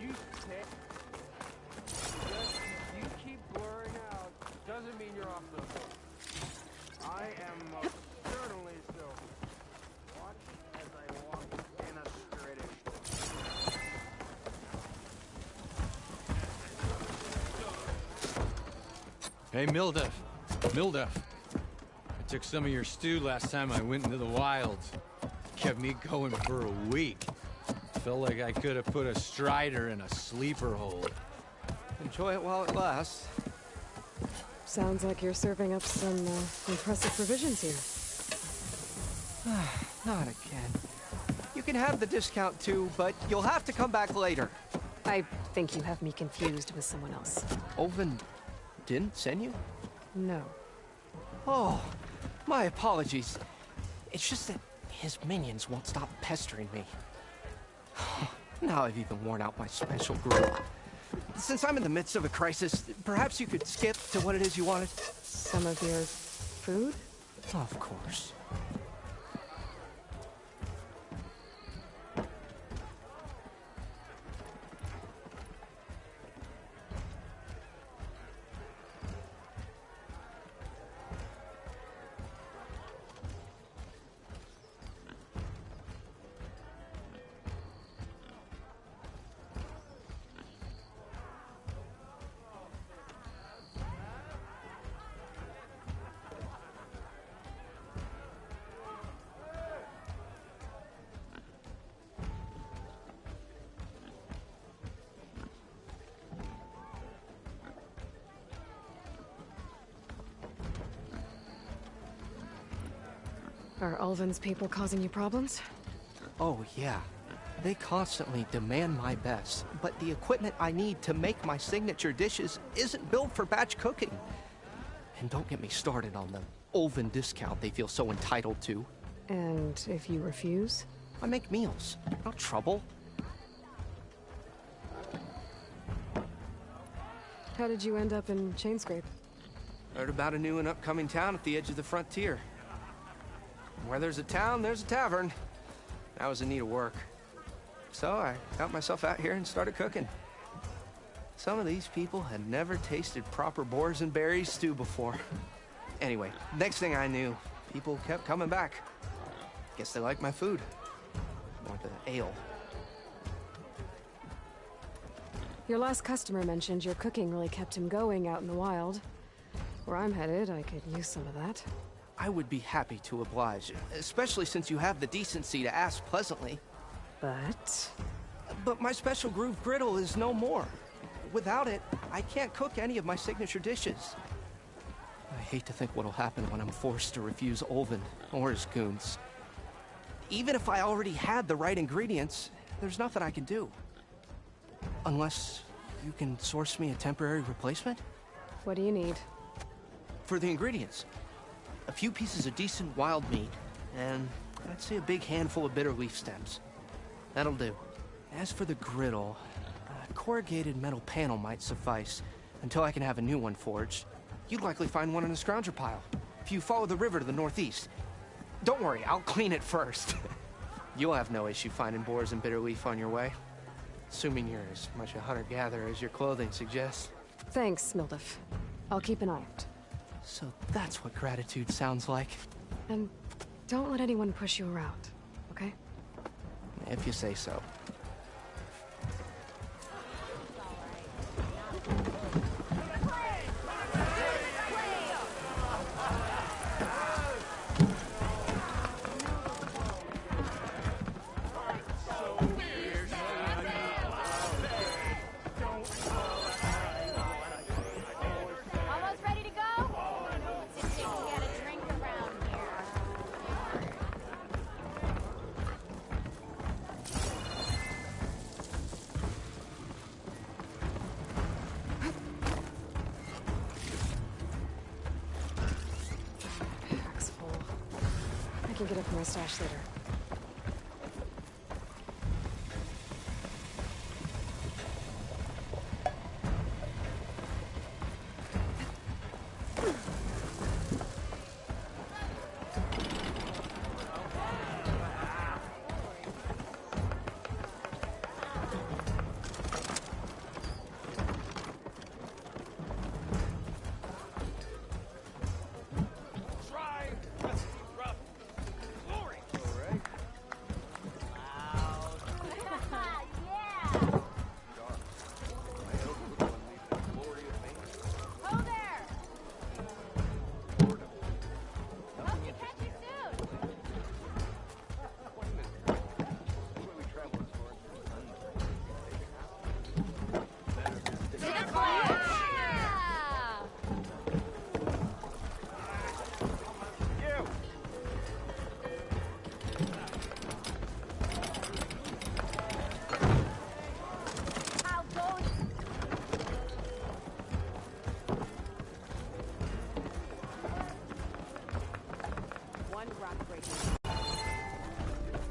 You sick? Just you keep blurring out doesn't mean you're off the hook. I am most certainly still. Watch as I walk in a British. Hey, Mildef. Mildef. I took some of your stew last time I went into the wilds. Kept me going for a week. Felt like I could have put a strider in a sleeper hole. Enjoy it while it lasts. Sounds like you're serving up some impressive provisions here. Not again. You can have the discount too, but you'll have to come back later. I think you have me confused with someone else. Olvin didn't send you? No. Oh, my apologies. It's just that his minions won't stop pestering me. Now I've even worn out my special group. Since I'm in the midst of a crisis, perhaps you could skip to what it is you wanted? Some of your food? Of course. Are Ulvin's people causing you problems? Oh, yeah. They constantly demand my best, but the equipment I need to make my signature dishes isn't built for batch cooking. And don't get me started on the Ulvin discount they feel so entitled to. And if you refuse? I make meals, not trouble. How did you end up in Chainscrape? Heard about a new and upcoming town at the edge of the frontier. Where there's a town, there's a tavern. I was in need of work. So I got myself out here and started cooking. Some of these people had never tasted proper boars and berries stew before. Anyway, next thing I knew, people kept coming back. Guess they liked my food. Or the ale. Your last customer mentioned your cooking really kept him going out in the wild. Where I'm headed, I could use some of that. I would be happy to oblige, especially since you have the decency to ask pleasantly. But my special groove griddle is no more. Without it, I can't cook any of my signature dishes. I hate to think what'll happen when I'm forced to refuse Olvin or his goons. Even if I already had the right ingredients, there's nothing I can do. Unless you can source me a temporary replacement? What do you need? For the ingredients. A few pieces of decent wild meat, and I'd say a big handful of bitter leaf stems. That'll do. As for the griddle, a corrugated metal panel might suffice until I can have a new one forged. you'd likely find one in a scrounger pile. If you follow the river to the northeast. Don't worry, I'll clean it first. You'll have no issue finding boars and bitter leaf on your way. Assuming you're as much a hunter-gatherer as your clothing suggests. Thanks, Mildef. I'll keep an eye out. So that's what gratitude sounds like. And don't let anyone push you around, okay? If you say so. Almost ready to go? It's a shame to get a drink around here. Pack's full. I can get it from my stash later.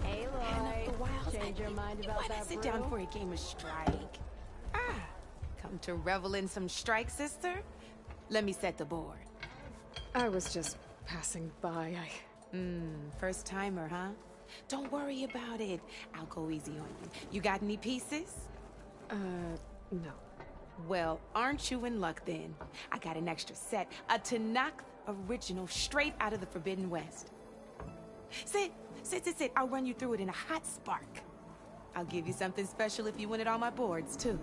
Hey, Lloyd. Change your mind about that Sit down brew? for a game of strike. Come to revel in some strike, sister? Let me set the board. I was just passing by. First timer, huh? Don't worry about it. I'll go easy on you. You got any pieces? No. Well, aren't you in luck then? I got an extra set, a Tanakh original straight out of the Forbidden West. Sit. I'll run you through it in a hot spark. I'll give you something special if you win it on my boards, too.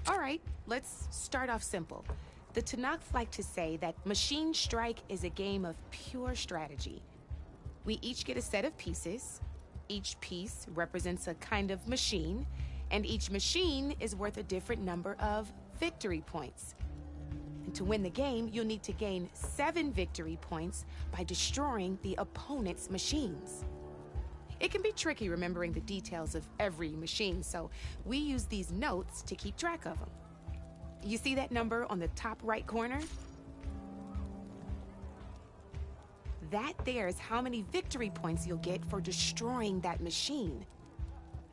All right, let's start off simple. The Tanakh like to say that Machine Strike is a game of pure strategy. We each get a set of pieces. Each piece represents a kind of machine, and each machine is worth a different number of victory points. And to win the game, you'll need to gain 7 victory points by destroying the opponent's machines. It can be tricky remembering the details of every machine, so we use these notes to keep track of them. You see that number on the top right corner? That there is how many victory points you'll get for destroying that machine.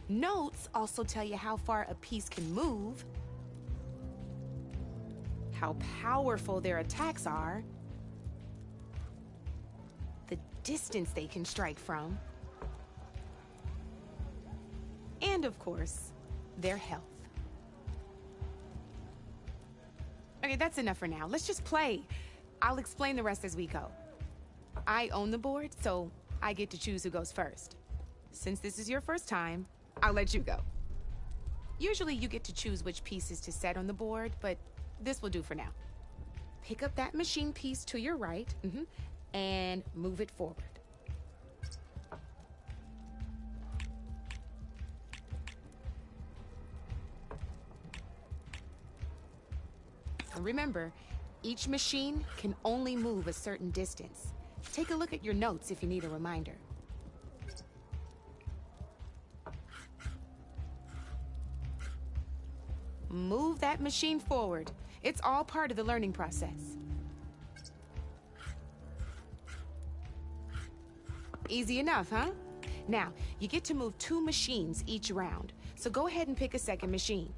Notes also tell you how far a piece can move, how powerful their attacks are, the distance they can strike from, and of course, their health. Okay, that's enough for now. Let's just play. I'll explain the rest as we go. I own the board, so I get to choose who goes first. Since this is your first time, I'll let you go. Usually you get to choose which pieces to set on the board, but this will do for now. Pick up that machine piece to your right, and move it forward. And remember, each machine can only move a certain distance. Take a look at your notes if you need a reminder. Move that machine forward. It's all part of the learning process. Easy enough, huh? Now, you get to move 2 machines each round, so go ahead and pick a second machine.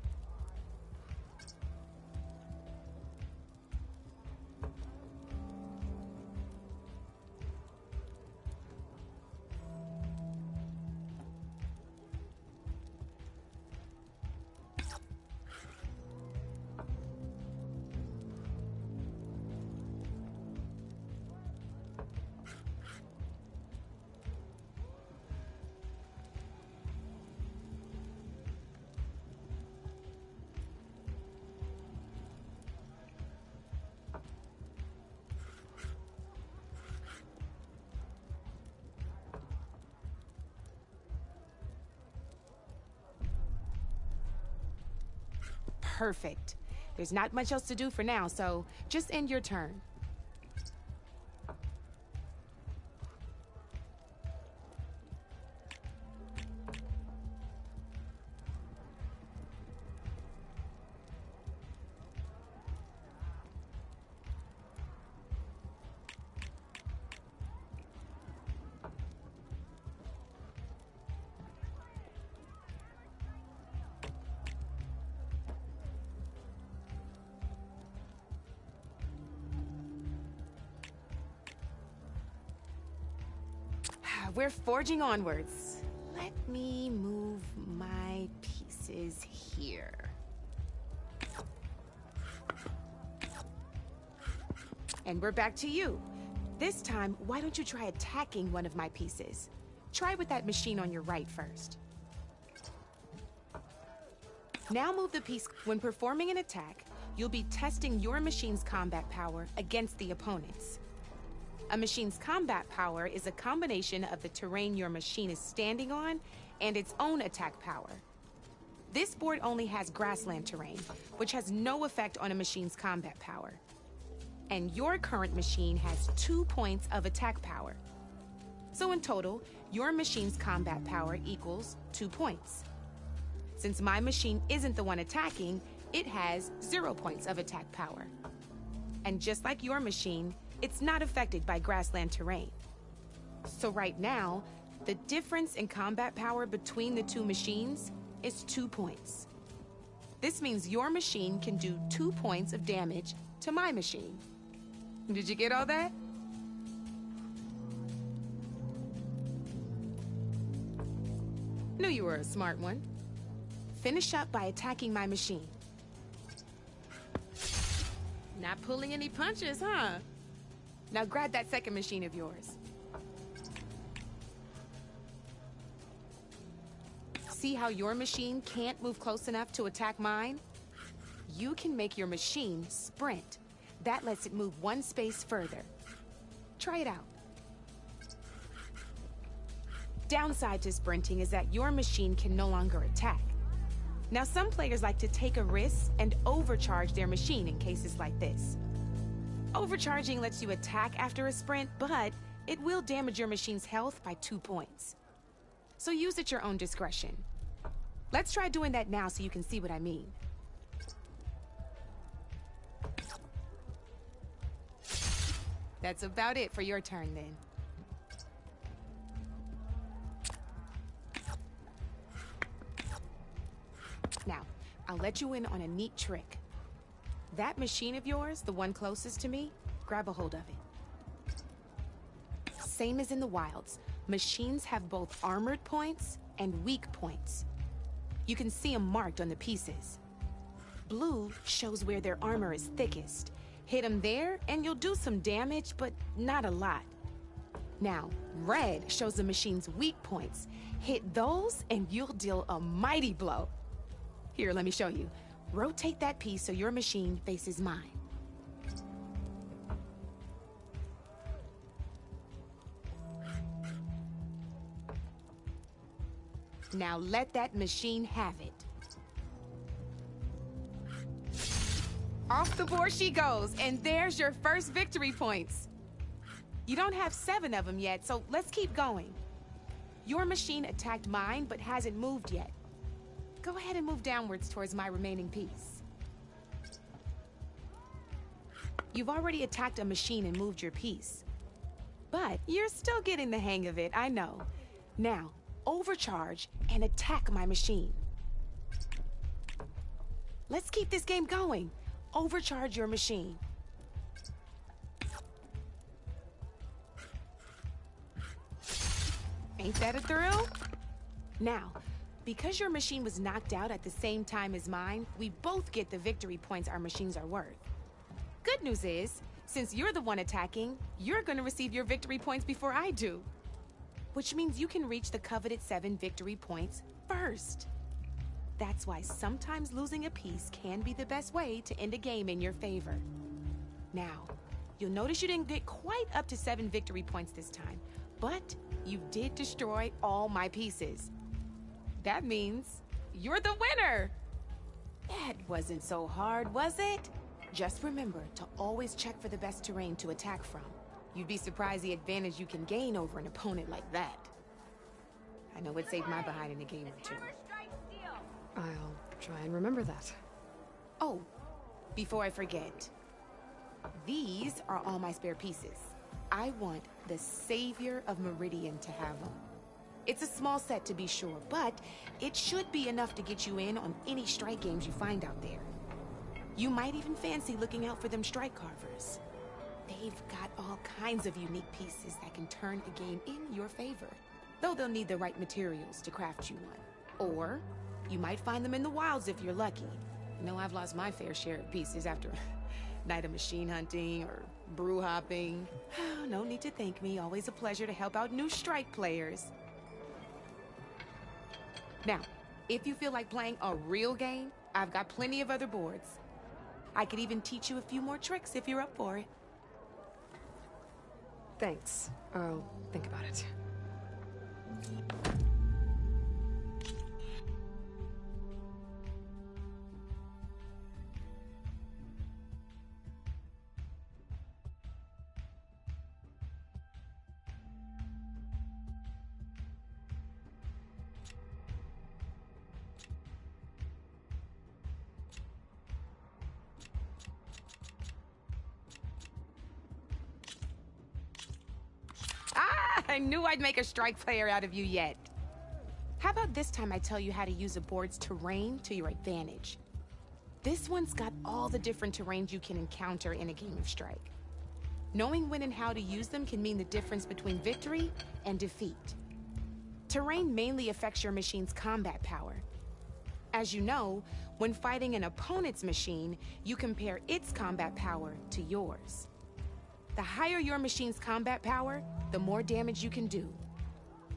Perfect. There's not much else to do for now, so just end your turn. We're forging onwards. Let me move my pieces here. And we're back to you. This time, why don't you try attacking one of my pieces? Try with that machine on your right first. Now move the piece. When performing an attack, you'll be testing your machine's combat power against the opponent's. A machine's combat power is a combination of the terrain your machine is standing on and its own attack power. This board only has grassland terrain, which has no effect on a machine's combat power. And your current machine has 2 points of attack power. So in total, your machine's combat power equals 2 points. Since my machine isn't the one attacking, it has 0 points of attack power. And just like your machine, it's not affected by grassland terrain. So right now, the difference in combat power between the 2 machines is 2 points. This means your machine can do 2 points of damage to my machine. Did you get all that? Knew you were a smart one. Finish up by attacking my machine. Not pulling any punches, huh? Now grab that second machine of yours. See how your machine can't move close enough to attack mine? You can make your machine sprint. That lets it move 1 space further. Try it out. Downside to sprinting is that your machine can no longer attack. Now, some players like to take a risk and overcharge their machine in cases like this. Overcharging lets you attack after a sprint, but it will damage your machine's health by 2 points. So use at your own discretion. Let's try doing that now so you can see what I mean. That's about it for your turn, then. Now, I'll let you in on a neat trick. That machine of yours, the one closest to me, grab a hold of it. Same as in the wilds, machines have both armored points and weak points. You can see them marked on the pieces. Blue shows where their armor is thickest. Hit them there, and you'll do some damage, but not a lot. Now, red shows the machine's weak points. Hit those, and you'll deal a mighty blow. Here, let me show you. Rotate that piece so your machine faces mine. Now let that machine have it. Off the board she goes, and there's your first victory points. You don't have 7 of them yet, so let's keep going. Your machine attacked mine, but hasn't moved yet. Go ahead and move downwards towards my remaining piece. You've already attacked a machine and moved your piece. But you're still getting the hang of it, I know. Now, overcharge and attack my machine. Let's keep this game going. Overcharge your machine. Ain't that a thrill? Now, because your machine was knocked out at the same time as mine, we both get the victory points our machines are worth. Good news is, since you're the one attacking, you're gonna receive your victory points before I do. Which means you can reach the coveted 7 victory points first. That's why sometimes losing a piece can be the best way to end a game in your favor. Now, you'll notice you didn't get quite up to 7 victory points this time, but you did destroy all my pieces. That means you're the winner! That wasn't so hard, was it? Just remember to always check for the best terrain to attack from. You'd be surprised the advantage you can gain over an opponent like that. I know it saved my behind in a game or two. I'll try and remember that. Oh, before I forget, these are all my spare pieces. I want the Savior of Meridian to have them. It's a small set to be sure, but it should be enough to get you in on any strike games you find out there. You might even fancy looking out for them strike carvers. They've got all kinds of unique pieces that can turn a game in your favor, though they'll need the right materials to craft you one. Or you might find them in the wilds if you're lucky. You know, I've lost my fair share of pieces after a night of machine hunting or brew hopping. No need to thank me. Always a pleasure to help out new strike players. Now, if you feel like playing a real game, I've got plenty of other boards. I could even teach you a few more tricks if you're up for it. Thanks. I'll think about it. I knew I'd make a strike player out of you yet. How about this time I tell you how to use a board's terrain to your advantage? This one's got all the different terrains you can encounter in a game of strike. Knowing when and how to use them can mean the difference between victory and defeat. Terrain mainly affects your machine's combat power. As you know, when fighting an opponent's machine, you compare its combat power to yours. The higher your machine's combat power, the more damage you can do.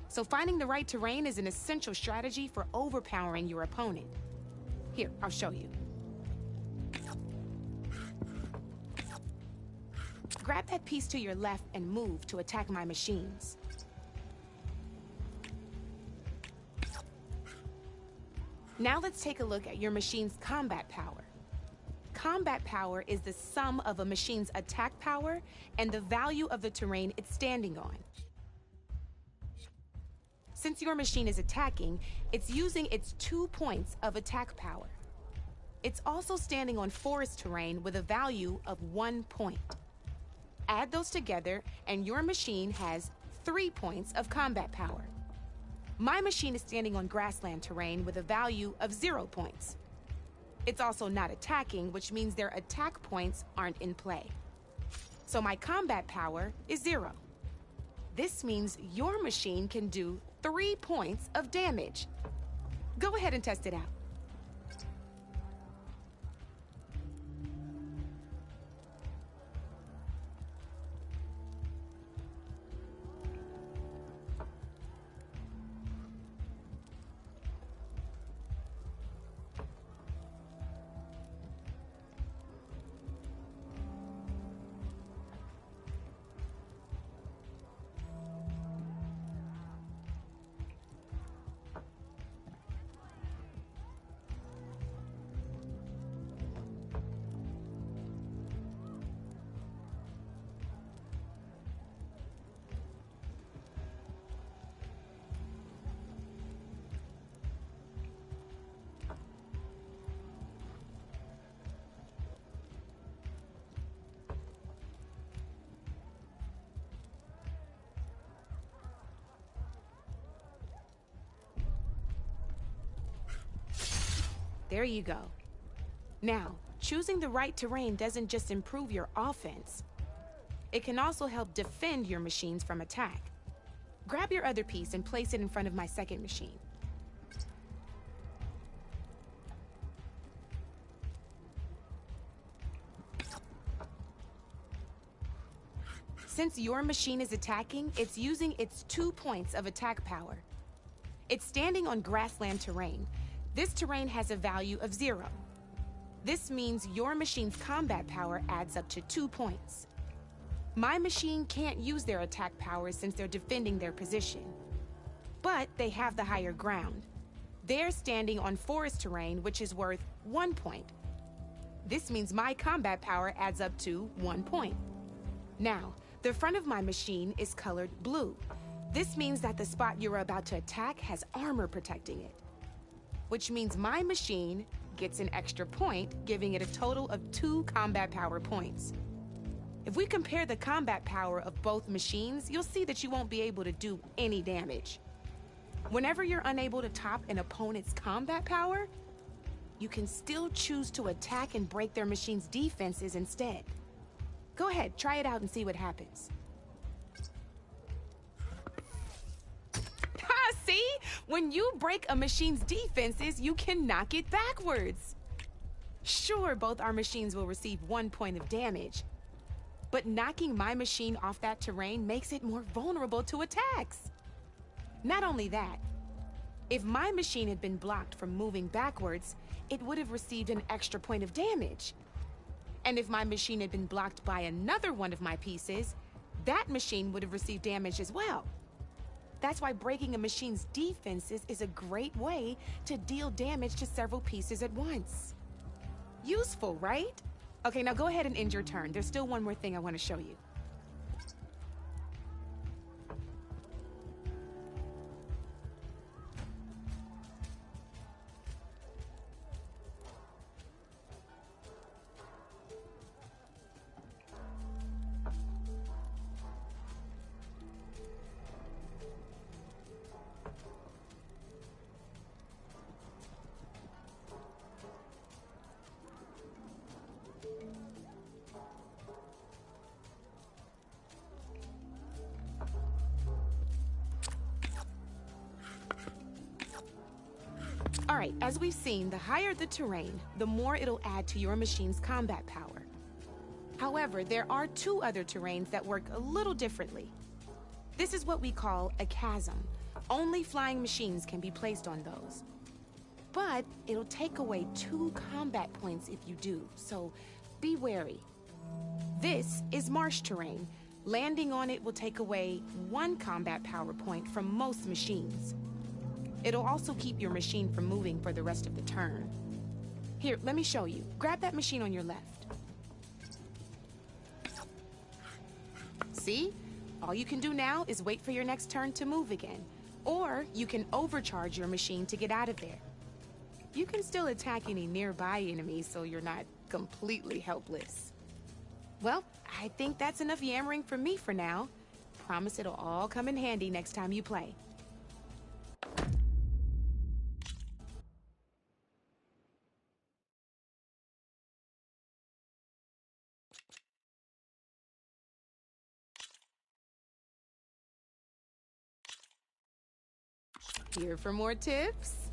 So finding the right terrain is an essential strategy for overpowering your opponent. Here, I'll show you. Grab that piece to your left and move to attack my machines. Now let's take a look at your machine's combat power. Combat power is the sum of a machine's attack power and the value of the terrain it's standing on. Since your machine is attacking, it's using its 2 points of attack power. It's also standing on forest terrain with a value of 1 point. Add those together and your machine has 3 points of combat power. My machine is standing on grassland terrain with a value of 0 points. It's also not attacking, which means their attack points aren't in play. So my combat power is 0. This means your machine can do 3 points of damage. Go ahead and test it out. There you go. Now, choosing the right terrain doesn't just improve your offense. It can also help defend your machines from attack. Grab your other piece and place it in front of my second machine. Since your machine is attacking, it's using its 2 points of attack power. It's standing on grassland terrain. This terrain has a value of 0. This means your machine's combat power adds up to 2 points. My machine can't use their attack power since they're defending their position. But they have the higher ground. They're standing on forest terrain, which is worth 1 point. This means my combat power adds up to 1 point. Now, the front of my machine is colored blue. This means that the spot you're about to attack has armor protecting it, which means my machine gets an extra point, giving it a total of 2 combat power points. If we compare the combat power of both machines, you'll see that you won't be able to do any damage. Whenever you're unable to top an opponent's combat power, you can still choose to attack and break their machine's defenses instead. Go ahead, try it out and see what happens. Ha, see? When you break a machine's defenses, you can knock it backwards. Sure, both our machines will receive 1 point of damage, but knocking my machine off that terrain makes it more vulnerable to attacks. Not only that, if my machine had been blocked from moving backwards, it would have received an extra point of damage. And if my machine had been blocked by another one of my pieces, that machine would have received damage as well. That's why breaking a machine's defenses is a great way to deal damage to several pieces at once. Useful, right? Okay, now go ahead and end your turn. There's still one more thing I want to show you. All right, as we've seen, the higher the terrain, the more it'll add to your machine's combat power. However, there are 2 other terrains that work a little differently. This is what we call a chasm. Only flying machines can be placed on those. But it'll take away 2 combat points if you do, so be wary. This is marsh terrain. Landing on it will take away 1 combat power point from most machines. It'll also keep your machine from moving for the rest of the turn. Here, let me show you. Grab that machine on your left. See? All you can do now is wait for your next turn to move again. Or you can overcharge your machine to get out of there. You can still attack any nearby enemies so you're not completely helpless. Well, I think that's enough yammering from me for now. Promise it'll all come in handy next time you play. Here for more tips?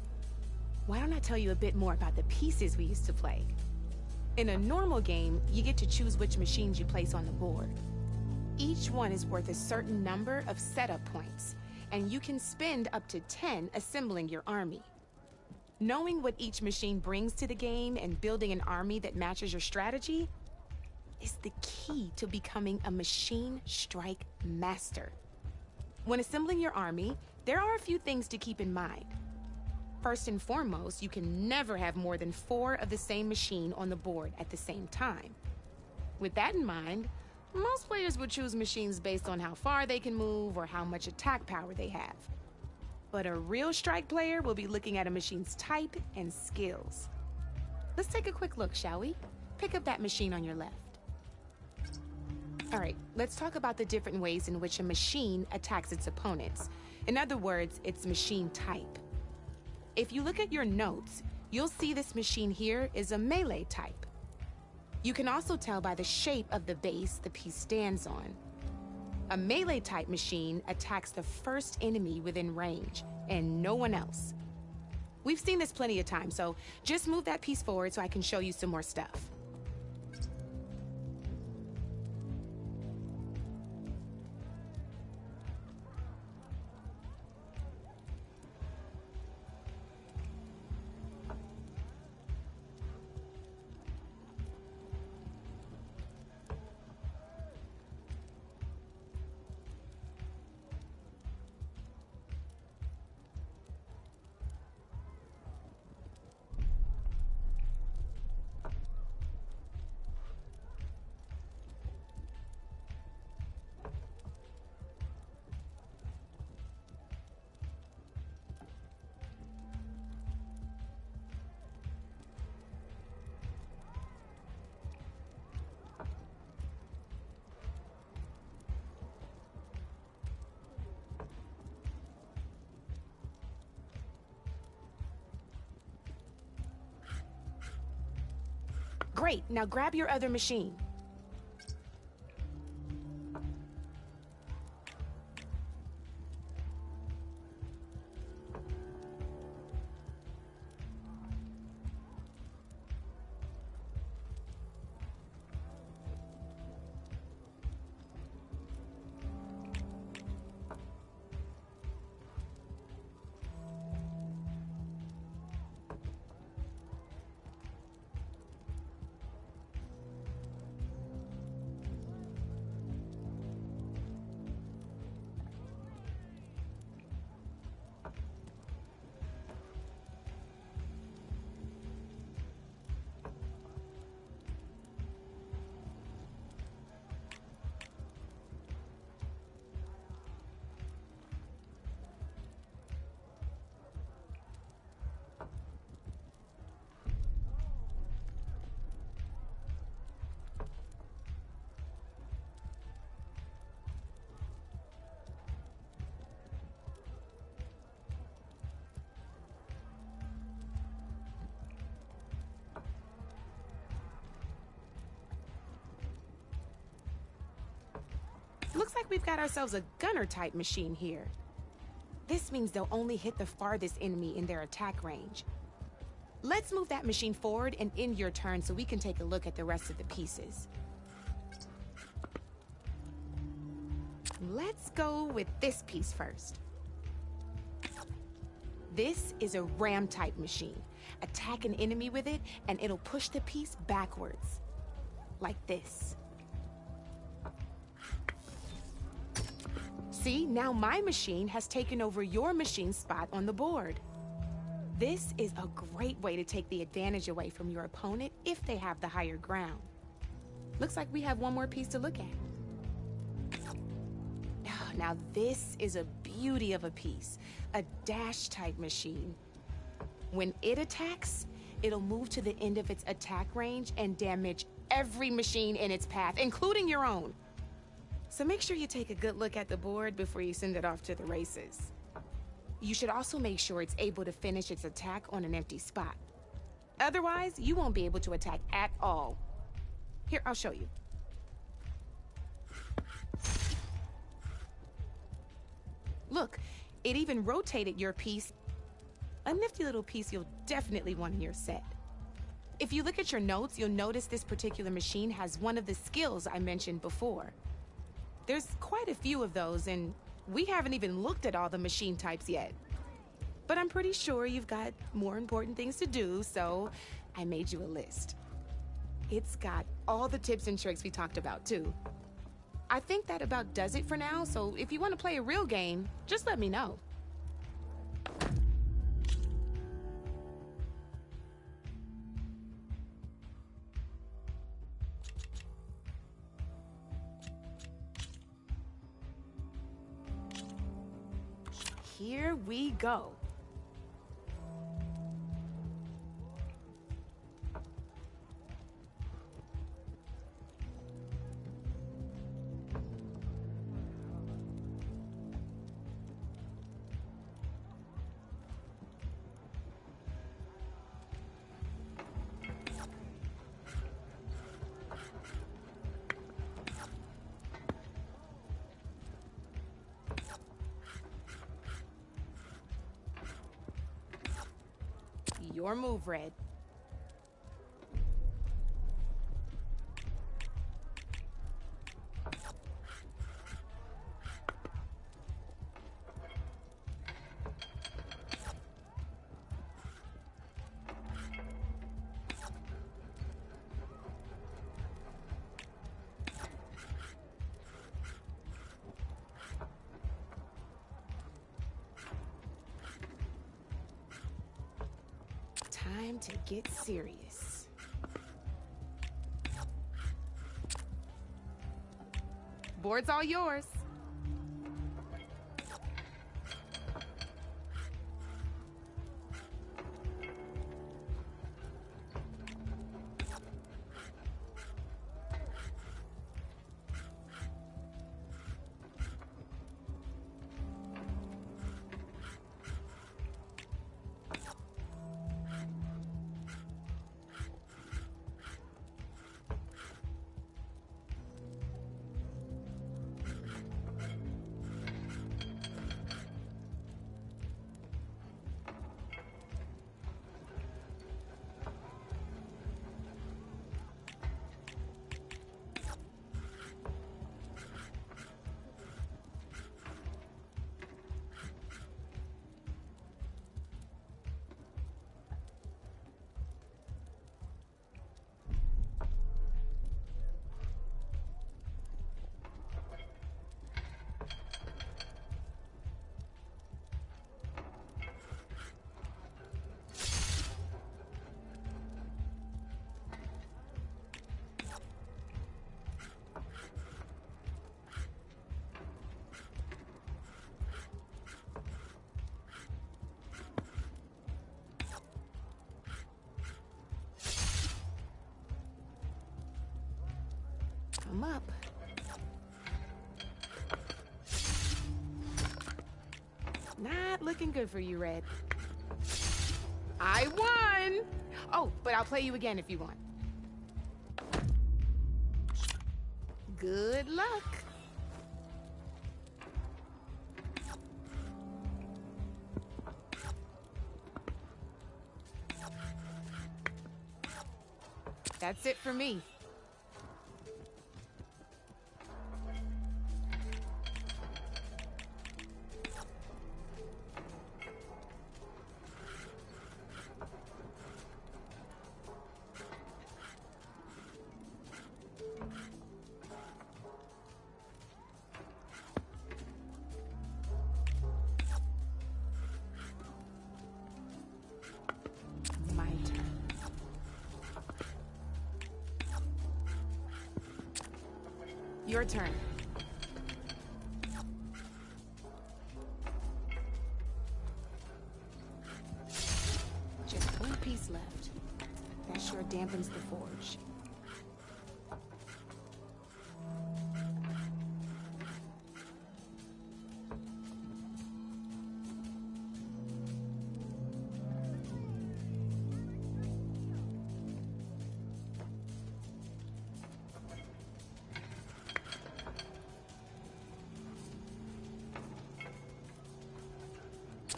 Why don't I tell you a bit more about the pieces we used to play? In a normal game, you get to choose which machines you place on the board. Each one is worth a certain number of setup points, and you can spend up to 10 assembling your army. Knowing what each machine brings to the game and building an army that matches your strategy is the key to becoming a machine strike master. When assembling your army, there are a few things to keep in mind. First and foremost, you can never have more than 4 of the same machine on the board at the same time. With that in mind, most players would choose machines based on how far they can move or how much attack power they have. But a real strike player will be looking at a machine's type and skills. Let's take a quick look, shall we? Pick up that machine on your left. All right, let's talk about the different ways in which a machine attacks its opponents. In other words, its machine type. If you look at your notes, you'll see this machine here is a melee type. You can also tell by the shape of the base the piece stands on. A melee type machine attacks the first enemy within range, and no one else. We've seen this plenty of times, so just move that piece forward so I can show you some more stuff. Great, now grab your other machine. Looks like we've got ourselves a gunner-type machine here. This means they'll only hit the farthest enemy in their attack range. Let's move that machine forward and end your turn so we can take a look at the rest of the pieces. Let's go with this piece first. This is a ram-type machine. Attack an enemy with it, and it'll push the piece backwards. Like this. See, now my machine has taken over your machine's spot on the board. This is a great way to take the advantage away from your opponent if they have the higher ground. Looks like we have one more piece to look at. Now this is a beauty of a piece, a dash-type machine. When it attacks, it'll move to the end of its attack range and damage every machine in its path, including your own. So make sure you take a good look at the board before you send it off to the races. You should also make sure it's able to finish its attack on an empty spot. Otherwise, you won't be able to attack at all. Here, I'll show you. Look, it even rotated your piece. A nifty little piece you'll definitely want in your set. If you look at your notes, you'll notice this particular machine has one of the skills I mentioned before. There's quite a few of those, and we haven't even looked at all the machine types yet. But I'm pretty sure you've got more important things to do, so I made you a list. It's got all the tips and tricks we talked about, too. I think that about does it for now, so if you want to play a real game, just let me know. Here we go. Your move, Red. Time to get serious. Board's all yours. I'm up. Not looking good for you, Red. I won! Oh, but I'll play you again if you want. Good luck. That's it for me. My turn. Your turn. Just one piece left. That sure dampens the forge.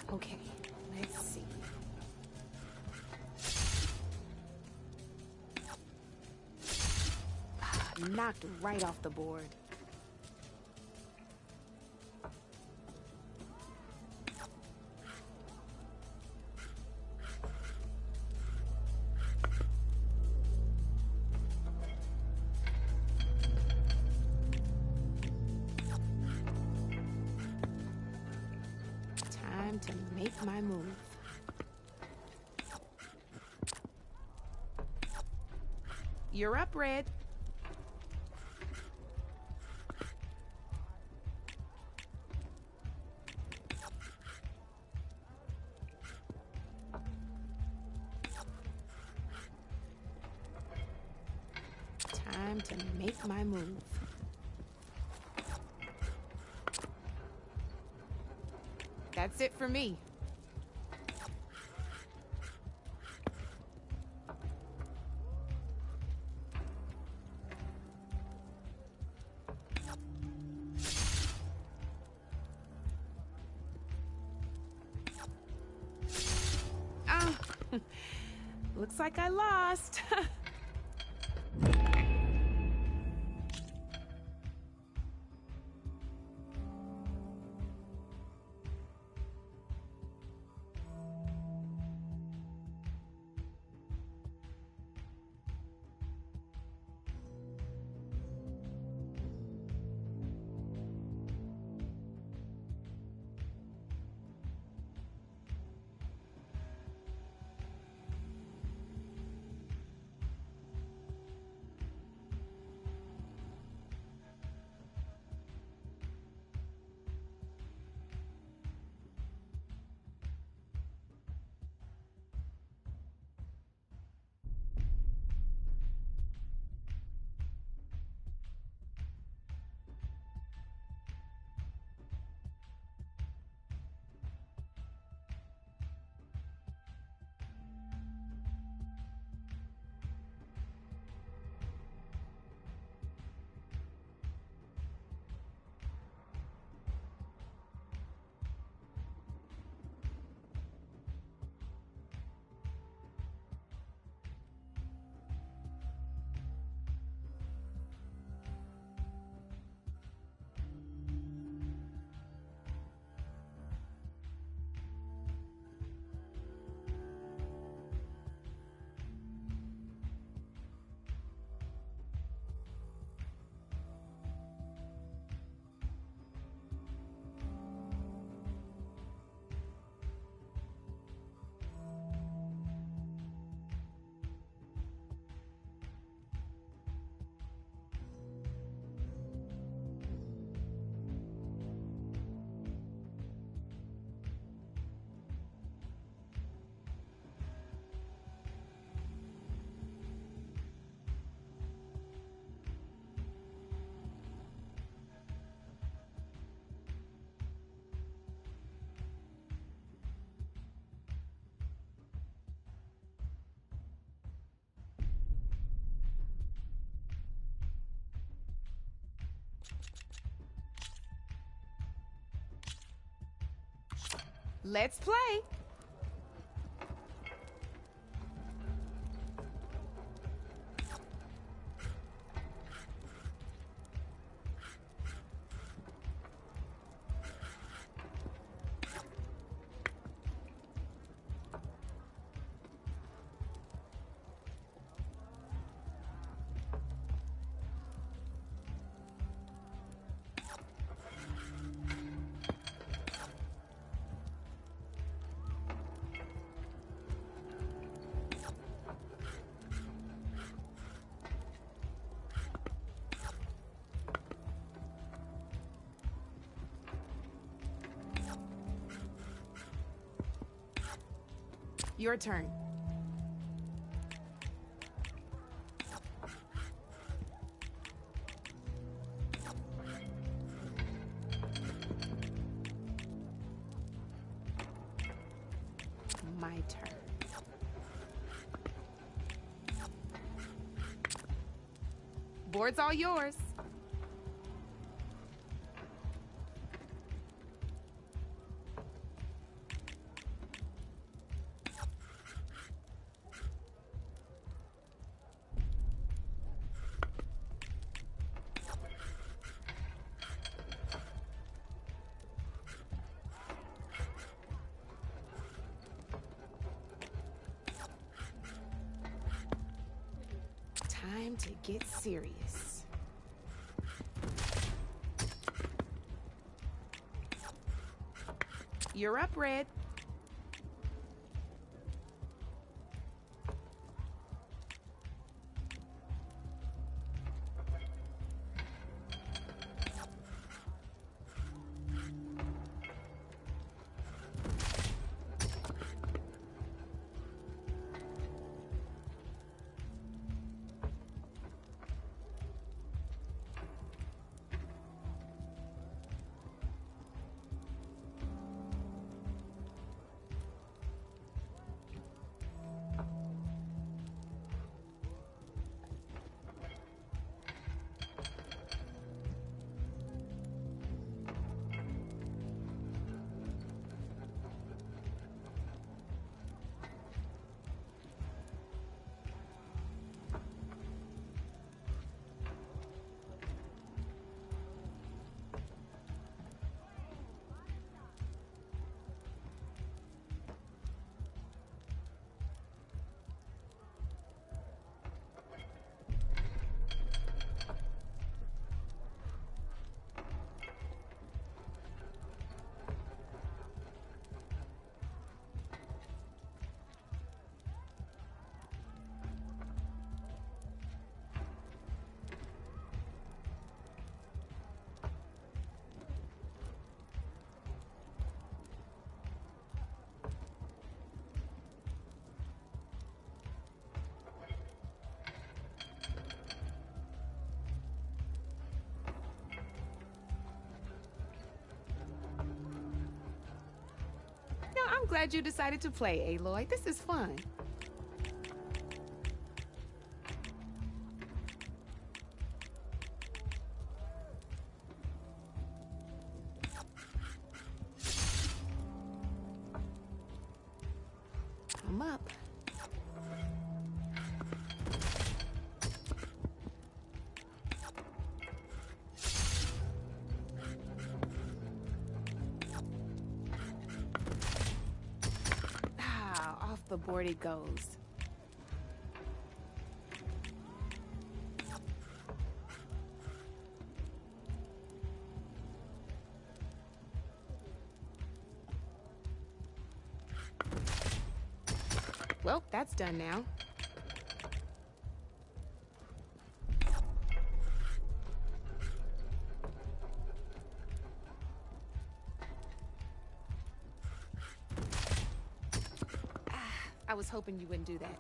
Okay, let's see. Knocked right off the board. Time to make my move. You're up, Red. Time to make my move. That's it for me. Ah, Looks like I lost. Let's play. Your turn. My turn. Board's all yours. Time to get serious. You're up, Red. I'm glad you decided to play, Aloy. This is fun. I'm up. Off the board it goes. Well, that's done now. I was hoping you wouldn't do that.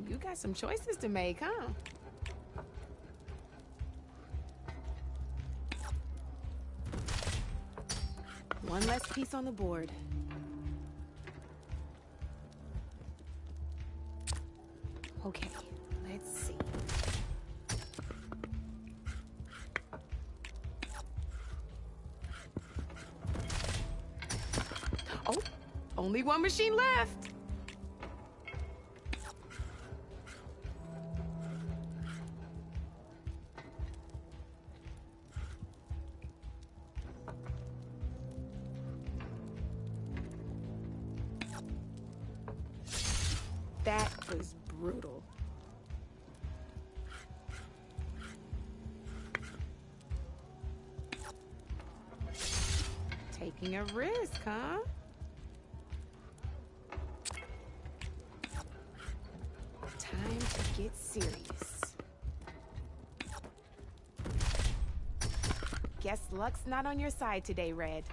You got some choices to make, huh? One less piece on the board. Okay, let's see. Oh, only one machine left. That was brutal. Taking a risk, huh? Time to get serious. Guess luck's not on your side today, Red.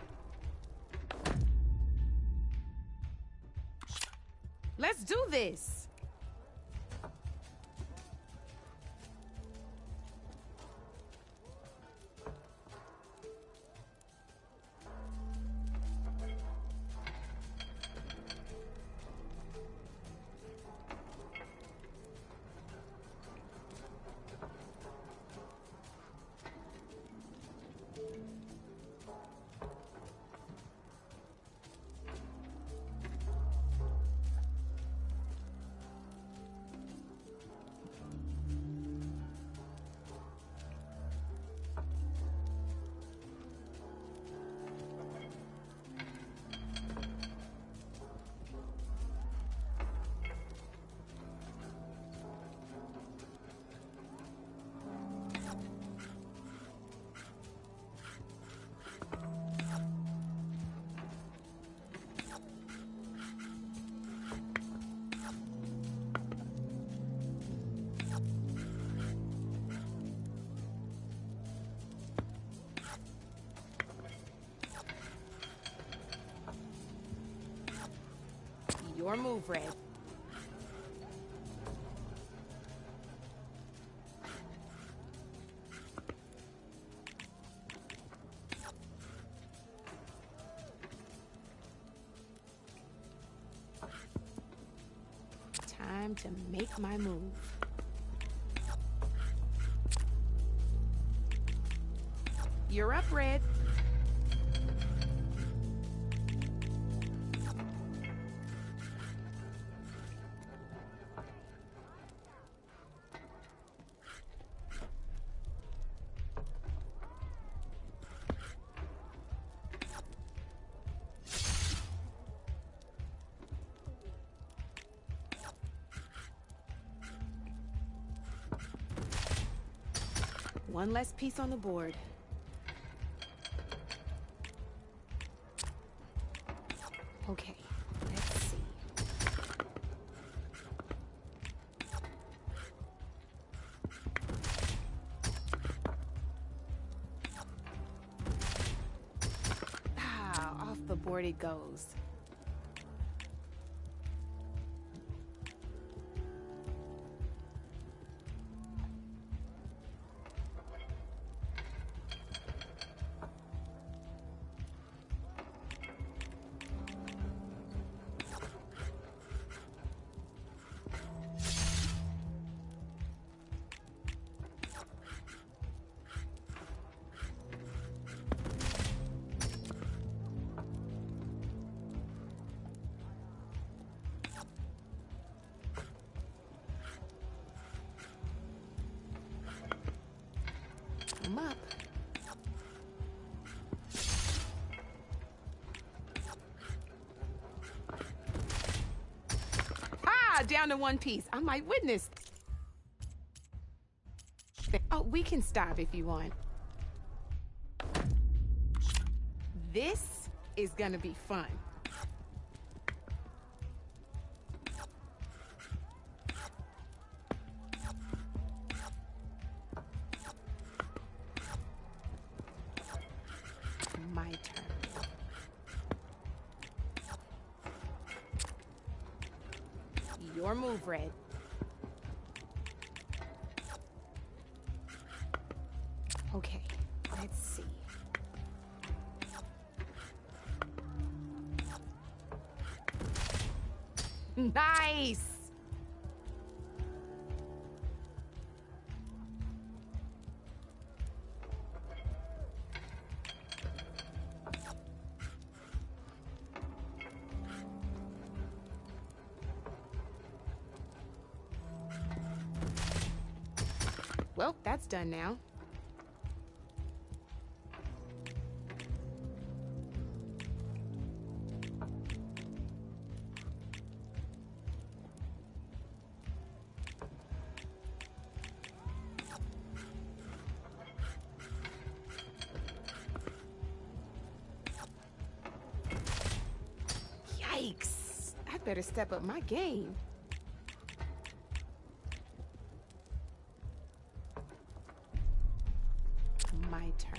Let's do this! Your move, Red. Time to make my move. You're up, Red. One less piece on the board. Okay, let's see. Ah, off the board it goes. I'm up. Ah, down to one piece. I might witness. Oh, we can stop if you want. This is gonna be fun. My turn. Your move, Red. Okay, let's see. Nice! Well, that's done now. Yikes! I better step up my game. My turn.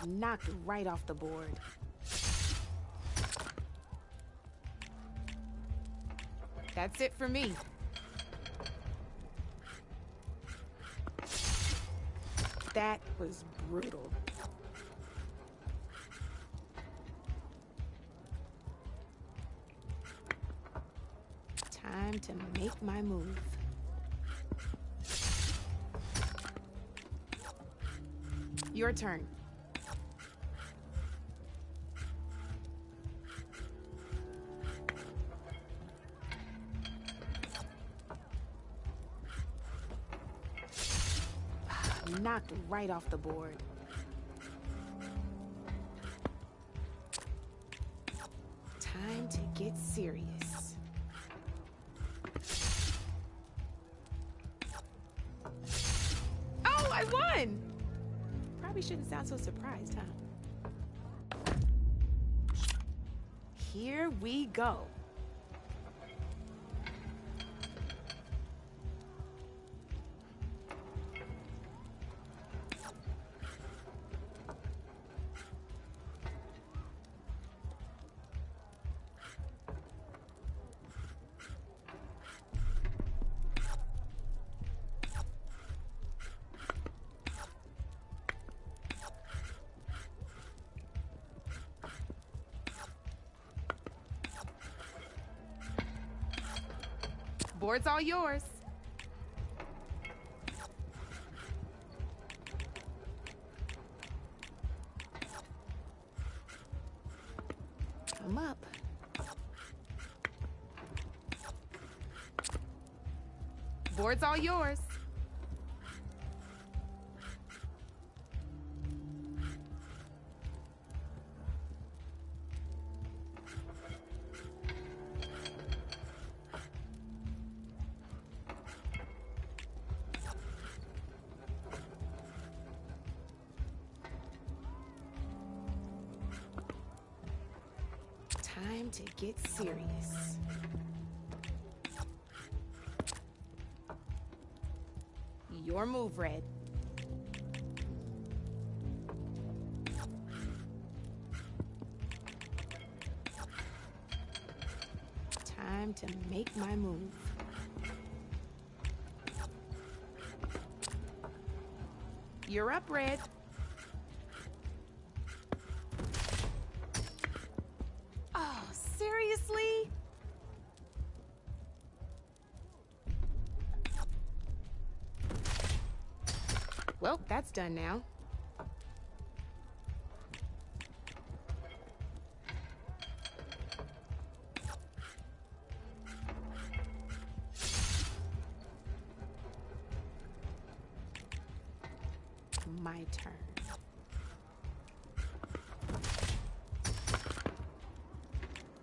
Knocked right off the board. That's it for me. That was brutal. Time to make my move. Your turn. Knocked right off the board. Time to get serious. Oh, I won! Probably shouldn't sound so surprised, huh? Here we go. Board's all yours. Come up. Board's all yours. Time to get serious. Your move, Red. Time to make my move. You're up, Red. Oh, seriously? Well, that's done now. My turn.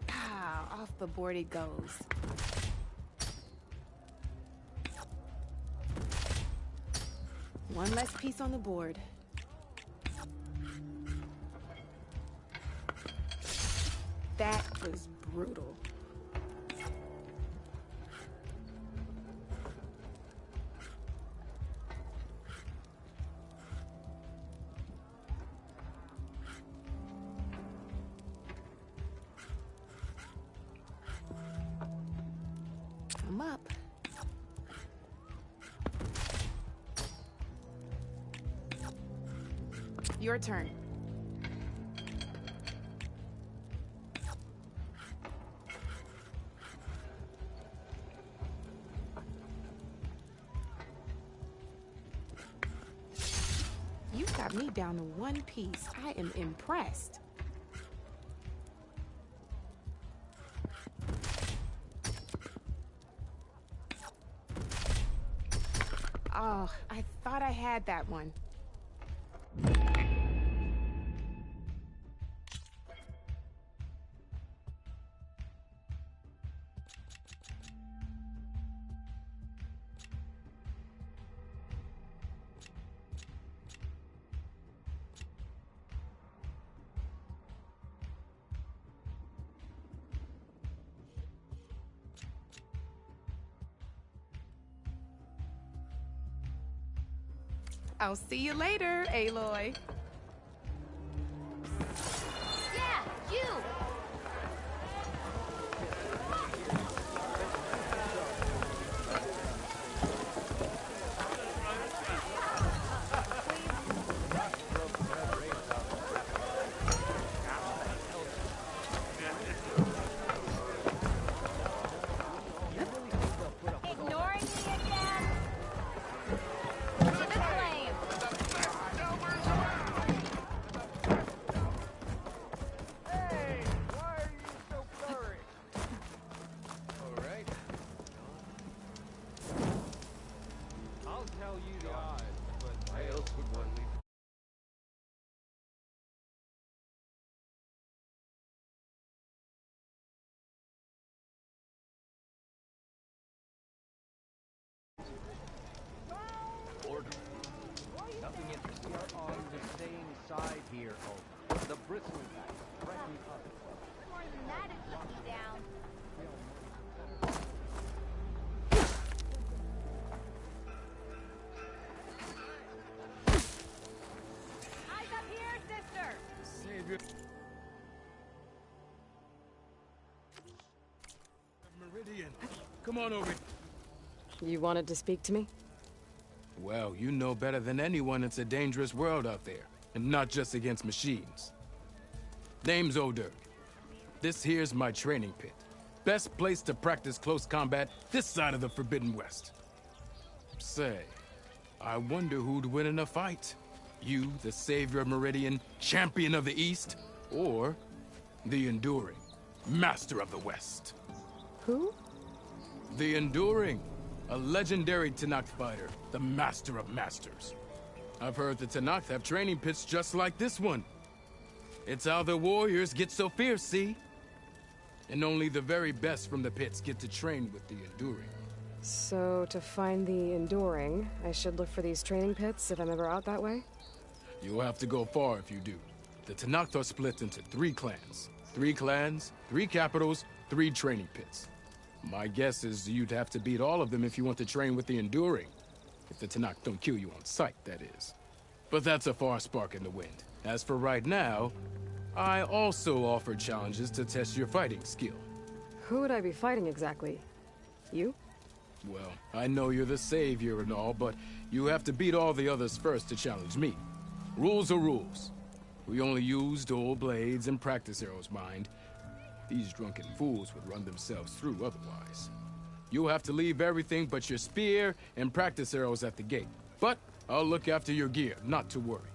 Ah, off the board it goes. One less piece on the board. That was brutal. Come up. Your turn. You got me down to one piece. I am impressed. Oh, I thought I had that one. I'll see you later, Aloy. Yeah, you! Ignoring me again? To the flame! Hey, why are you so flurried? All right. I'll tell you the odds, but why else would one leave? Order. Nothing interesting. We are on the same side here, Oak. The bristleback. Threatening us. More than that is let me down. Eyes up here, sister! Savior. Meridian. Come on over. You wanted to speak to me? Well, you know better than anyone it's a dangerous world out there, and not just against machines. Name's O'Dirk. This here's my training pit. best place to practice close combat this side of the Forbidden West. Say, I wonder who'd win in a fight. You, the savior of Meridian, champion of the East, or the Enduring, master of the West. Who? The Enduring, a legendary Tenakth fighter, the master of masters. I've heard the Tenakth have training pits just like this one. It's how the warriors get so fierce, see? And only the very best from the pits get to train with the Enduring. So, to find the Enduring, I should look for these training pits if I'm ever out that way? You'll have to go far if you do. The Tenakth are split into 3 clans. 3 clans, 3 capitals, 3 training pits. My guess is you'd have to beat all of them if you want to train with the Enduring. If the Tenakth don't kill you on sight, that is. But that's a far spark in the wind. As for right now, I also offer challenges to test your fighting skill. Who would I be fighting exactly? You? Well, I know you're the savior and all, but you have to beat all the others first to challenge me. Rules are rules. We only use dual blades and practice arrows, mind. These drunken fools would run themselves through otherwise. You'll have to leave everything but your spear and practice arrows at the gate. But I'll look after your gear, not to worry.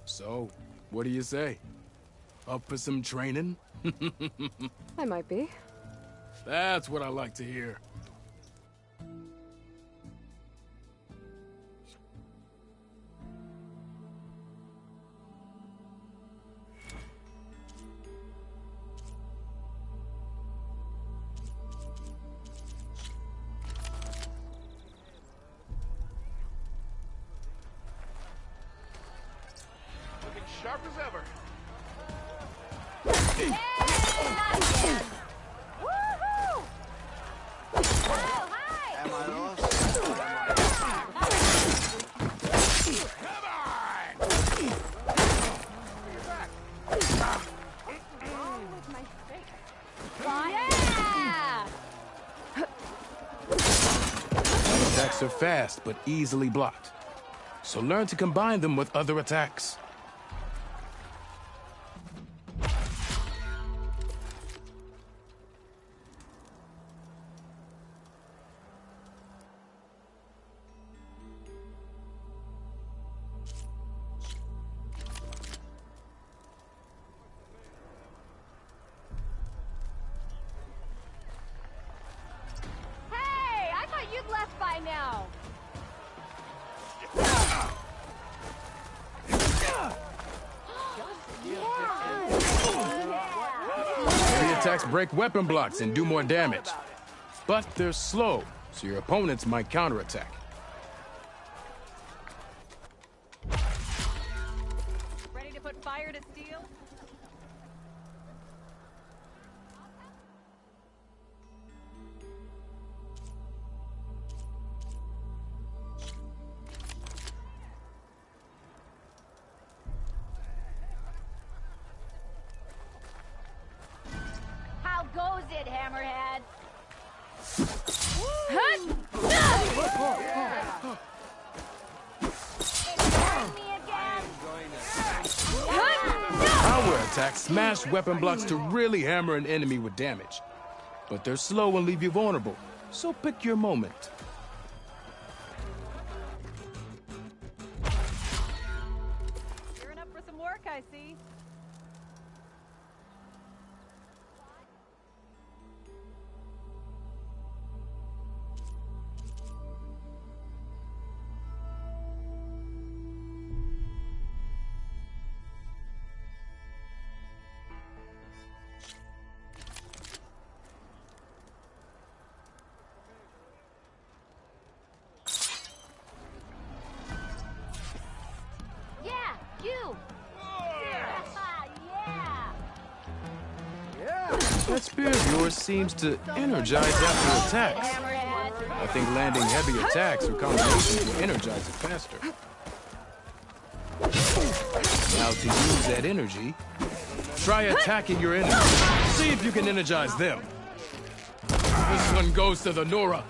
So, what do you say? Up for some training? I might be. That's what I like to hear. Sharp as ever. Woohoo! Oh, hi! Am I lost? Yeah! Attacks are fast, but easily blocked. So learn to combine them with other attacks. Hey, I thought you'd left by now. Heavy attacks break weapon blocks and do more damage. But they're slow, so your opponents might counterattack. Ready to put fire to steel? How goes it, Hammerhead? Power attacks smash weapon blocks to really hammer an enemy with damage. But they're slow and leave you vulnerable, so pick your moment. Gearing up for some work, I see. Yeah, you! Yeah! That spear of yours seems to energize after attacks. I think landing heavy attacks or combinations will energize it faster. Now to use that energy, try attacking your enemy. See if you can energize them. This one goes to the Nora.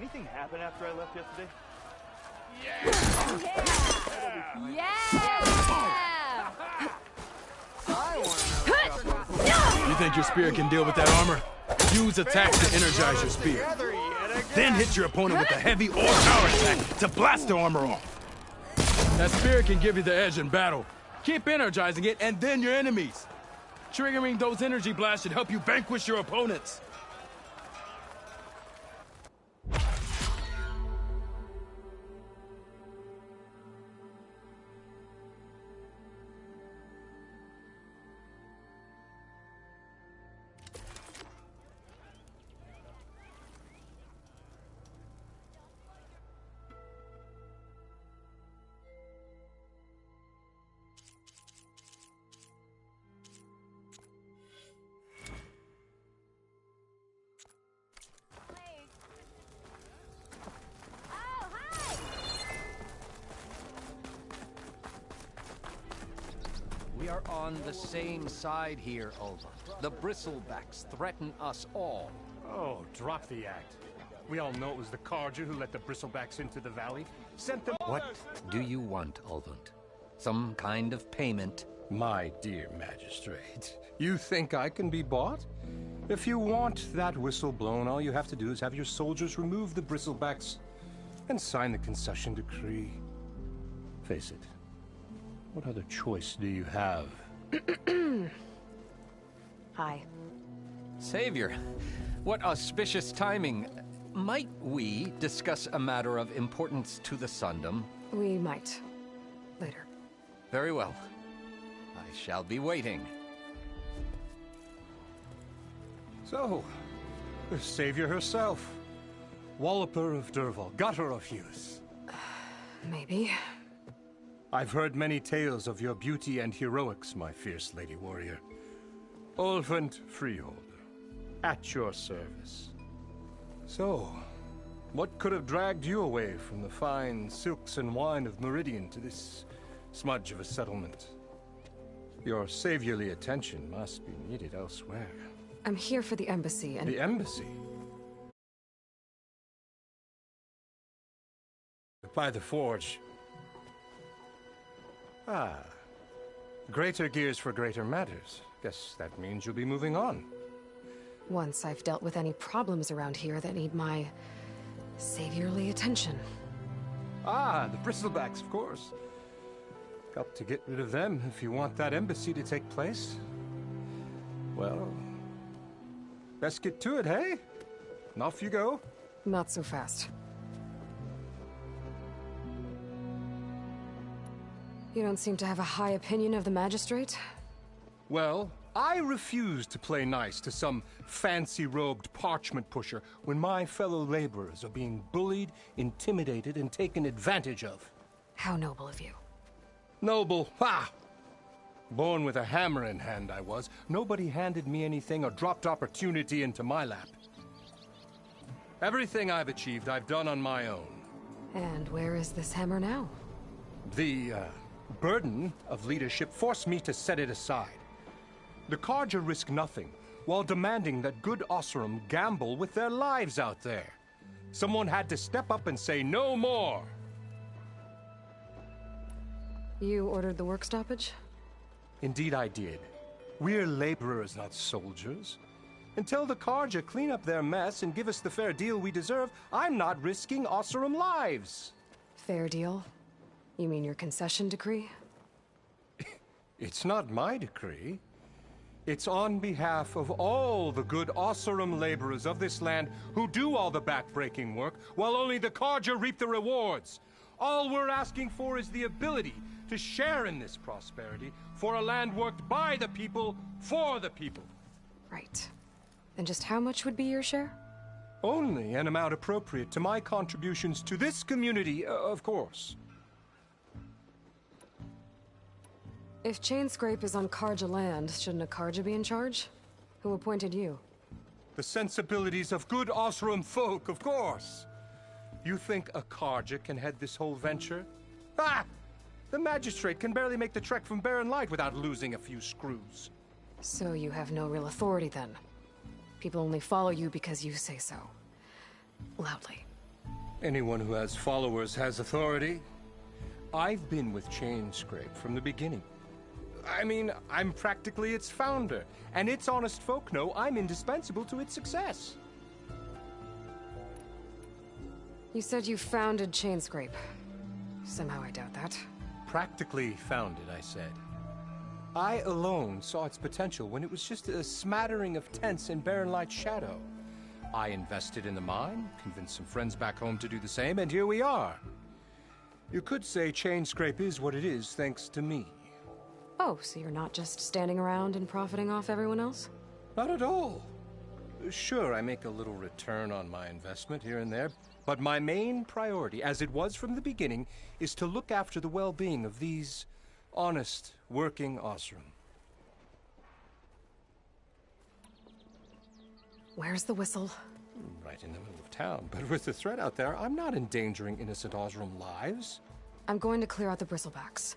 Anything happen after I left yesterday? You think your spear can deal with that armor? Use attacks to energize your spear. Then hit your opponent with a heavy or power attack to blast the armor off. That spear can give you the edge in battle. Keep energizing it, and then your enemies. Triggering those energy blasts should help you vanquish your opponents. We are on the same side here, Ulver. The Bristlebacks threaten us all. Oh, drop the act. We all know it was the Carja who let the Bristlebacks into the valley. Sent them— What do you want, Ulvund? Some kind of payment? My dear magistrate, you think I can be bought? If you want that whistle blown, all you have to do is have your soldiers remove the Bristlebacks and sign the concession decree. Face it. What other choice do you have? Hi. Savior, what auspicious timing. Might we discuss a matter of importance to the Sundom? We might. Later. Very well. I shall be waiting. So, the savior herself. Walloper of Derval, gutter of youth. Maybe. I've heard many tales of your beauty and heroics, my fierce lady warrior. Ulvund Freeholder, at your service. So, what could have dragged you away from the fine silks and wine of Meridian to this smudge of a settlement? Your saviorly attention must be needed elsewhere. I'm here for the embassy and— The embassy? By the forge. Ah. Greater gears for greater matters. Guess that means you'll be moving on. once I've dealt with any problems around here that need my saviorly attention. Ah, the Bristlebacks, of course. Help to get rid of them if you want that embassy to take place. Well, best get to it, hey? And off you go. Not so fast. You don't seem to have a high opinion of the magistrate? Well, I refuse to play nice to some fancy-robed parchment pusher when my fellow laborers are being bullied, intimidated, and taken advantage of. How noble of you. Noble? Ha! Born with a hammer in hand, I was. Nobody handed me anything or dropped opportunity into my lap. Everything I've achieved, I've done on my own. And where is this hammer now? The, burden of leadership forced me to set it aside. The Carja risk nothing, while demanding that good Osseram gamble with their lives out there. Someone had to step up and say no more. You ordered the work stoppage? Indeed I did. We're laborers, not soldiers. Until the Carja clean up their mess and give us the fair deal we deserve, I'm not risking Osseram lives. Fair deal? You mean your concession decree? It's not my decree. It's on behalf of all the good Osseram laborers of this land who do all the back-breaking work, while only the Carja reap the rewards. All we're asking for is the ability to share in this prosperity for a land worked by the people, for the people. Right. And just how much would be your share? Only an amount appropriate to my contributions to this community, of course. If Chainscrape is on Carja land, shouldn't a Carja be in charge? Who appointed you? The sensibilities of good Osseram folk, of course. You think a Carja can head this whole venture? Ah! The magistrate can barely make the trek from Barren Light without losing a few screws. So you have no real authority then? People only follow you because you say so. Loudly. Anyone who has followers has authority. I've been with Chainscrape from the beginning. I mean, I'm practically its founder, and its honest folk know I'm indispensable to its success. You said you founded Chainscrape. Somehow I doubt that. Practically founded, I said. I alone saw its potential when it was just a smattering of tents in Barren Light Shadow. I invested in the mine, convinced some friends back home to do the same, and here we are. You could say Chainscrape is what it is thanks to me. Oh, so you're not just standing around and profiting off everyone else? Not at all. Sure, I make a little return on my investment here and there, but my main priority, as it was from the beginning, is to look after the well-being of these honest, working Osram. Where's the whistle? Right in the middle of town, but with the threat out there, I'm not endangering innocent Osram lives. I'm going to clear out the bristlebacks.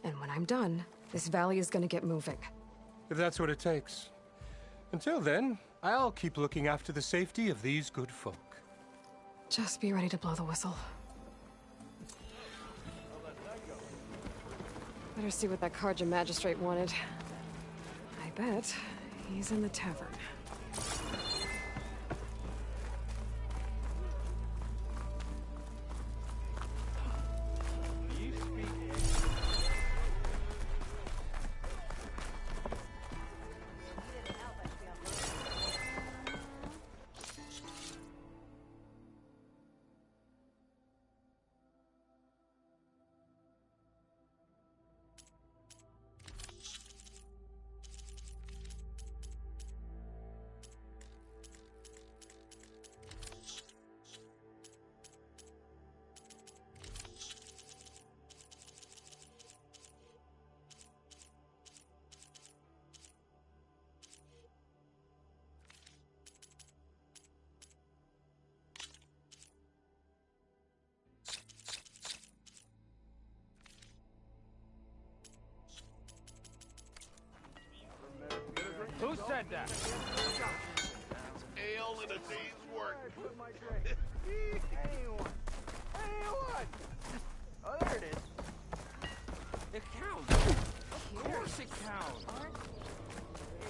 And when I'm done, this valley is going to get moving. If that's what it takes. Until then, I'll keep looking after the safety of these good folk. Just be ready to blow the whistle. Better see what that Carja magistrate wanted. I bet he's in the tavern. Who said that? Ale and a day's work. Anyone. Oh, there it is. It counts. Of course it counts.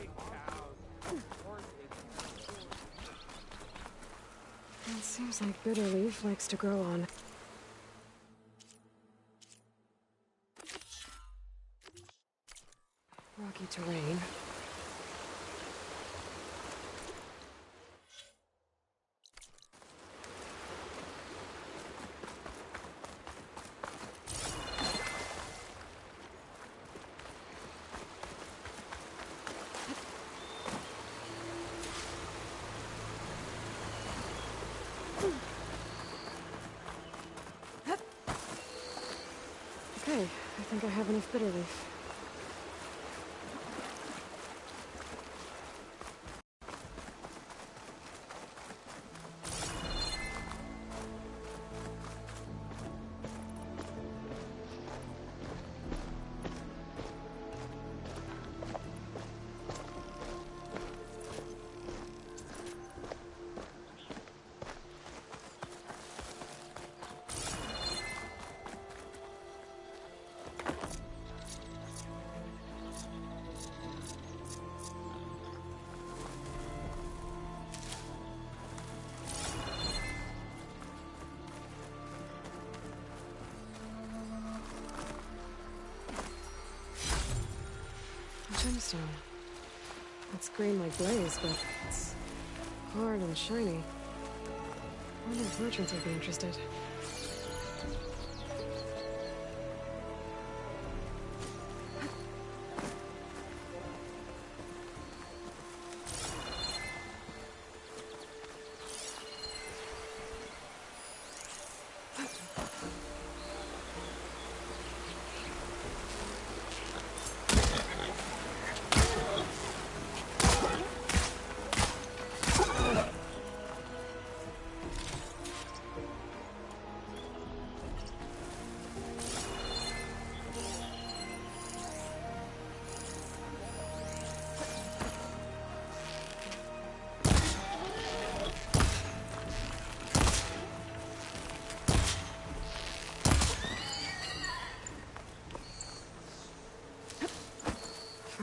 It counts. Of course it counts. It seems like Bitterleaf likes to grow on. Rocky terrain. Okay, I think I have enough Bitterleaf. Gemstone. It's green like blaze, but it's hard and shiny. I wonder if merchants would be interested.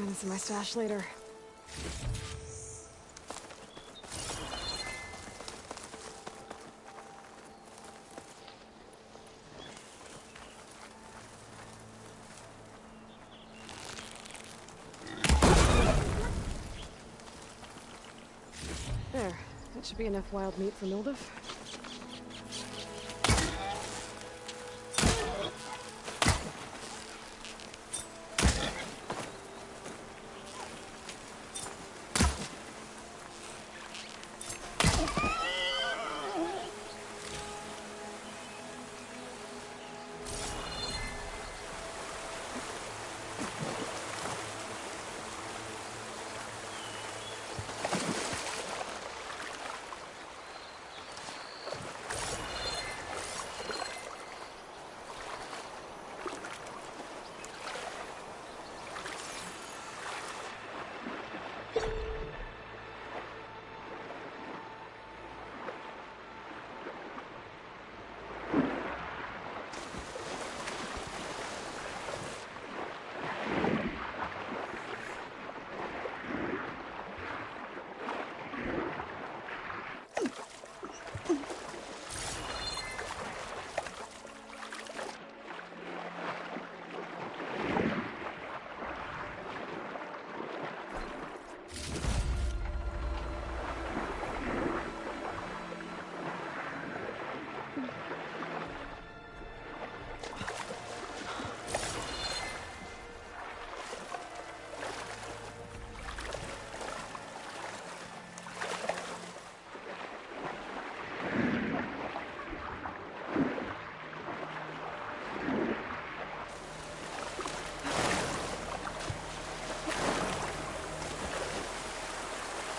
find this in my stash later. There. That should be enough wild meat for Mildef.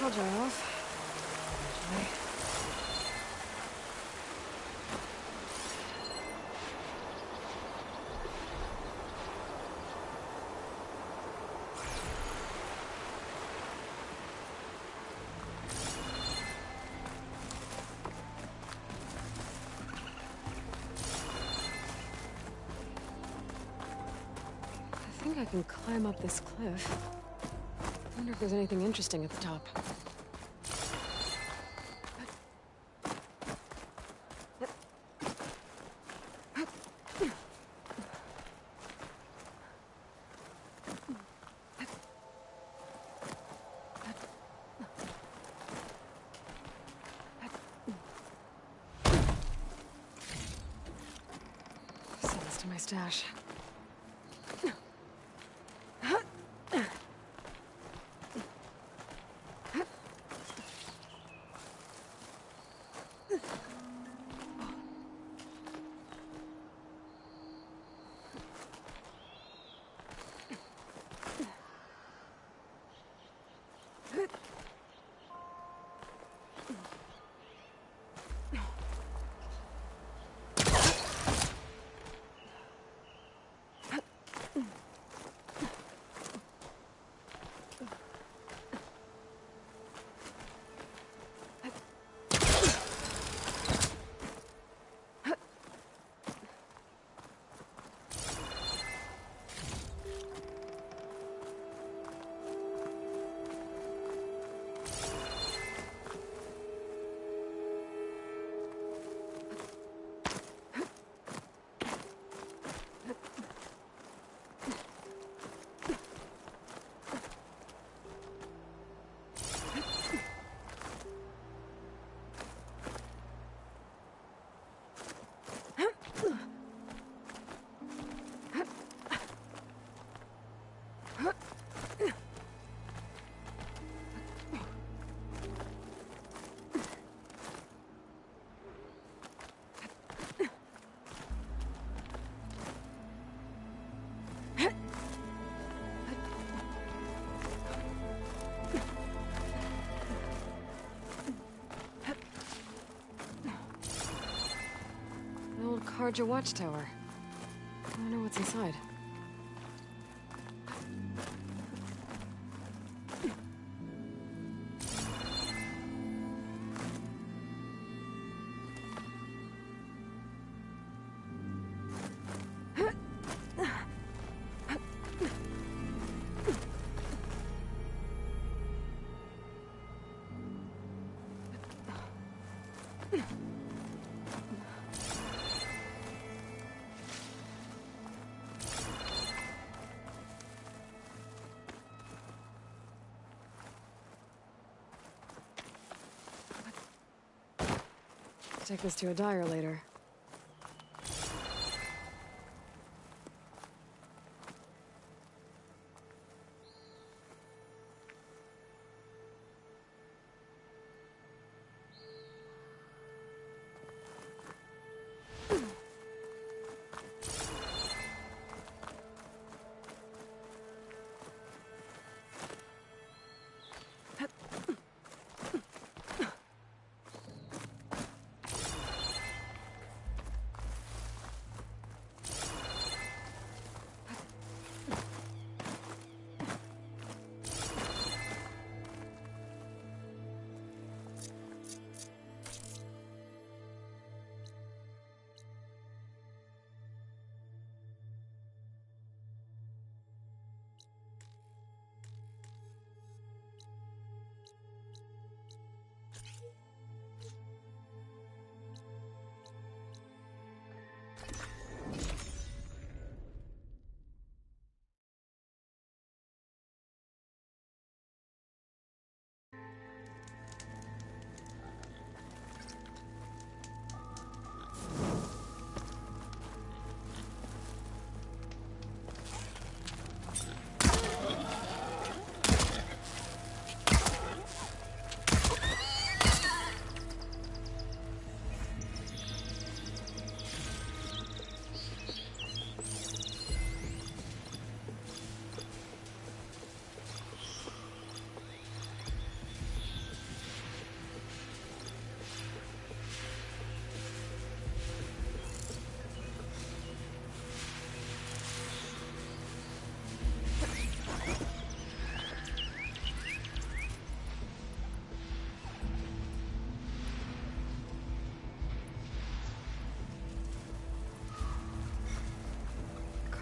I'll dry off. I think I can climb up this cliff. I wonder if there's anything interesting at the top. Send this to my stash. The old Karja watchtower. I don't know what's inside. Take this to a dyer later.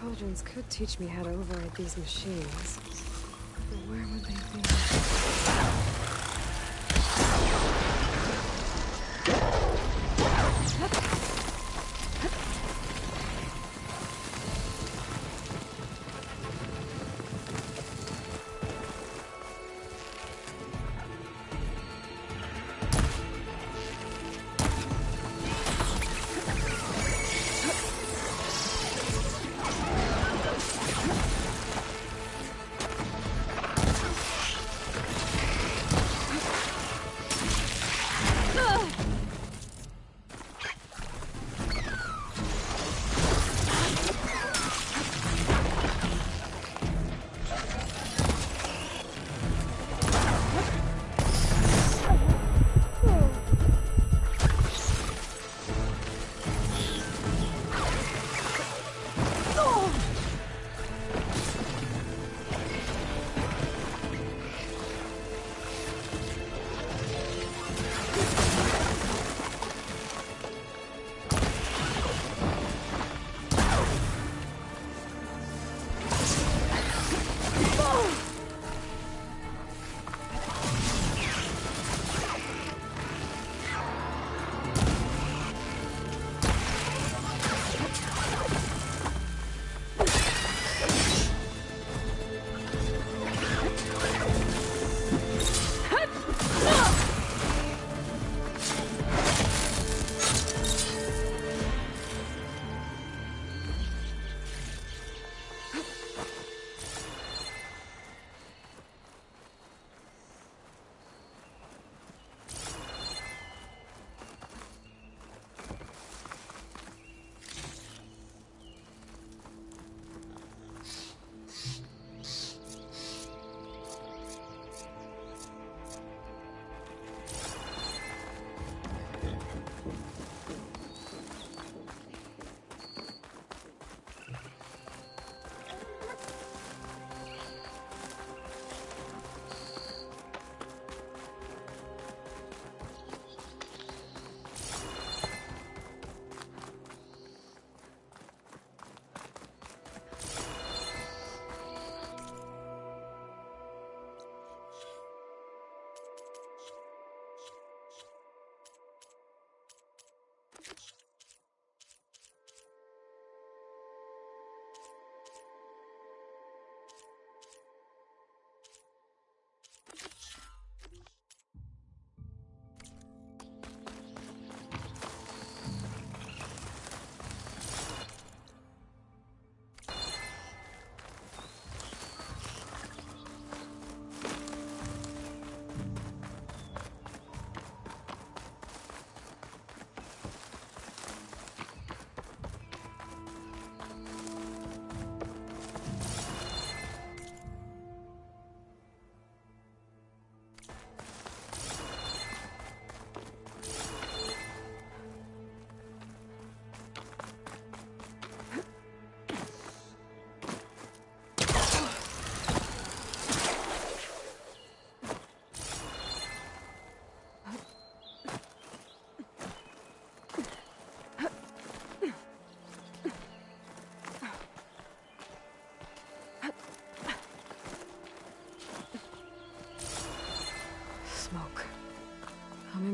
Cauldrons could teach me how to override these machines. But where would they be?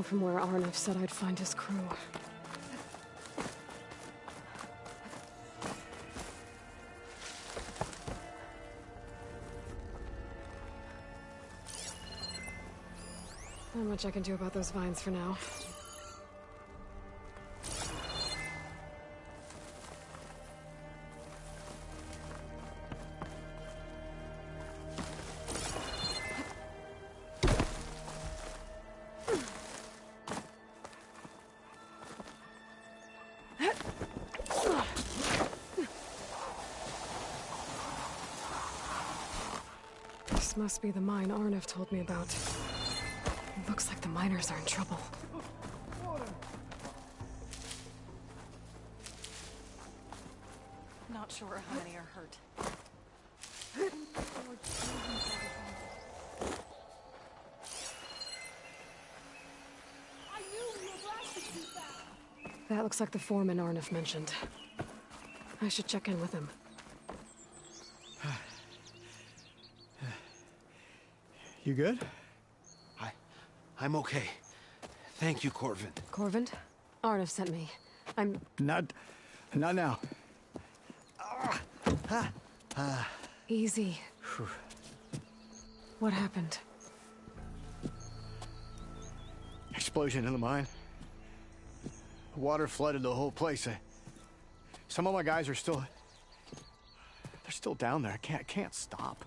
from where Arnav said I'd find his crew. Not much I can do about those vines for now. This must be the mine Arnav told me about. It looks like the miners are in trouble. Not sure how many are hurt. That looks like the foreman Arnav mentioned. I should check in with him. You good? I'm okay. Thank you, Corvin. Corvin? Arnav sent me. I'm... Not now. Easy. What happened? Explosion in the mine. Water flooded the whole place. Some of my guys are still... They're still down there. I can't stop.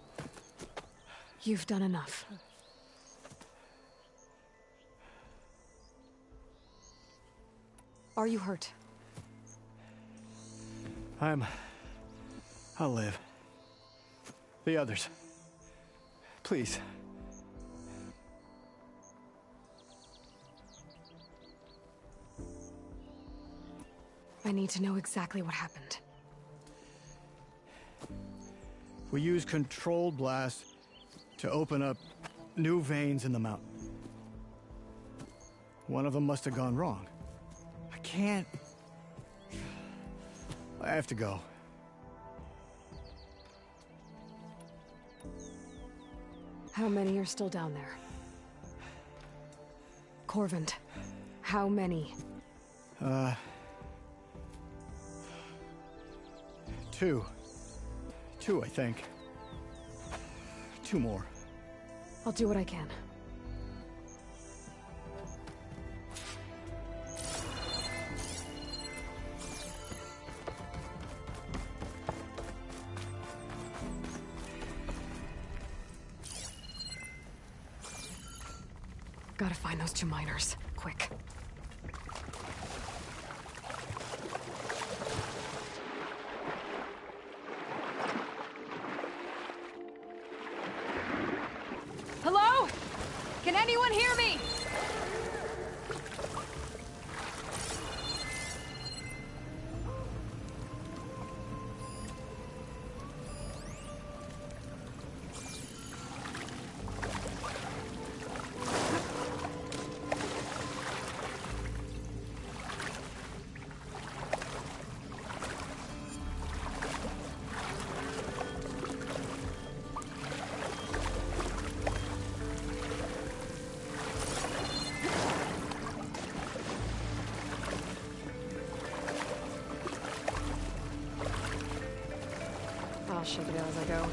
You've done enough. Are you hurt? I'll live. The others. Please. I need to know exactly what happened. We used controlled blast to open up new veins in the mountain. One of them must have gone wrong. I have to go. How many are still down there? Corvin, how many? Two. Two, I think. Two more. I'll do what I can. Gotta find those two miners. Quick. Hello? Can anyone hear me? I'll shake it out as I go.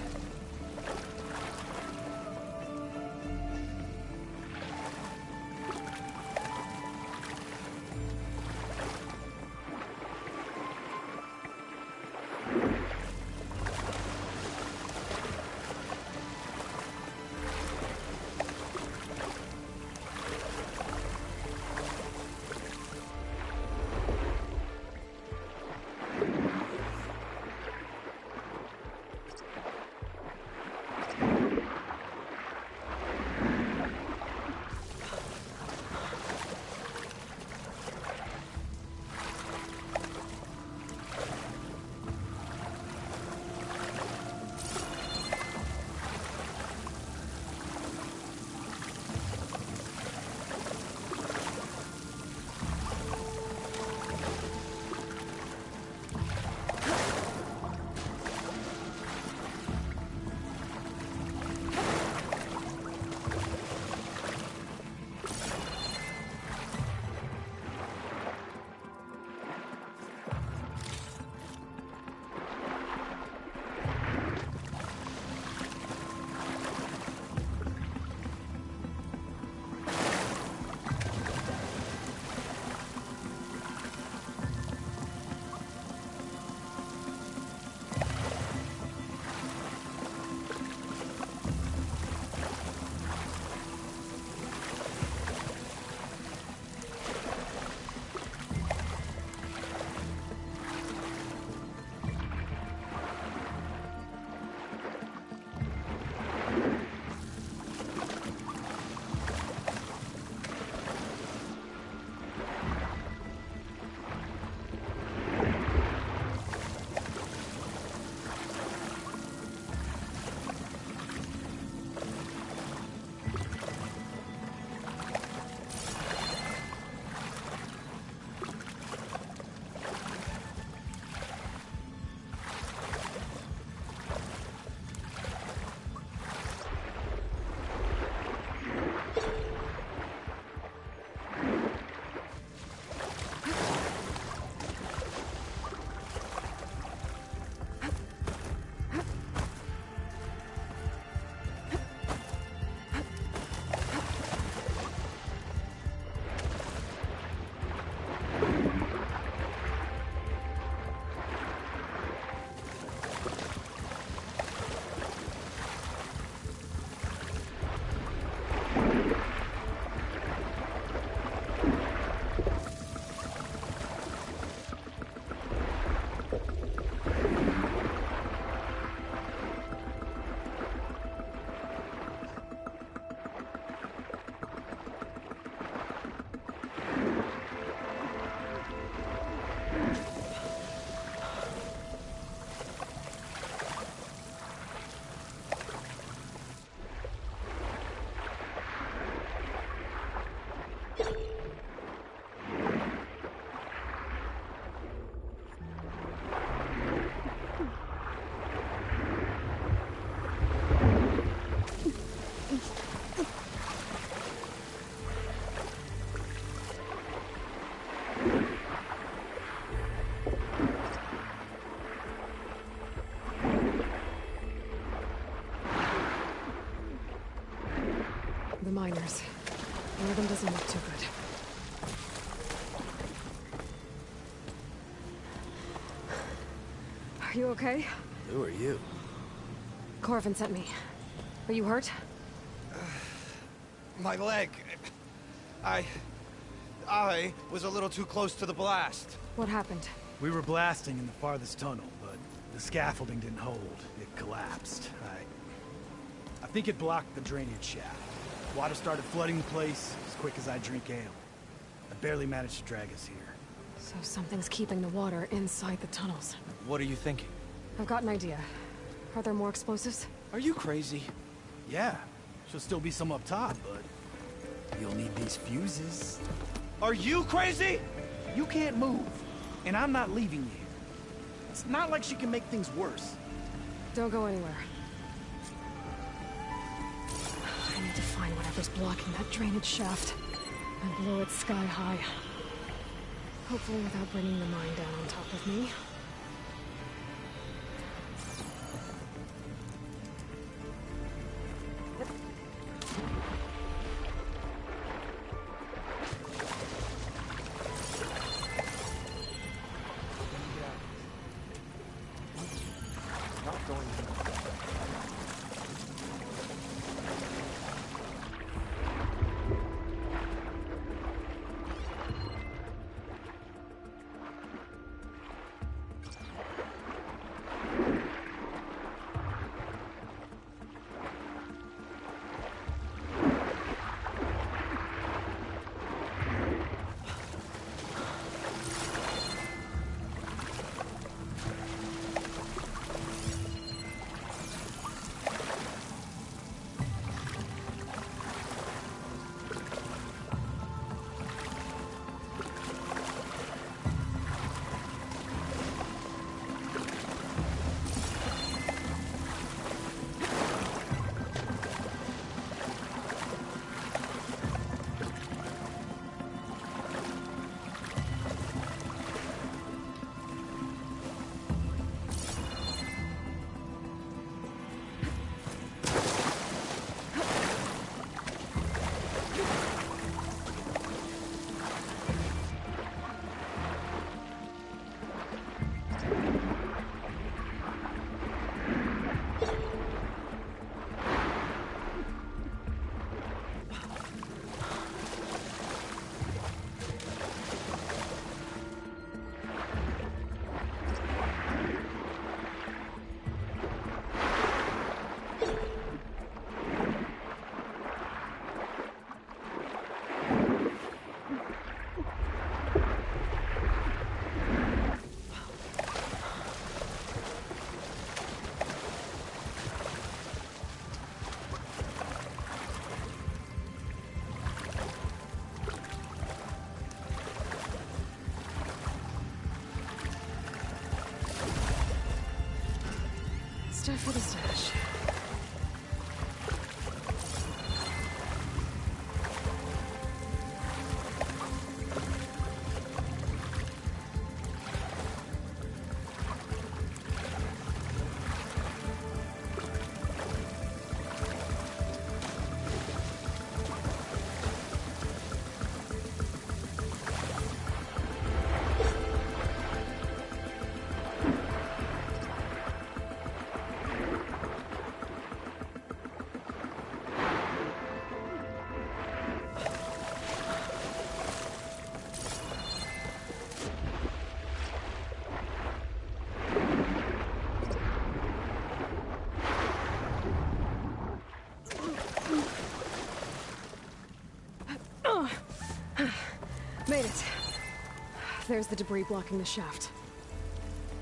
of them doesn't look too good. Are you okay? Who are you? Corvin sent me. Are you hurt? My leg. I was a little too close to the blast. What happened? We were blasting in the farthest tunnel, but the scaffolding didn't hold. It collapsed. I think it blocked the drainage shaft. Water started flooding the place as quick as I drink ale. I barely managed to drag us here. So something's keeping the water inside the tunnels. What are you thinking? I've got an idea. Are there more explosives? Are you crazy? Yeah, should still be some up top, but you'll need these fuses. Are you crazy? You can't move, and I'm not leaving you. It's not like she can make things worse. Don't go anywhere. I need to find whatever's blocking that drainage shaft and blow it sky high. Hopefully without bringing the mine down on top of me. Stuff for the stash. Made it. There's the debris blocking the shaft.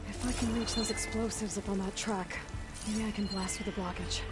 If I can reach those explosives up on that track, maybe I can blast through the blockage.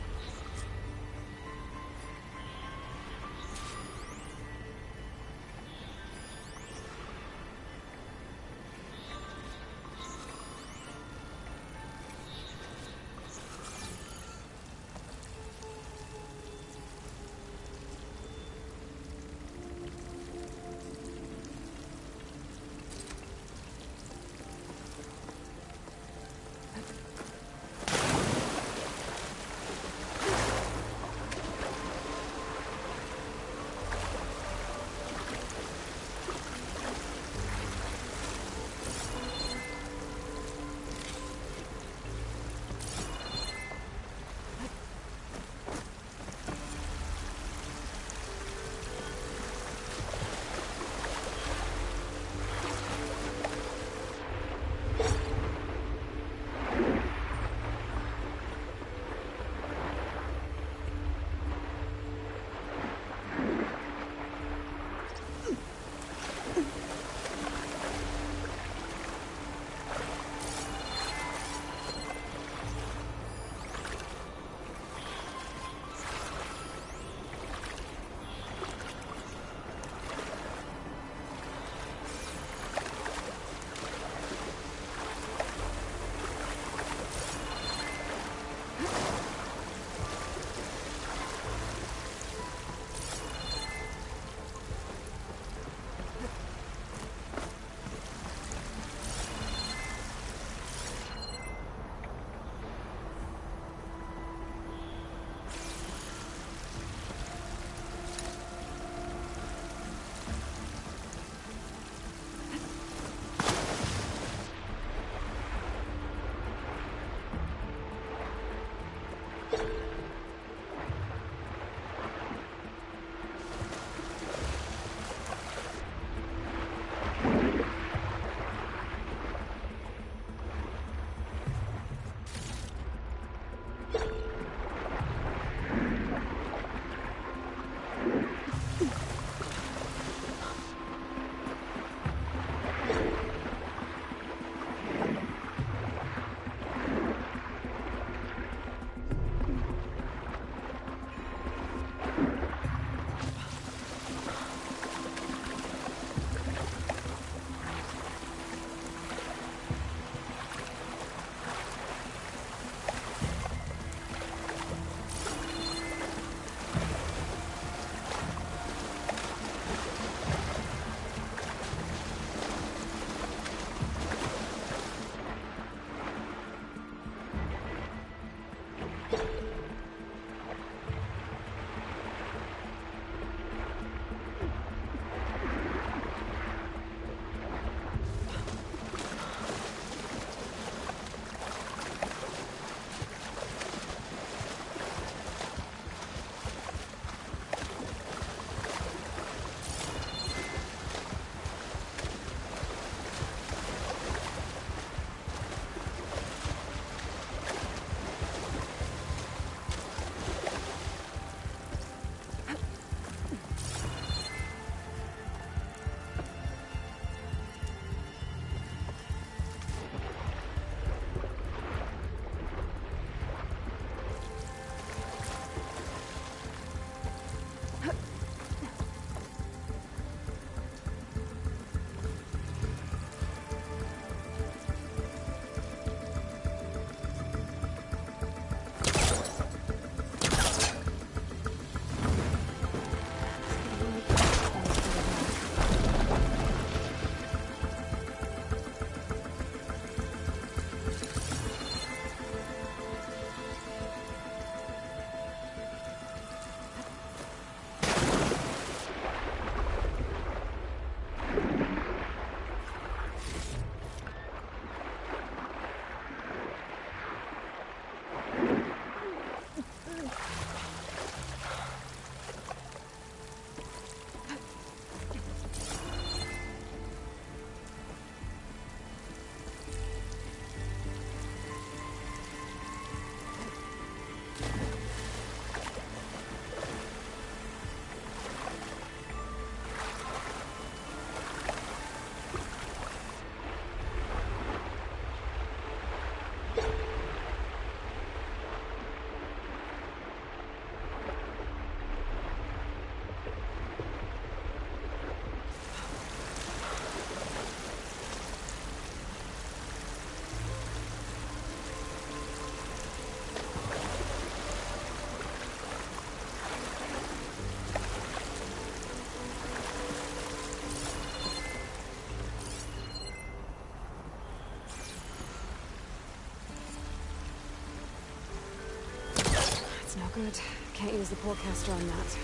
good. Can't use the pullcaster on that.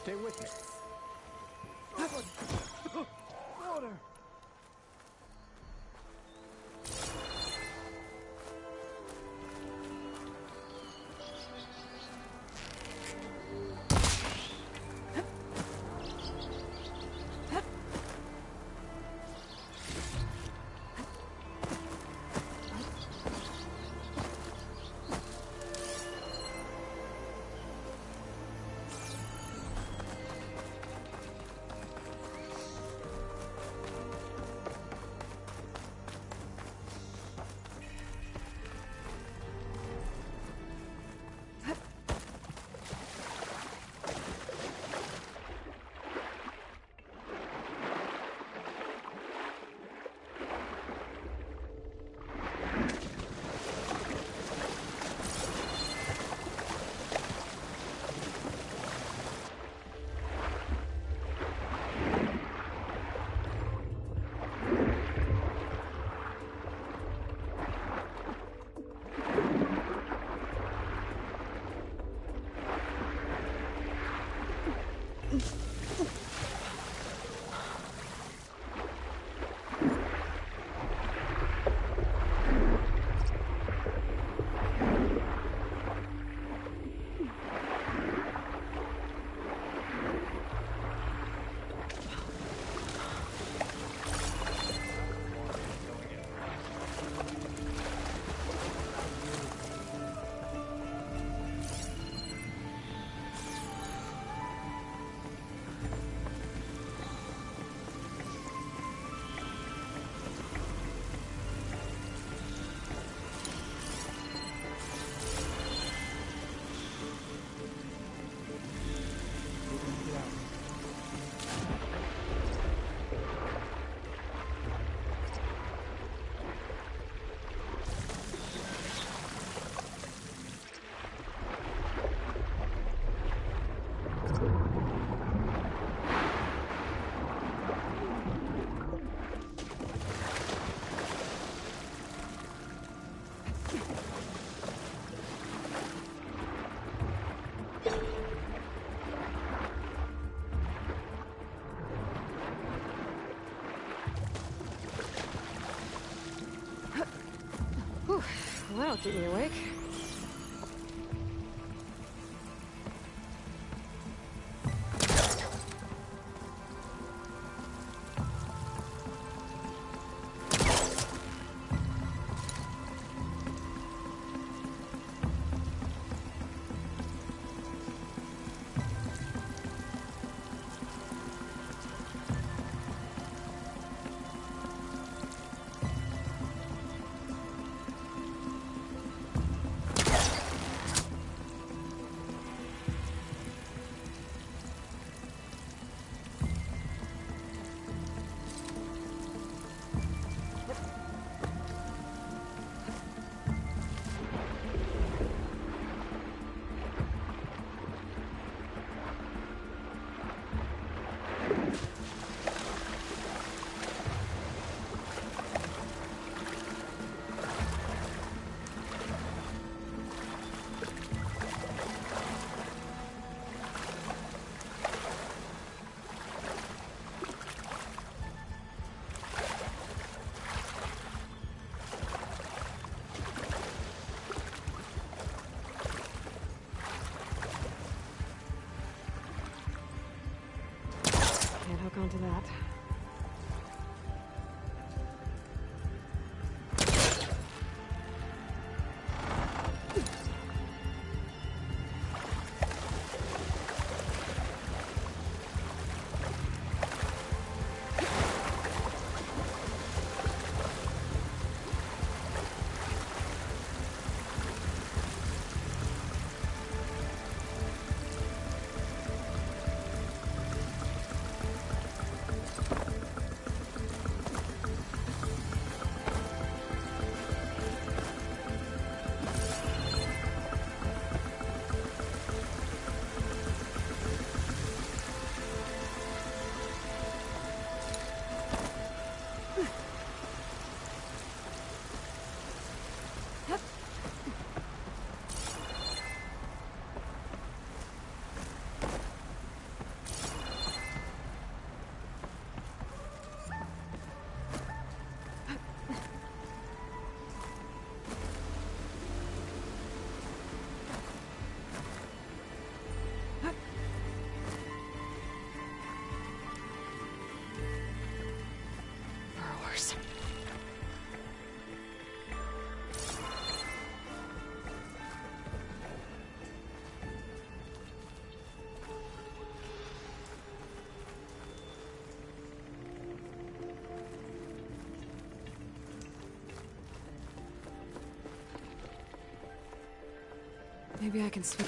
Stay with me. Water! Whew, well, that'll keep me awake. Can't hook onto that. Maybe I can switch.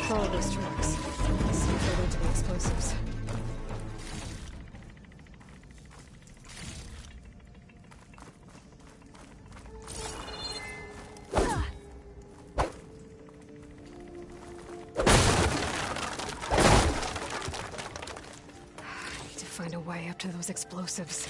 Follow those tracks. See if they lead to the explosives. I need to find a way up to those explosives.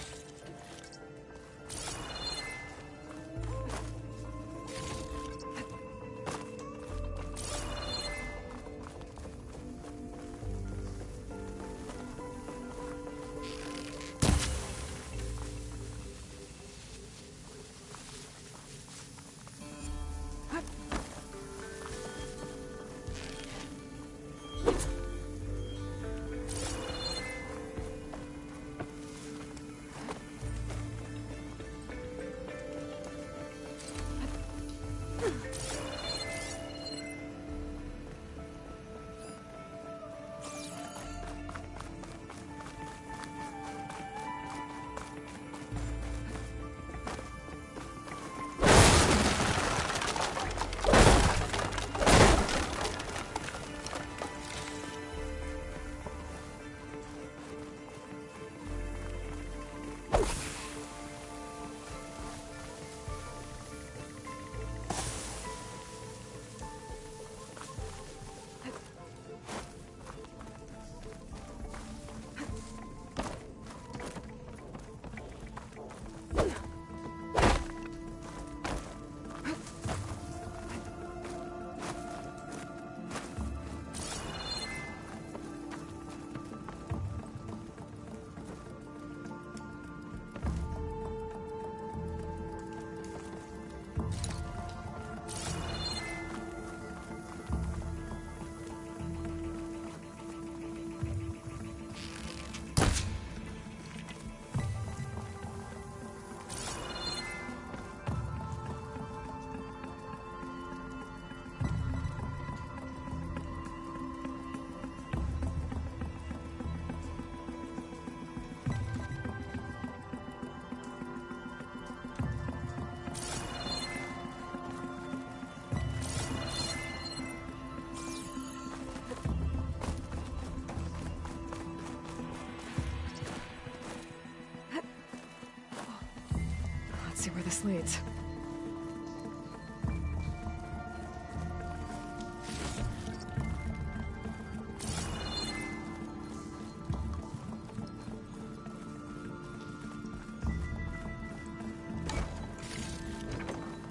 Let's see where this leads.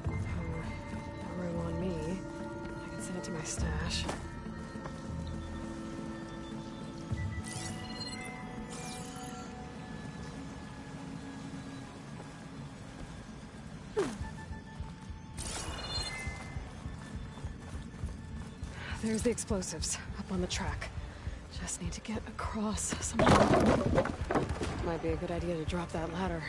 No room on me. I can send it to my stash. There's the explosives, up on the track. Just need to get across somehow. Might be a good idea to drop that ladder.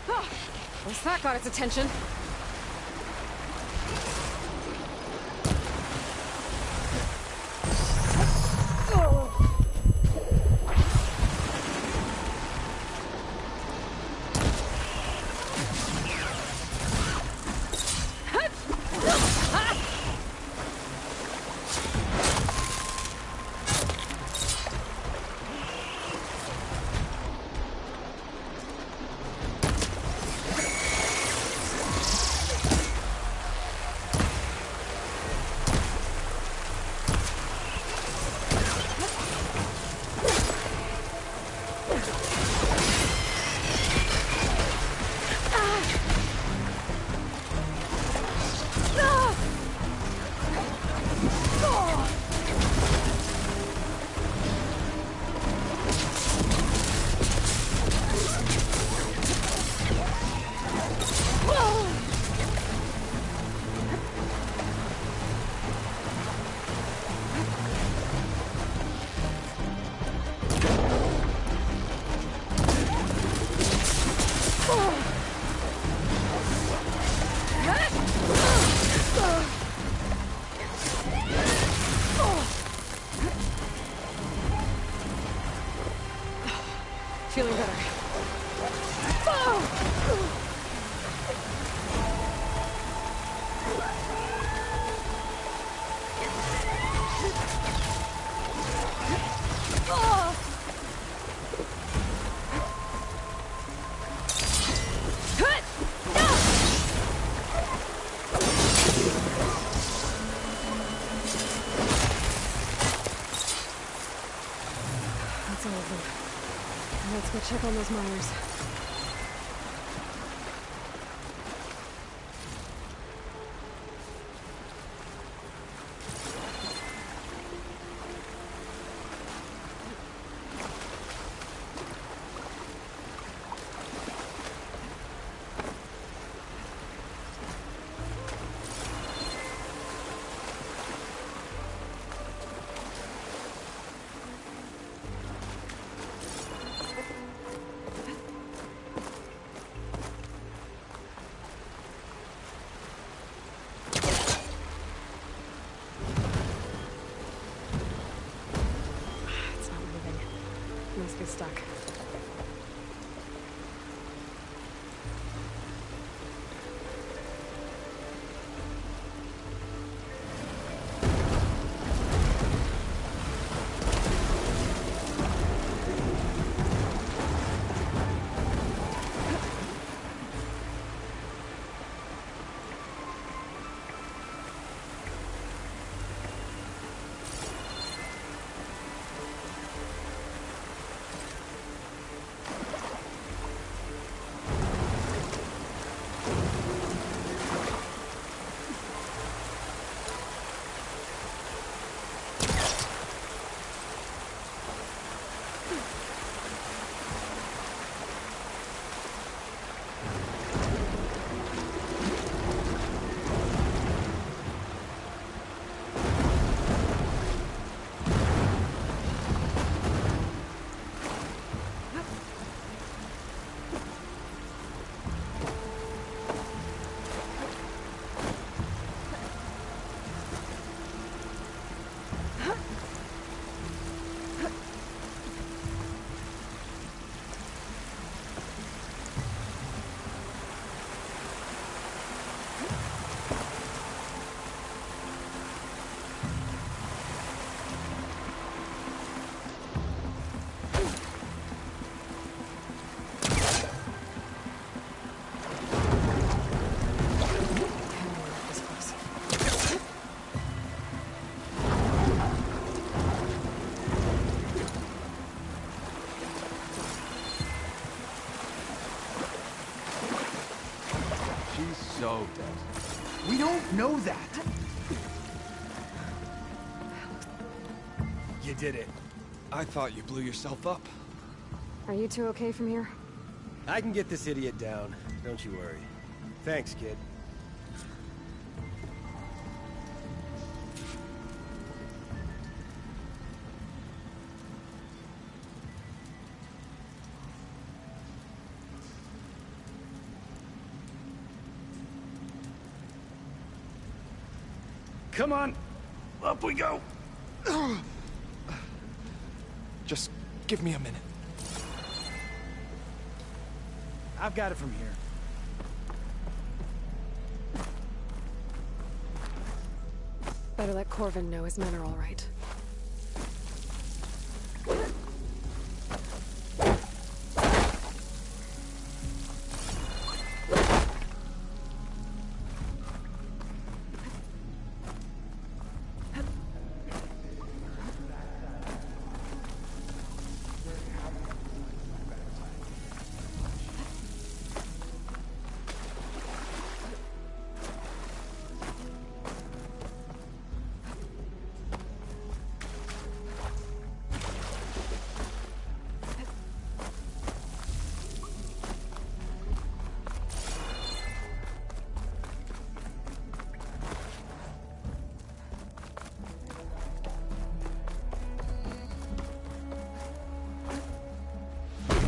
Oh, once that got its attention. Feeling better. That's all of them. Let's go check on those miners. Must be stuck. don't know that. You did it. I thought you blew yourself up. Are you two okay from here? I can get this idiot down. Don't you worry. Thanks, kid. Come on, up we go. Just give me a minute. I've got it from here. Better let Corvin know his men are all right.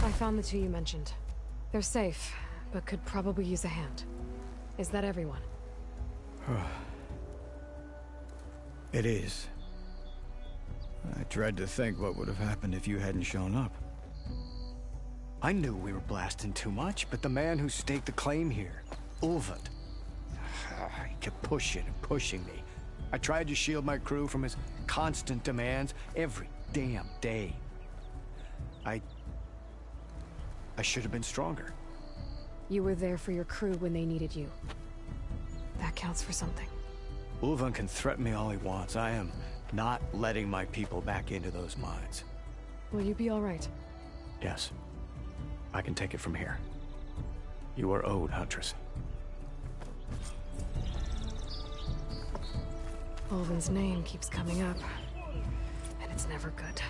I found the two you mentioned. They're safe, but could probably use a hand. Is that everyone? It is. I dread to think what would have happened if you hadn't shown up. I knew we were blasting too much, but the man who staked the claim here, Ulvund, he kept pushing and pushing me. I tried to shield my crew from his constant demands every damn day. I should have been stronger. You were there for your crew when they needed you. That counts for something. Ulvund can threaten me all he wants. I am not letting my people back into those mines. Will you be all right? Yes. I can take it from here. You are owed, Huntress. Ulvund's name keeps coming up, and it's never good.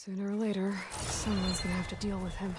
Sooner or later, someone's gonna have to deal with him.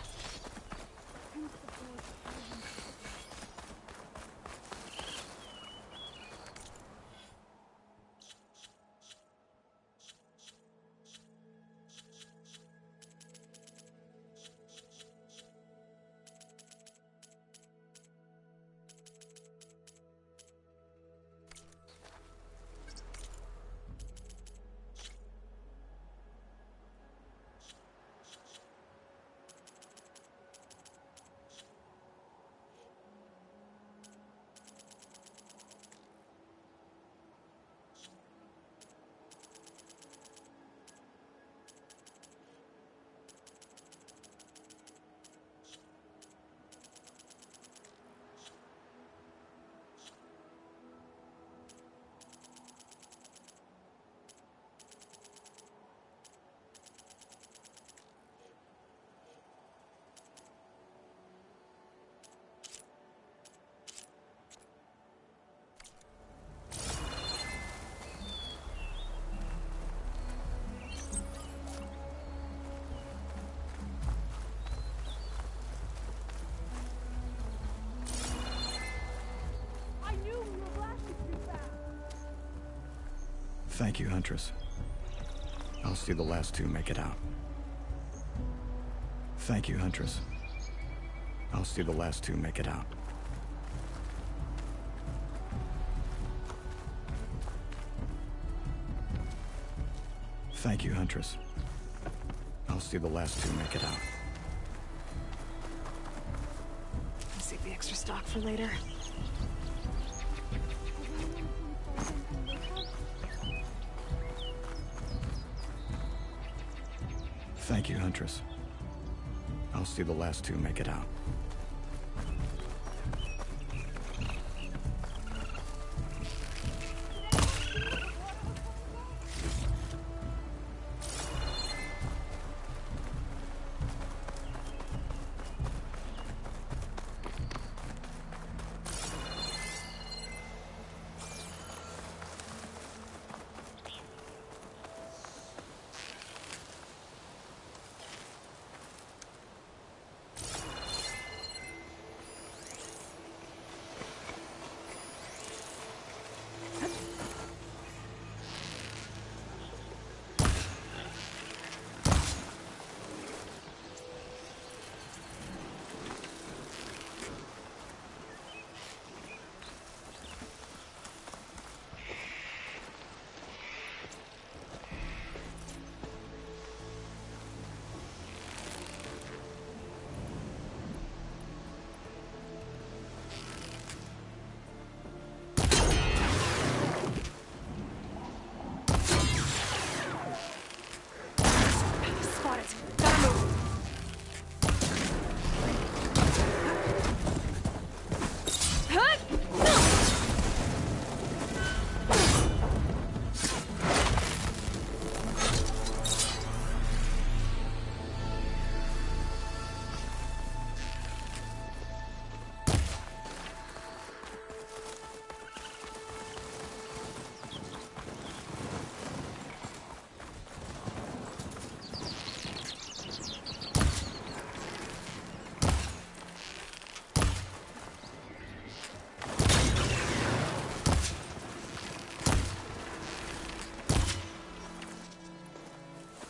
Thank you, Huntress. I'll see the last two make it out. Thank you, Huntress. I'll see the last two make it out. Thank you, Huntress. I'll see the last two make it out. I'll save the extra stock for later. Thank you, Huntress. I'll see the last two make it out.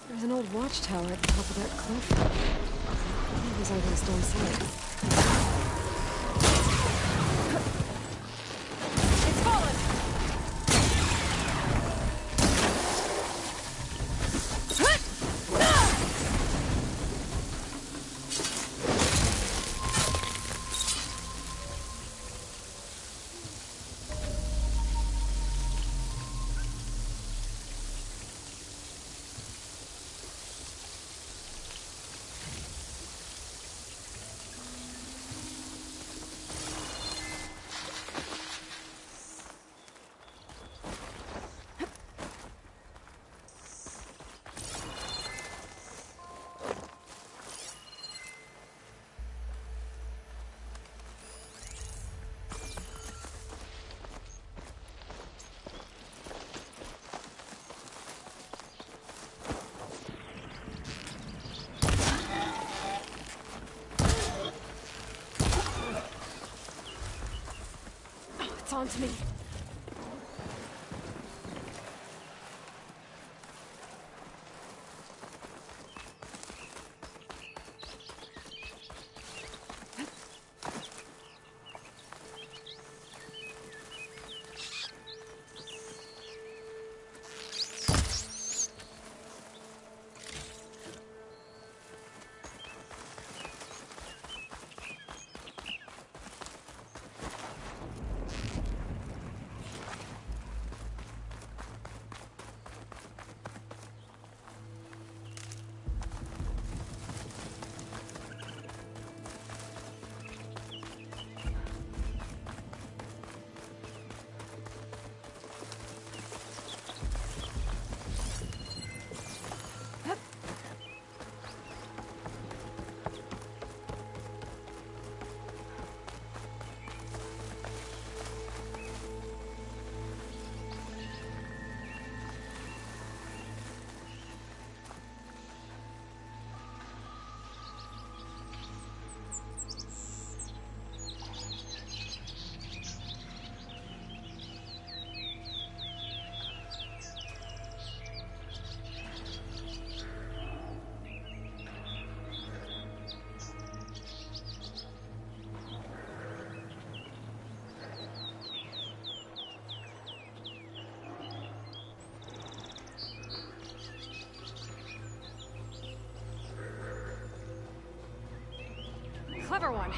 There's an old watchtower at the top of that cliff. These items don't say. It's fallen! onto me. Clever one.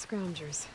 Scroungers.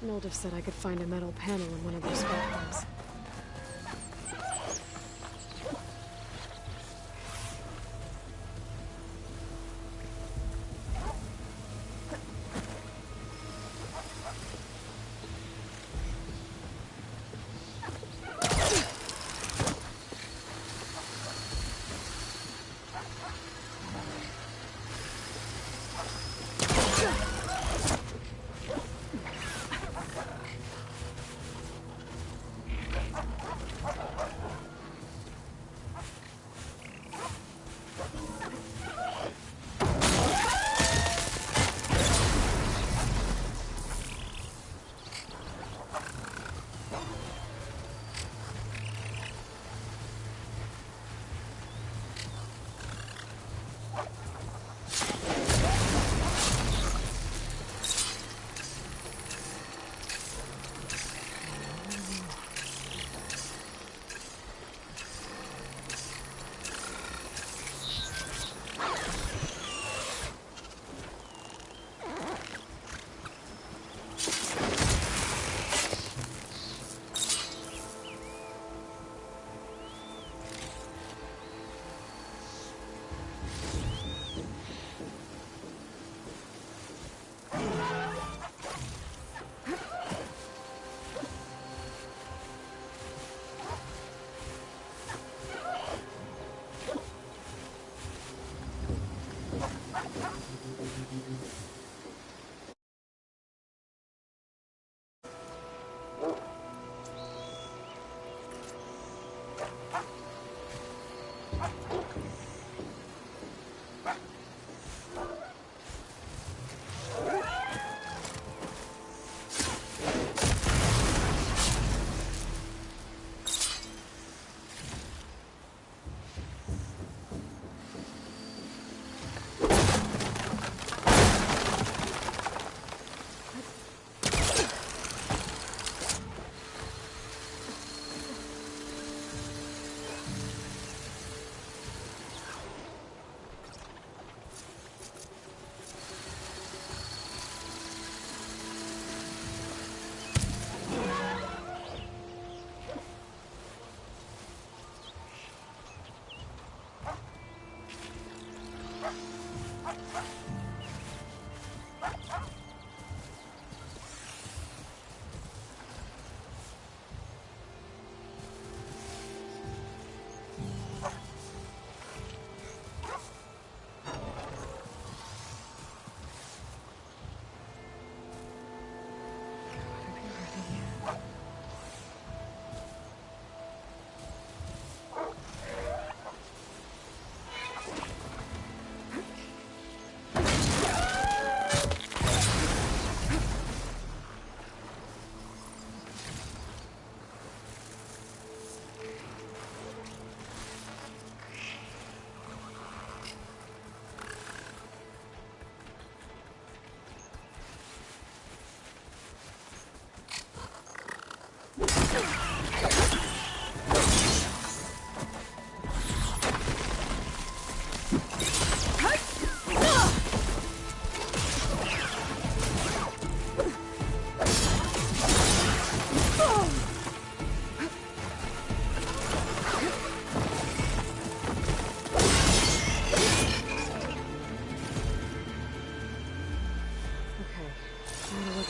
Mildev said I could find a metal panel in one of those scrap piles.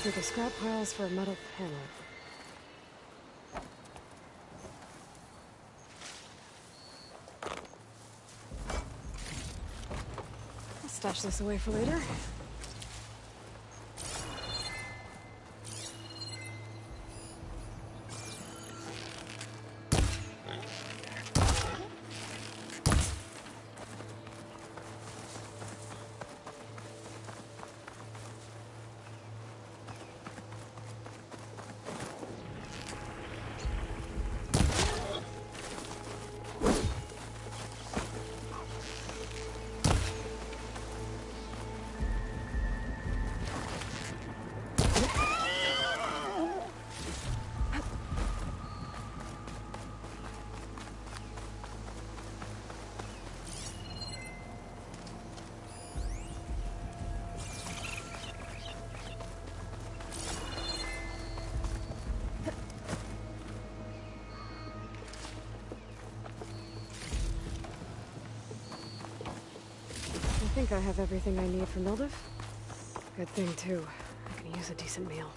Through the scrap piles for a metal panel. I'll stash this away for later. think I have everything I need for Mildev. Good thing, too. I can use a decent meal.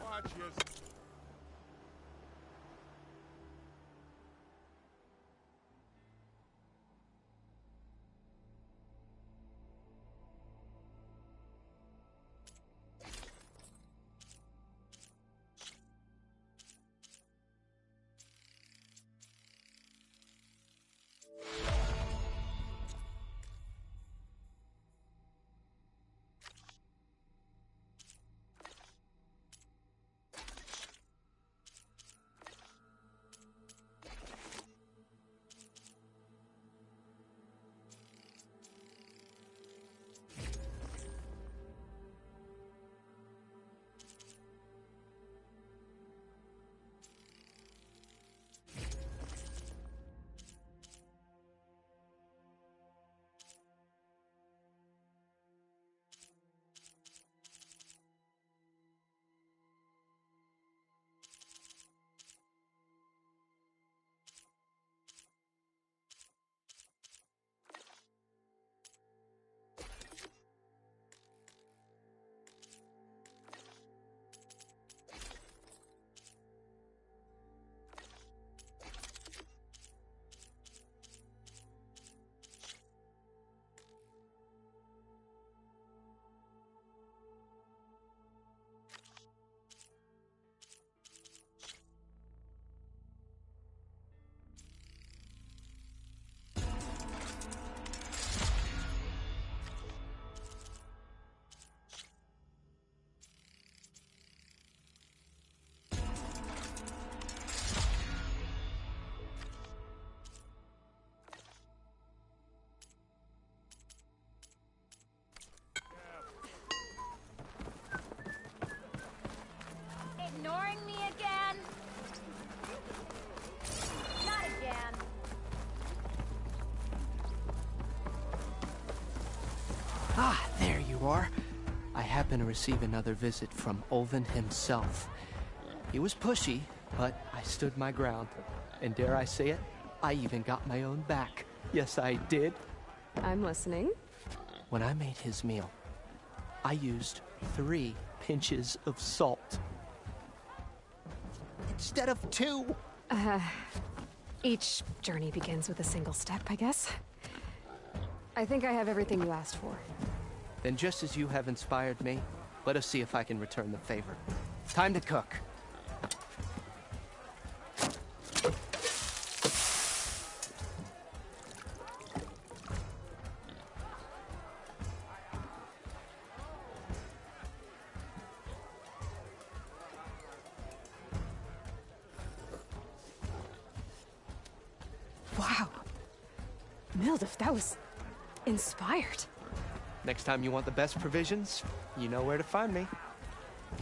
Watch his... Ignoring me again? reservoir, I happened to receive another visit from Olvin himself. He was pushy, but I stood my ground. And dare I say it, I even got my own back. Yes, I did. I'm listening. When I made his meal, I used 3 pinches of salt. Instead of 2. Each journey begins with a single step, I guess. I think I have everything you asked for. Then just as you have inspired me, let us see if I can return the favor. Time to cook. Wow. Mildef, that was inspired. Next time you want the best provisions, you know where to find me.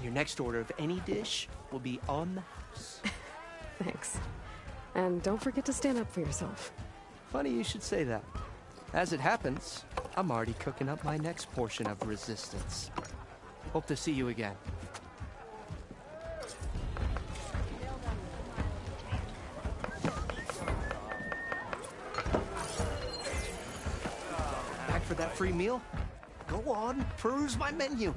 Your next order of any dish will be on the house. Thanks. And don't forget to stand up for yourself. Funny you should say that. As it happens, I'm already cooking up my next portion of resistance. Hope to see you again. Back for that free meal? Go on, peruse my menu.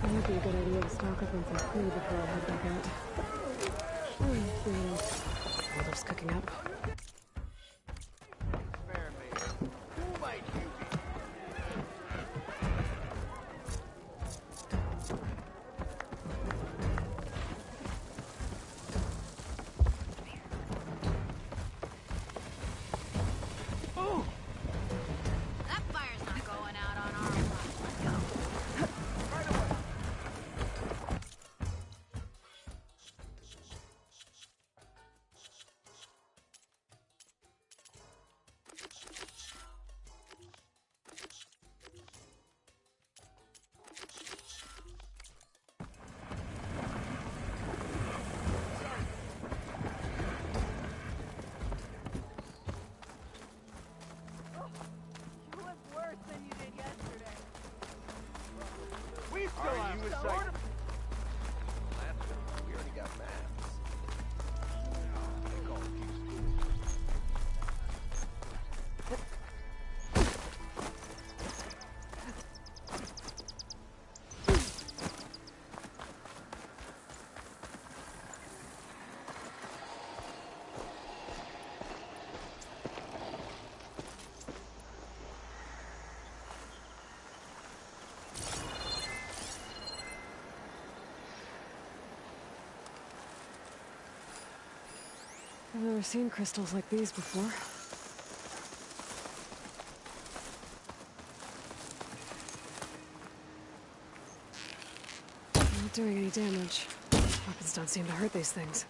It would be a good idea to stock up on some food before I head back out. Mildef's cooking up. That fire's not going out on our watch. Let's go. I've never seen crystals like these before. Not doing any damage. Weapons don't seem to hurt these things.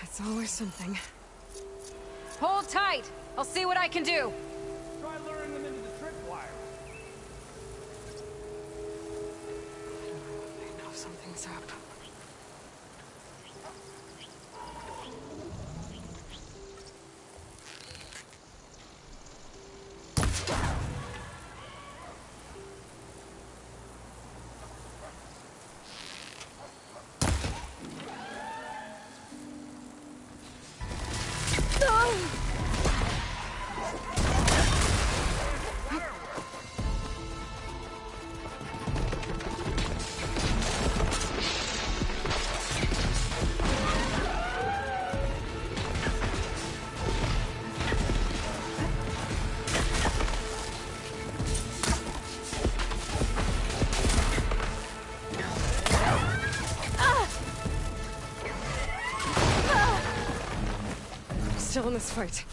It's always something. Hold tight! I'll see what I can do! Try luring them into the tripwire. I know something's up. Still in this fight.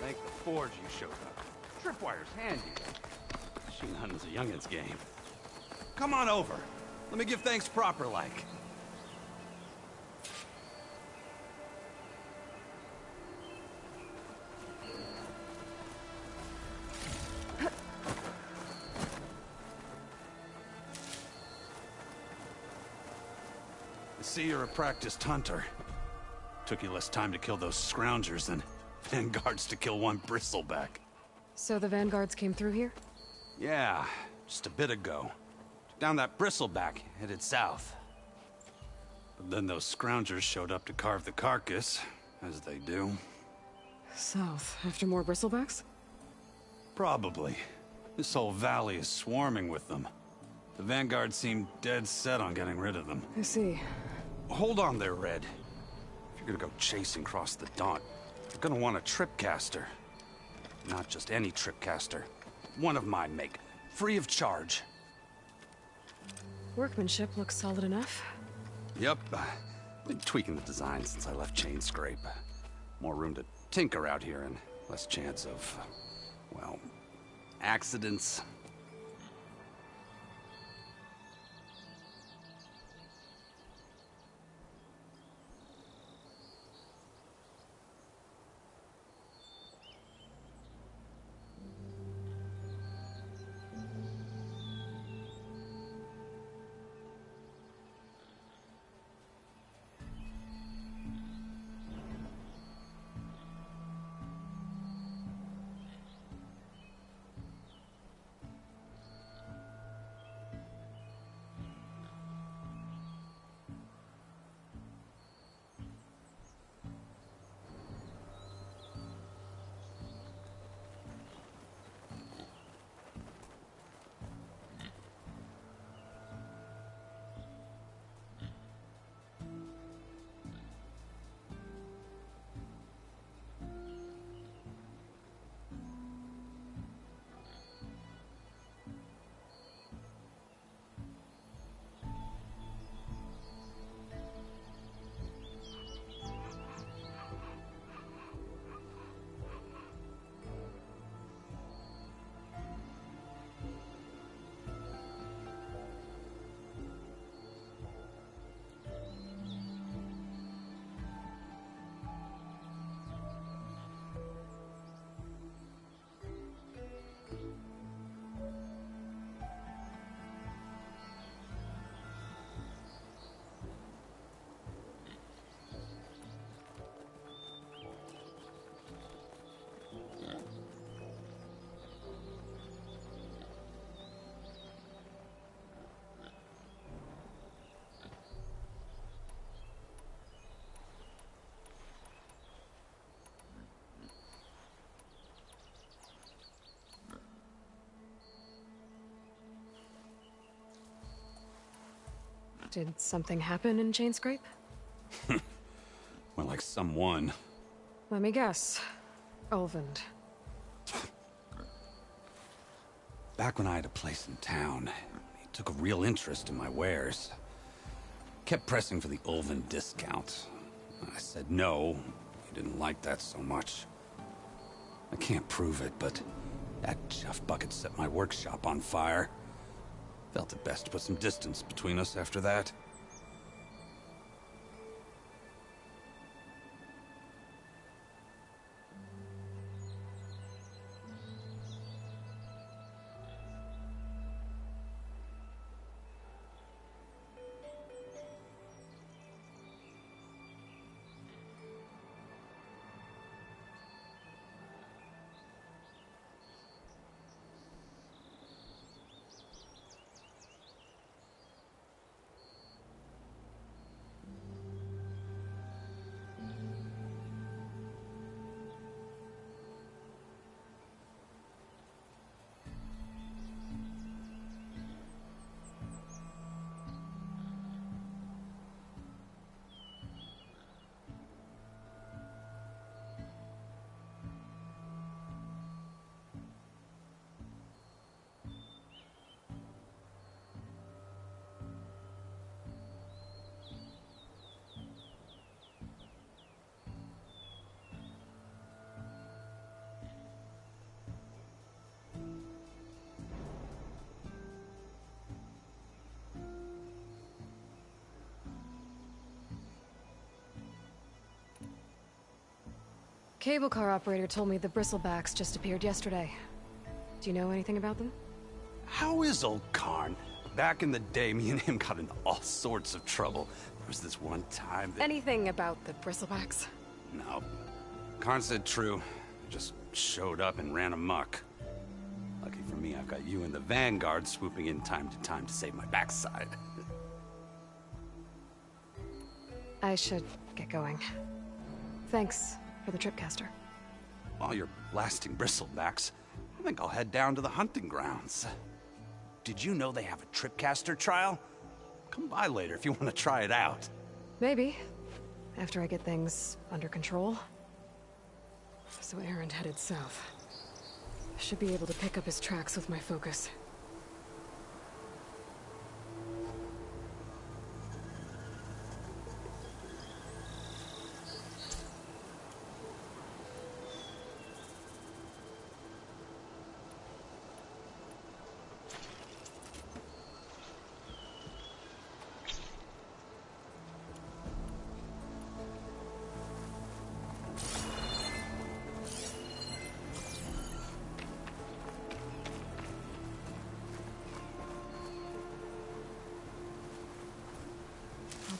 Thank the Forge you showed up. Tripwire's handy. Machine hunting's a youngin's game. Come on over. Let me give thanks proper like. I see you're a practiced hunter. Took you less time to kill those scroungers than Vanguards to kill one bristleback. So the Vanguards came through here? Yeah, just a bit ago. Took down that bristleback, headed south. But then those scroungers showed up to carve the carcass, as they do. South, after more bristlebacks? Probably. This whole valley is swarming with them. The Vanguard seemed dead set on getting rid of them. I see. Hold on there, Red. If you're gonna go chasing across the Daunt, you're gonna want a tripcaster. Not just any tripcaster. One of my make. Free of charge. Workmanship looks solid enough. Yep. Been tweaking the design since I left Chain Scrape. More room to tinker out here and less chance of, well, accidents. Did something happen in Chain Scrape? More like someone. Let me guess. Ulvund. Back when I had a place in town, he took a real interest in my wares. Kept pressing for the Ulvund discount. I said no. He didn't like that so much. I can't prove it, but that chuff bucket set my workshop on fire. Felt it best to put some distance between us after that. Cable car operator told me the bristlebacks just appeared yesterday. Do you know anything about them? How is old Karn? Back in the day, me and him got into all sorts of trouble. There was this one time that... Anything about the bristlebacks? No. Karn said true. Just showed up and ran amok. Lucky for me, I've got you and the Vanguard swooping in time to save my backside. I should get going. Thanks for the tripcaster. While you're blasting bristlebacks, I think I'll head down to the hunting grounds. Did you know they have a tripcaster trial? Come by later if you want to try it out. Maybe. After I get things under control. So Aaron headed south. Should be able to pick up his tracks with my focus.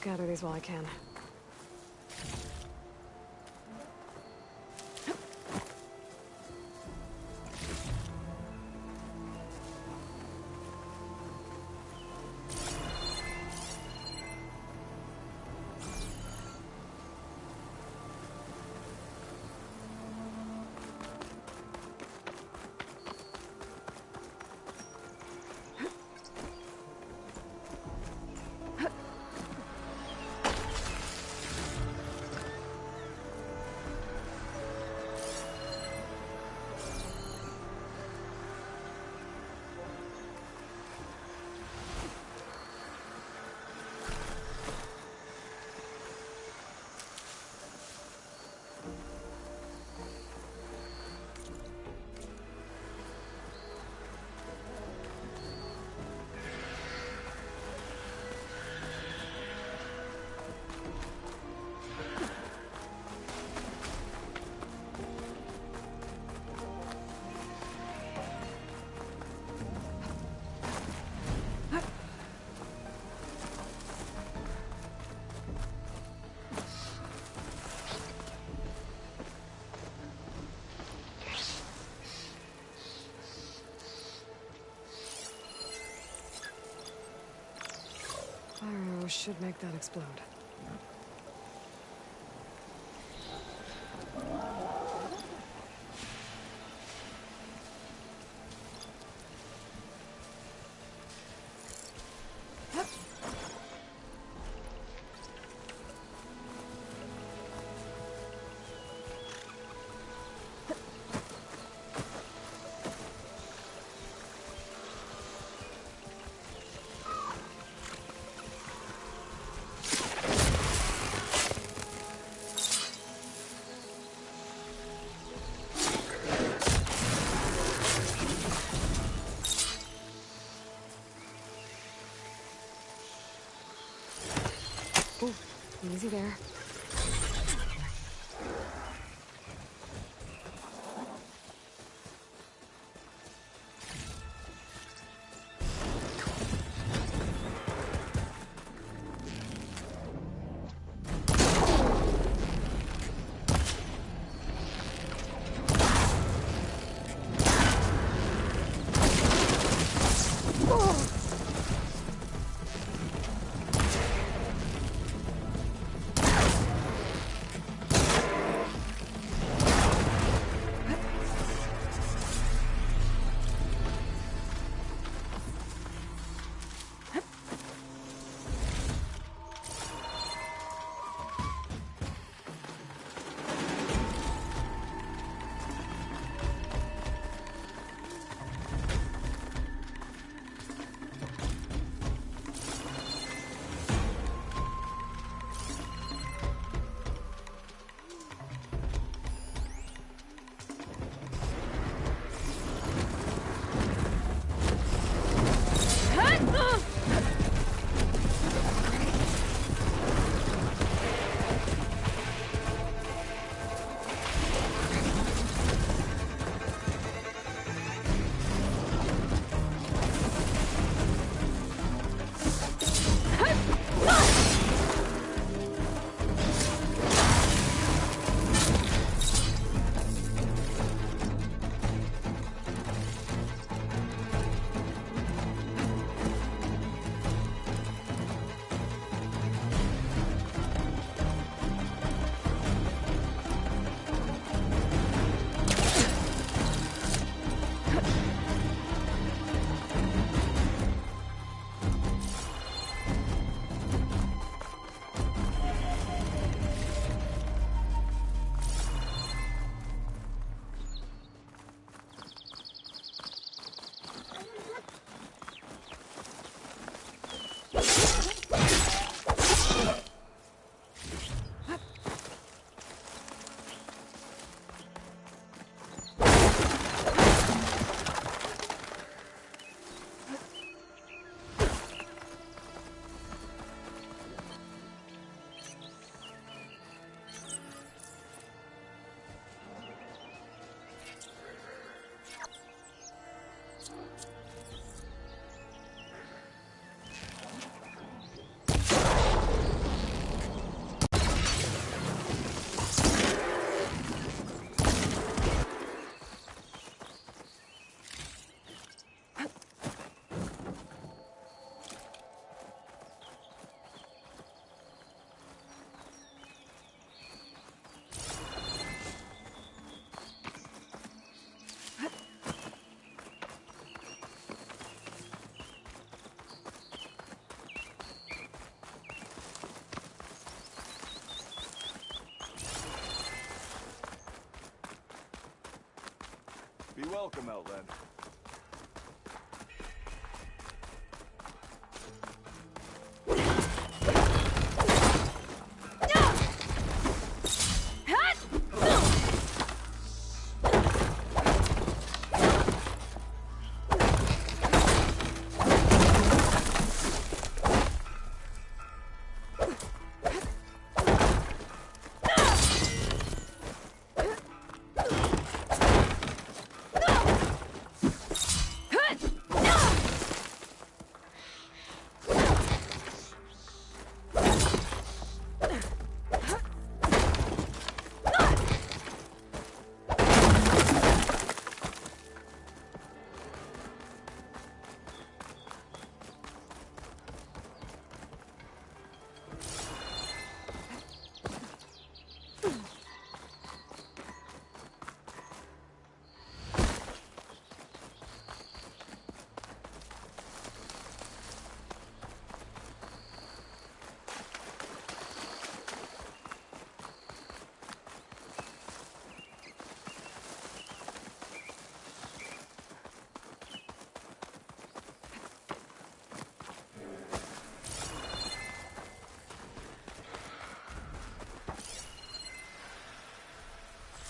Gather these while I can. Fire should make that explode. Easy there. Be welcome, Outland.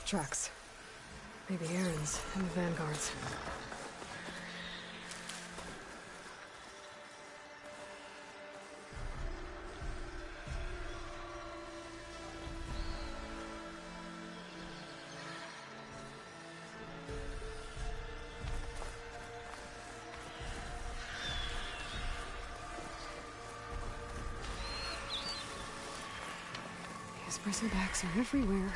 Tracks. Maybe Aaron's and the Vanguard's. Those bristlebacks are everywhere.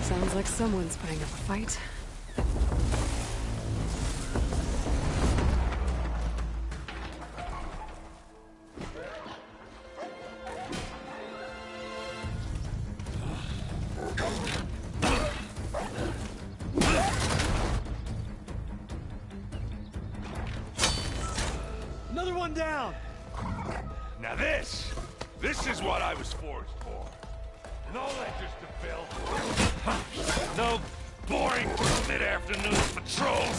Sounds like someone's putting up a fight. Another one down! Now this is what I was forged for. And all that just to fill. No boring mid-afternoon patrols.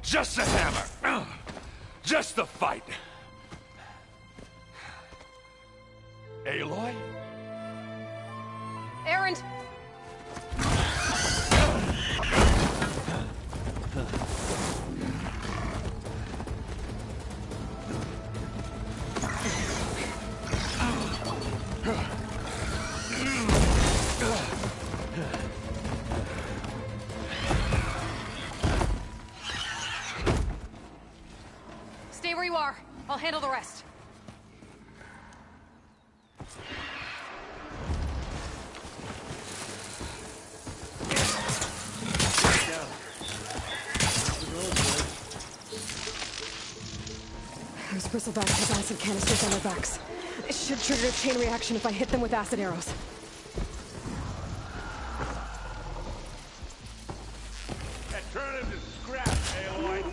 Just the hammer. Just the fight. Aloy? Errand! Stay where you are. I'll handle the rest. Those bristlebacks have acid canisters on their backs. It should trigger a chain reaction if I hit them with acid arrows. Turn him to scrap, Aloy.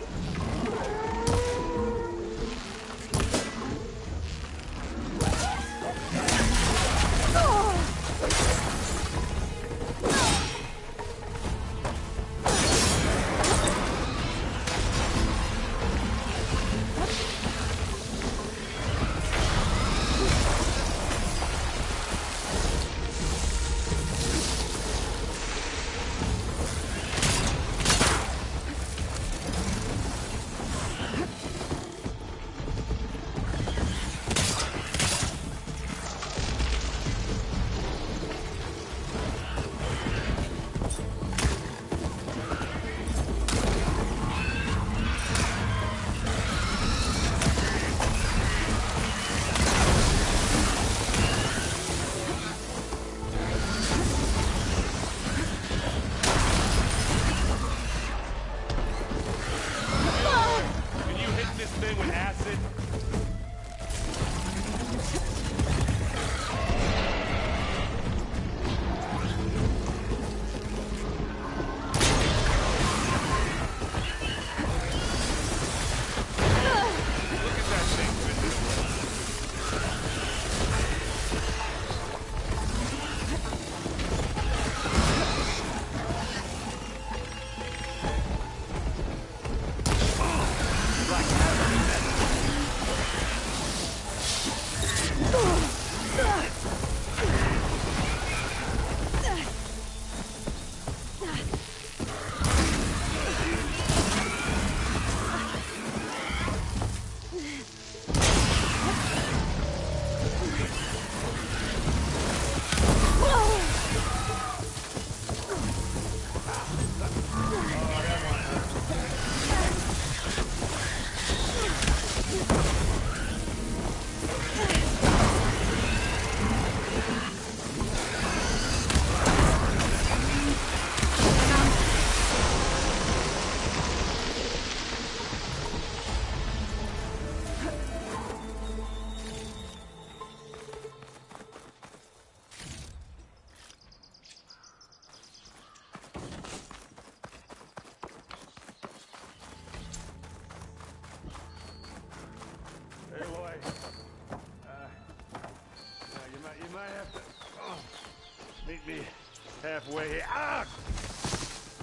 halfway here. Ah!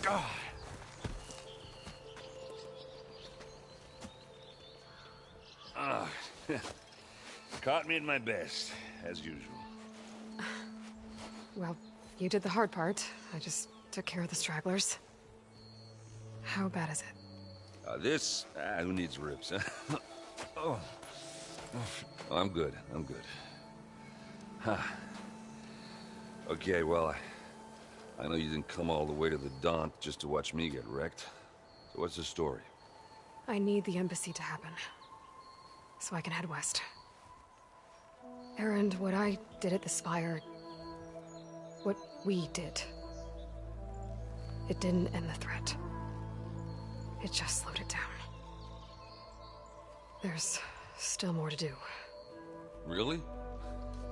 God. Ah. Caught me at my best, as usual. Well, you did the hard part. I just took care of the stragglers. How bad is it? Who needs ribs? Oh. Oh, I'm good. I'm good. Huh. Okay, well, I know you didn't come all the way to the Daunt just to watch me get wrecked. So what's the story? I need the embassy to happen, so I can head west. Erend, what I did at the Spire, what we did, it didn't end the threat. It just slowed it down. There's still more to do. Really?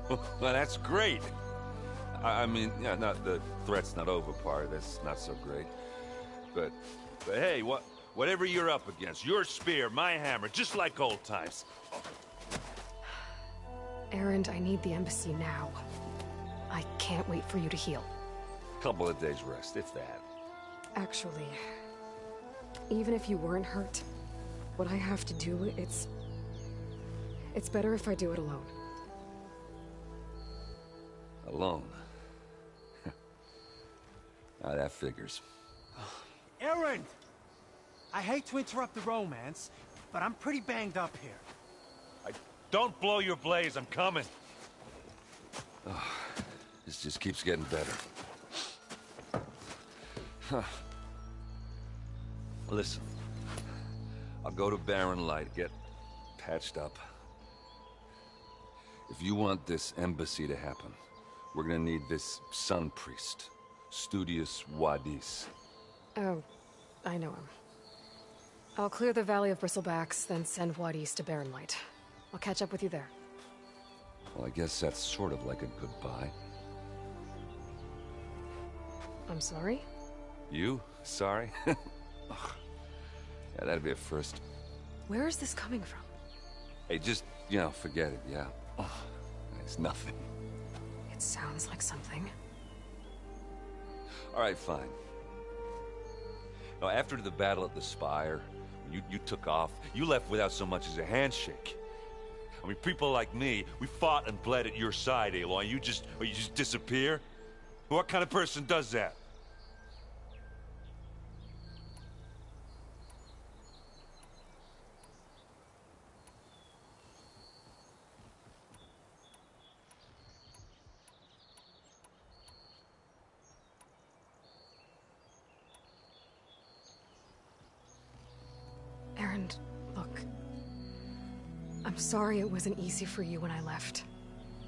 Well, that's great. I mean, yeah, not the threat's not over part. That's not so great. But hey, whatever you're up against, your spear, my hammer, just like old times. Erend, I need the embassy now. I can't wait for you to heal. Couple of days rest, if that. Actually, even if you weren't hurt, what I have to do, it's better if I do it alone. Alone? Now that figures. Erend! I hate to interrupt the romance, but I'm pretty banged up here. Don't blow your blaze, I'm coming. Oh, this just keeps getting better. Huh. Listen, I'll go to Barren Light, get patched up. If you want this embassy to happen, we're gonna need this sun priest, Studius Wadis. Oh, I know him. I'll clear the Valley of Bristlebacks, then send Wadis to Barren Light. I'll catch up with you there. Well, I guess that's sort of like a goodbye. I'm sorry? You? Sorry? Ugh. Yeah, that'd be a first. Where is this coming from? Hey, just, forget it, yeah? Oh, it's nothing. It sounds like something. All right, fine. Now, after the battle at the Spire, when you took off, you left without so much as a handshake. I mean, people like me, we fought and bled at your side, Aloy. You just disappear? What kind of person does that? Erend, look. I'm sorry it wasn't easy for you when I left.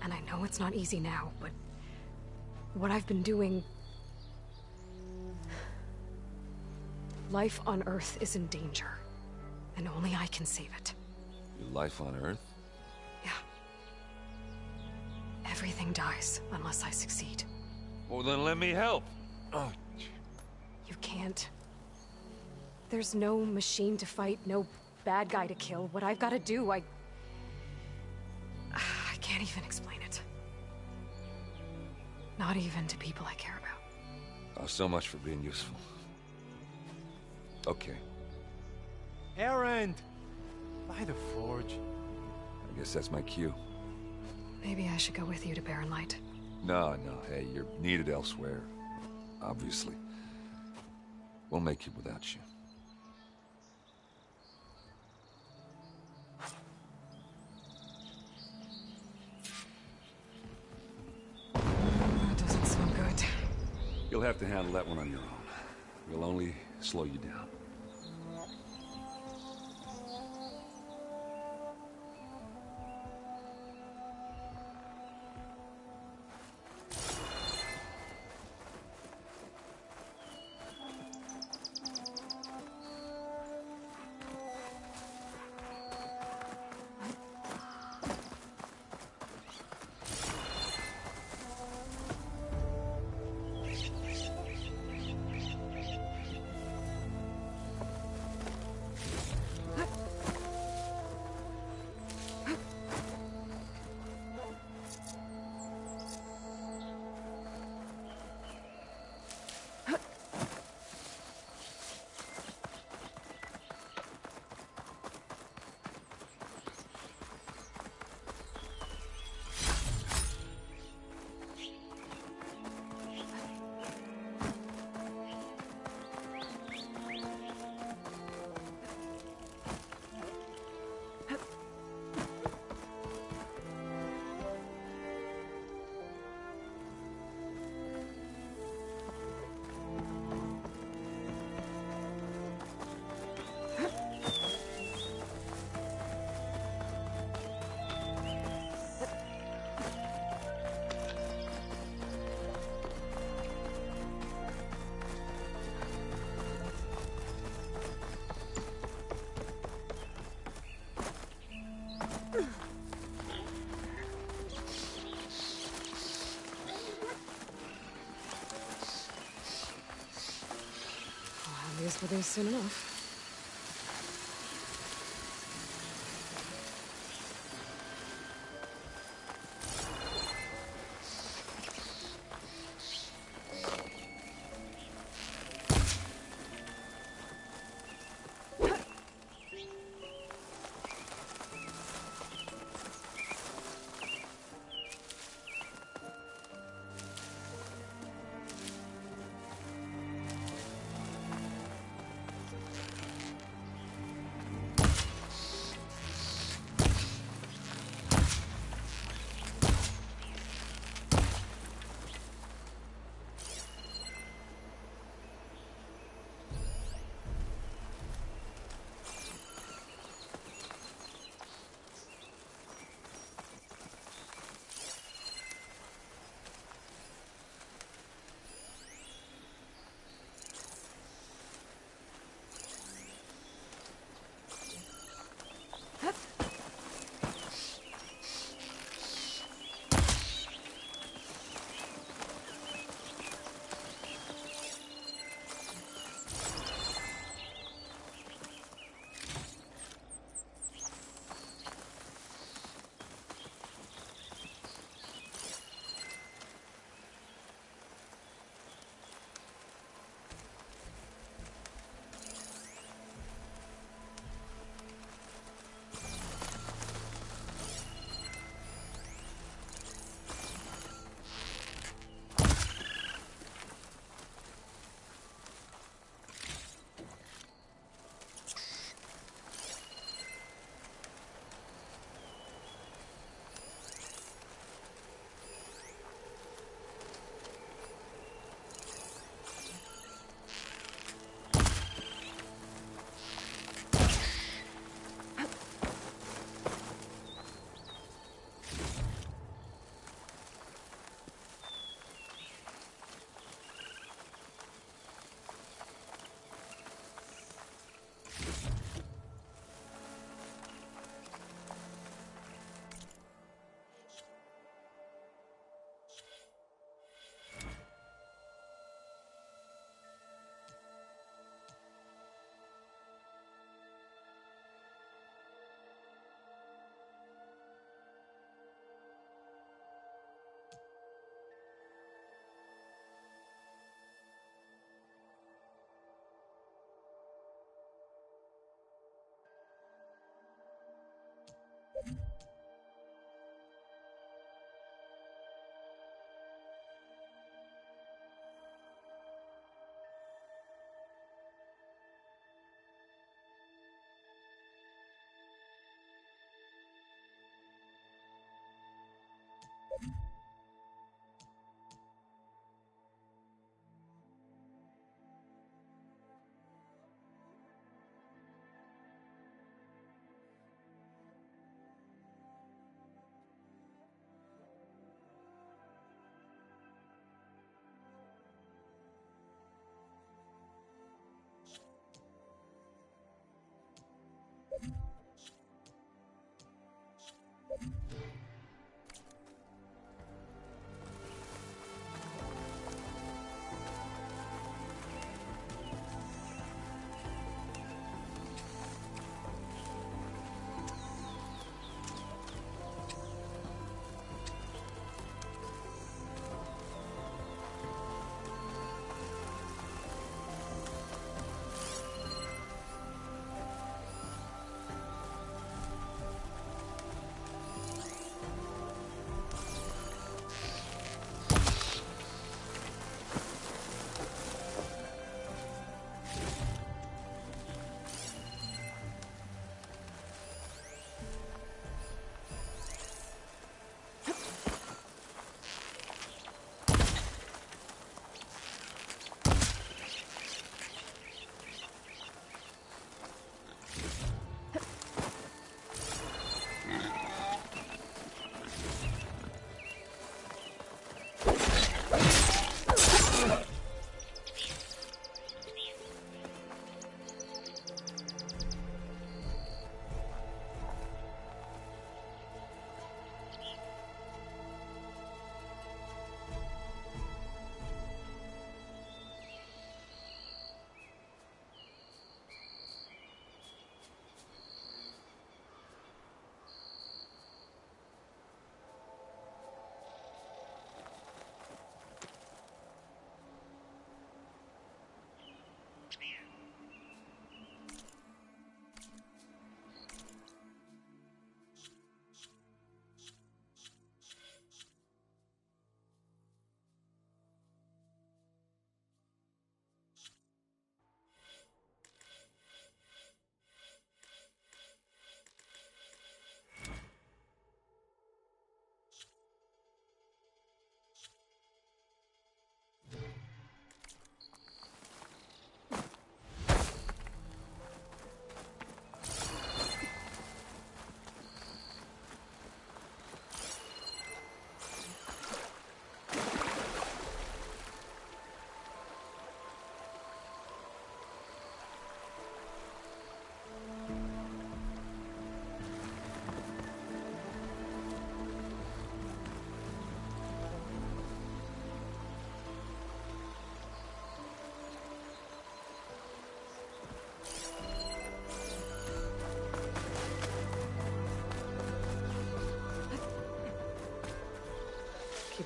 And I know it's not easy now, but what I've been doing... Life on Earth is in danger, and only I can save it. Your life on Earth? Yeah. Everything dies unless I succeed. Well, then let me help. Oh. You can't. There's no machine to fight, no bad guy to kill. What I've got to do, I can't even explain it. Not even to people I care about. Oh, so much for being useful. Okay. Erend! By the forge. I guess that's my cue. Maybe I should go with you to Barren Light. No, hey, you're needed elsewhere. Obviously. We'll make it without you. That doesn't sound good. You'll have to handle that one on your own. We'll only slow you down. for this soon enough.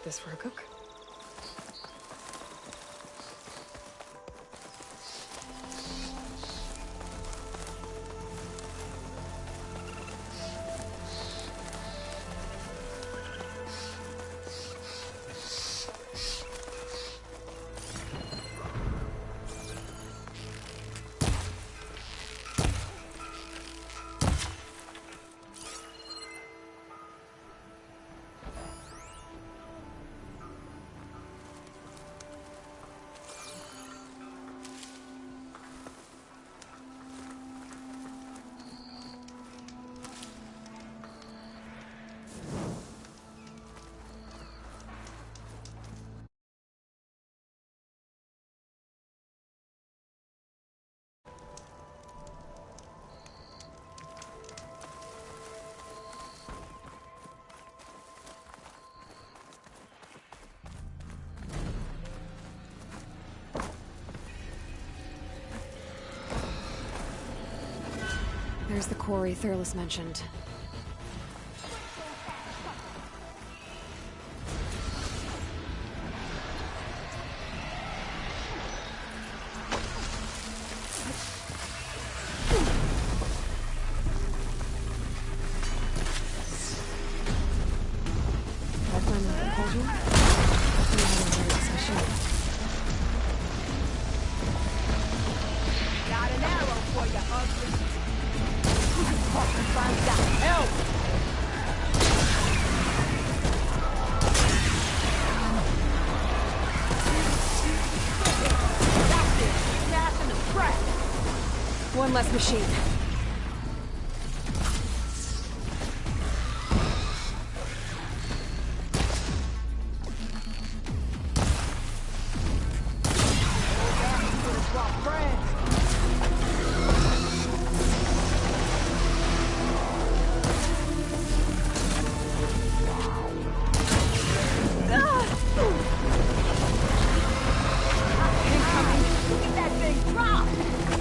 this for a cook? There's the quarry Thurles mentioned. Got an arrow for you, ugly. Find that help! That's it! Smash in the scrap! One less machine.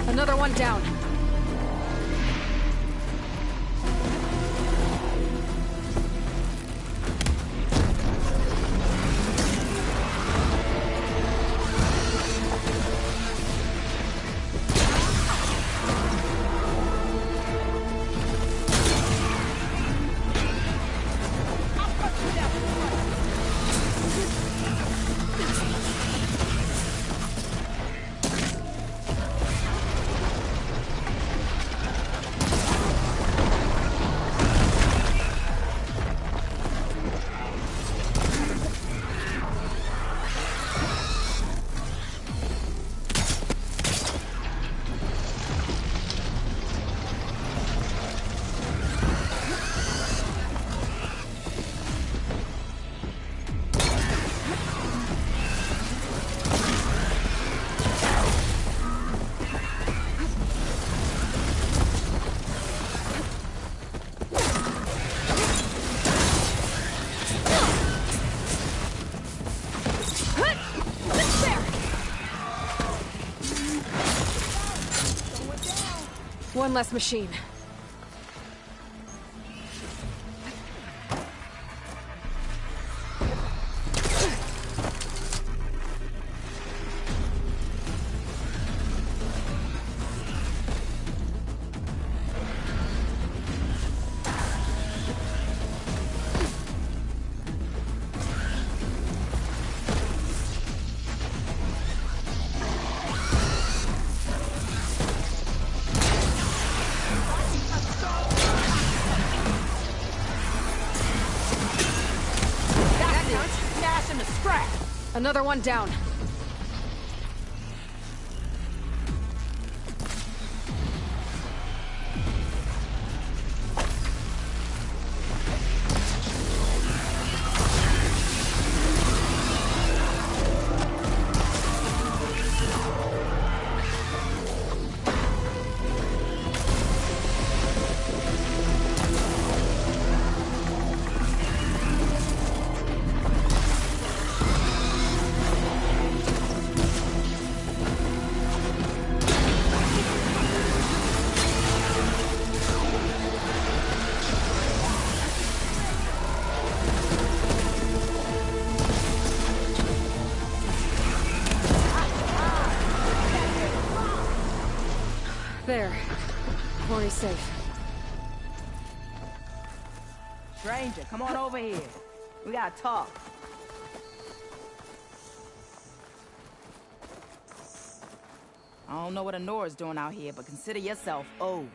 Another one down. One less machine. Another one down. There. Quarry's safe. Stranger, come on over here. We gotta talk. I don't know what Honora's doing out here, but consider yourself owed.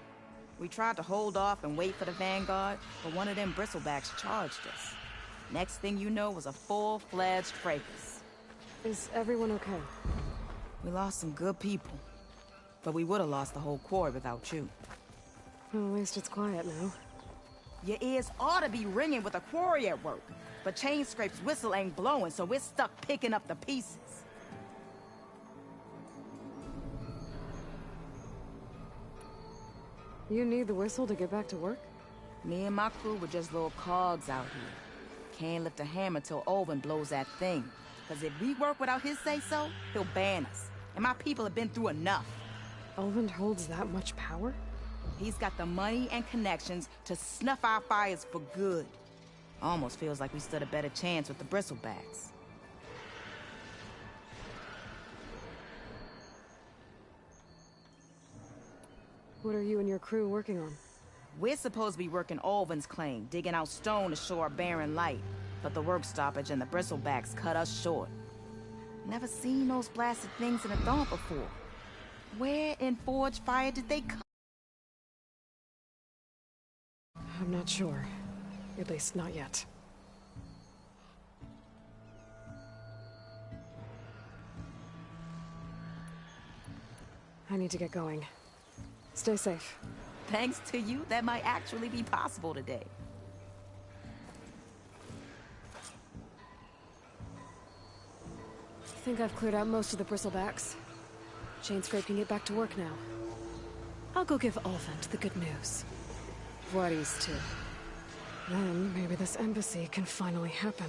We tried to hold off and wait for the Vanguard, but one of them bristlebacks charged us. Next thing you know was a full-fledged fracas. Is everyone okay? We lost some good people, but we would have lost the whole quarry without you. Well, at least it's quiet now. Your ears ought to be ringing with a quarry at work, but Chain Scrape's whistle ain't blowing, so we're stuck picking up the pieces. You need the whistle to get back to work? Me and my crew were just little cogs out here. Can't lift a hammer till Olvin blows that thing. Because if we work without his say-so, he'll ban us. And my people have been through enough. Olvin holds that much power? He's got the money and connections to snuff our fires for good. Almost feels like we stood a better chance with the bristlebacks. What are you and your crew working on? We're supposed to be working Olvin's claim, digging out stone to show our barren light. But the work stoppage and the bristlebacks cut us short. Never seen those blasted things in a dawn before. Where in Forge Fire did they come? I'm not sure. At least not yet. I need to get going. Stay safe. Thanks to you, that might actually be possible today. I think I've cleared out most of the bristlebacks. Chain Scrape can get back to work now. I'll go give Olvent the good news. Voorhees too. Then maybe this embassy can finally happen.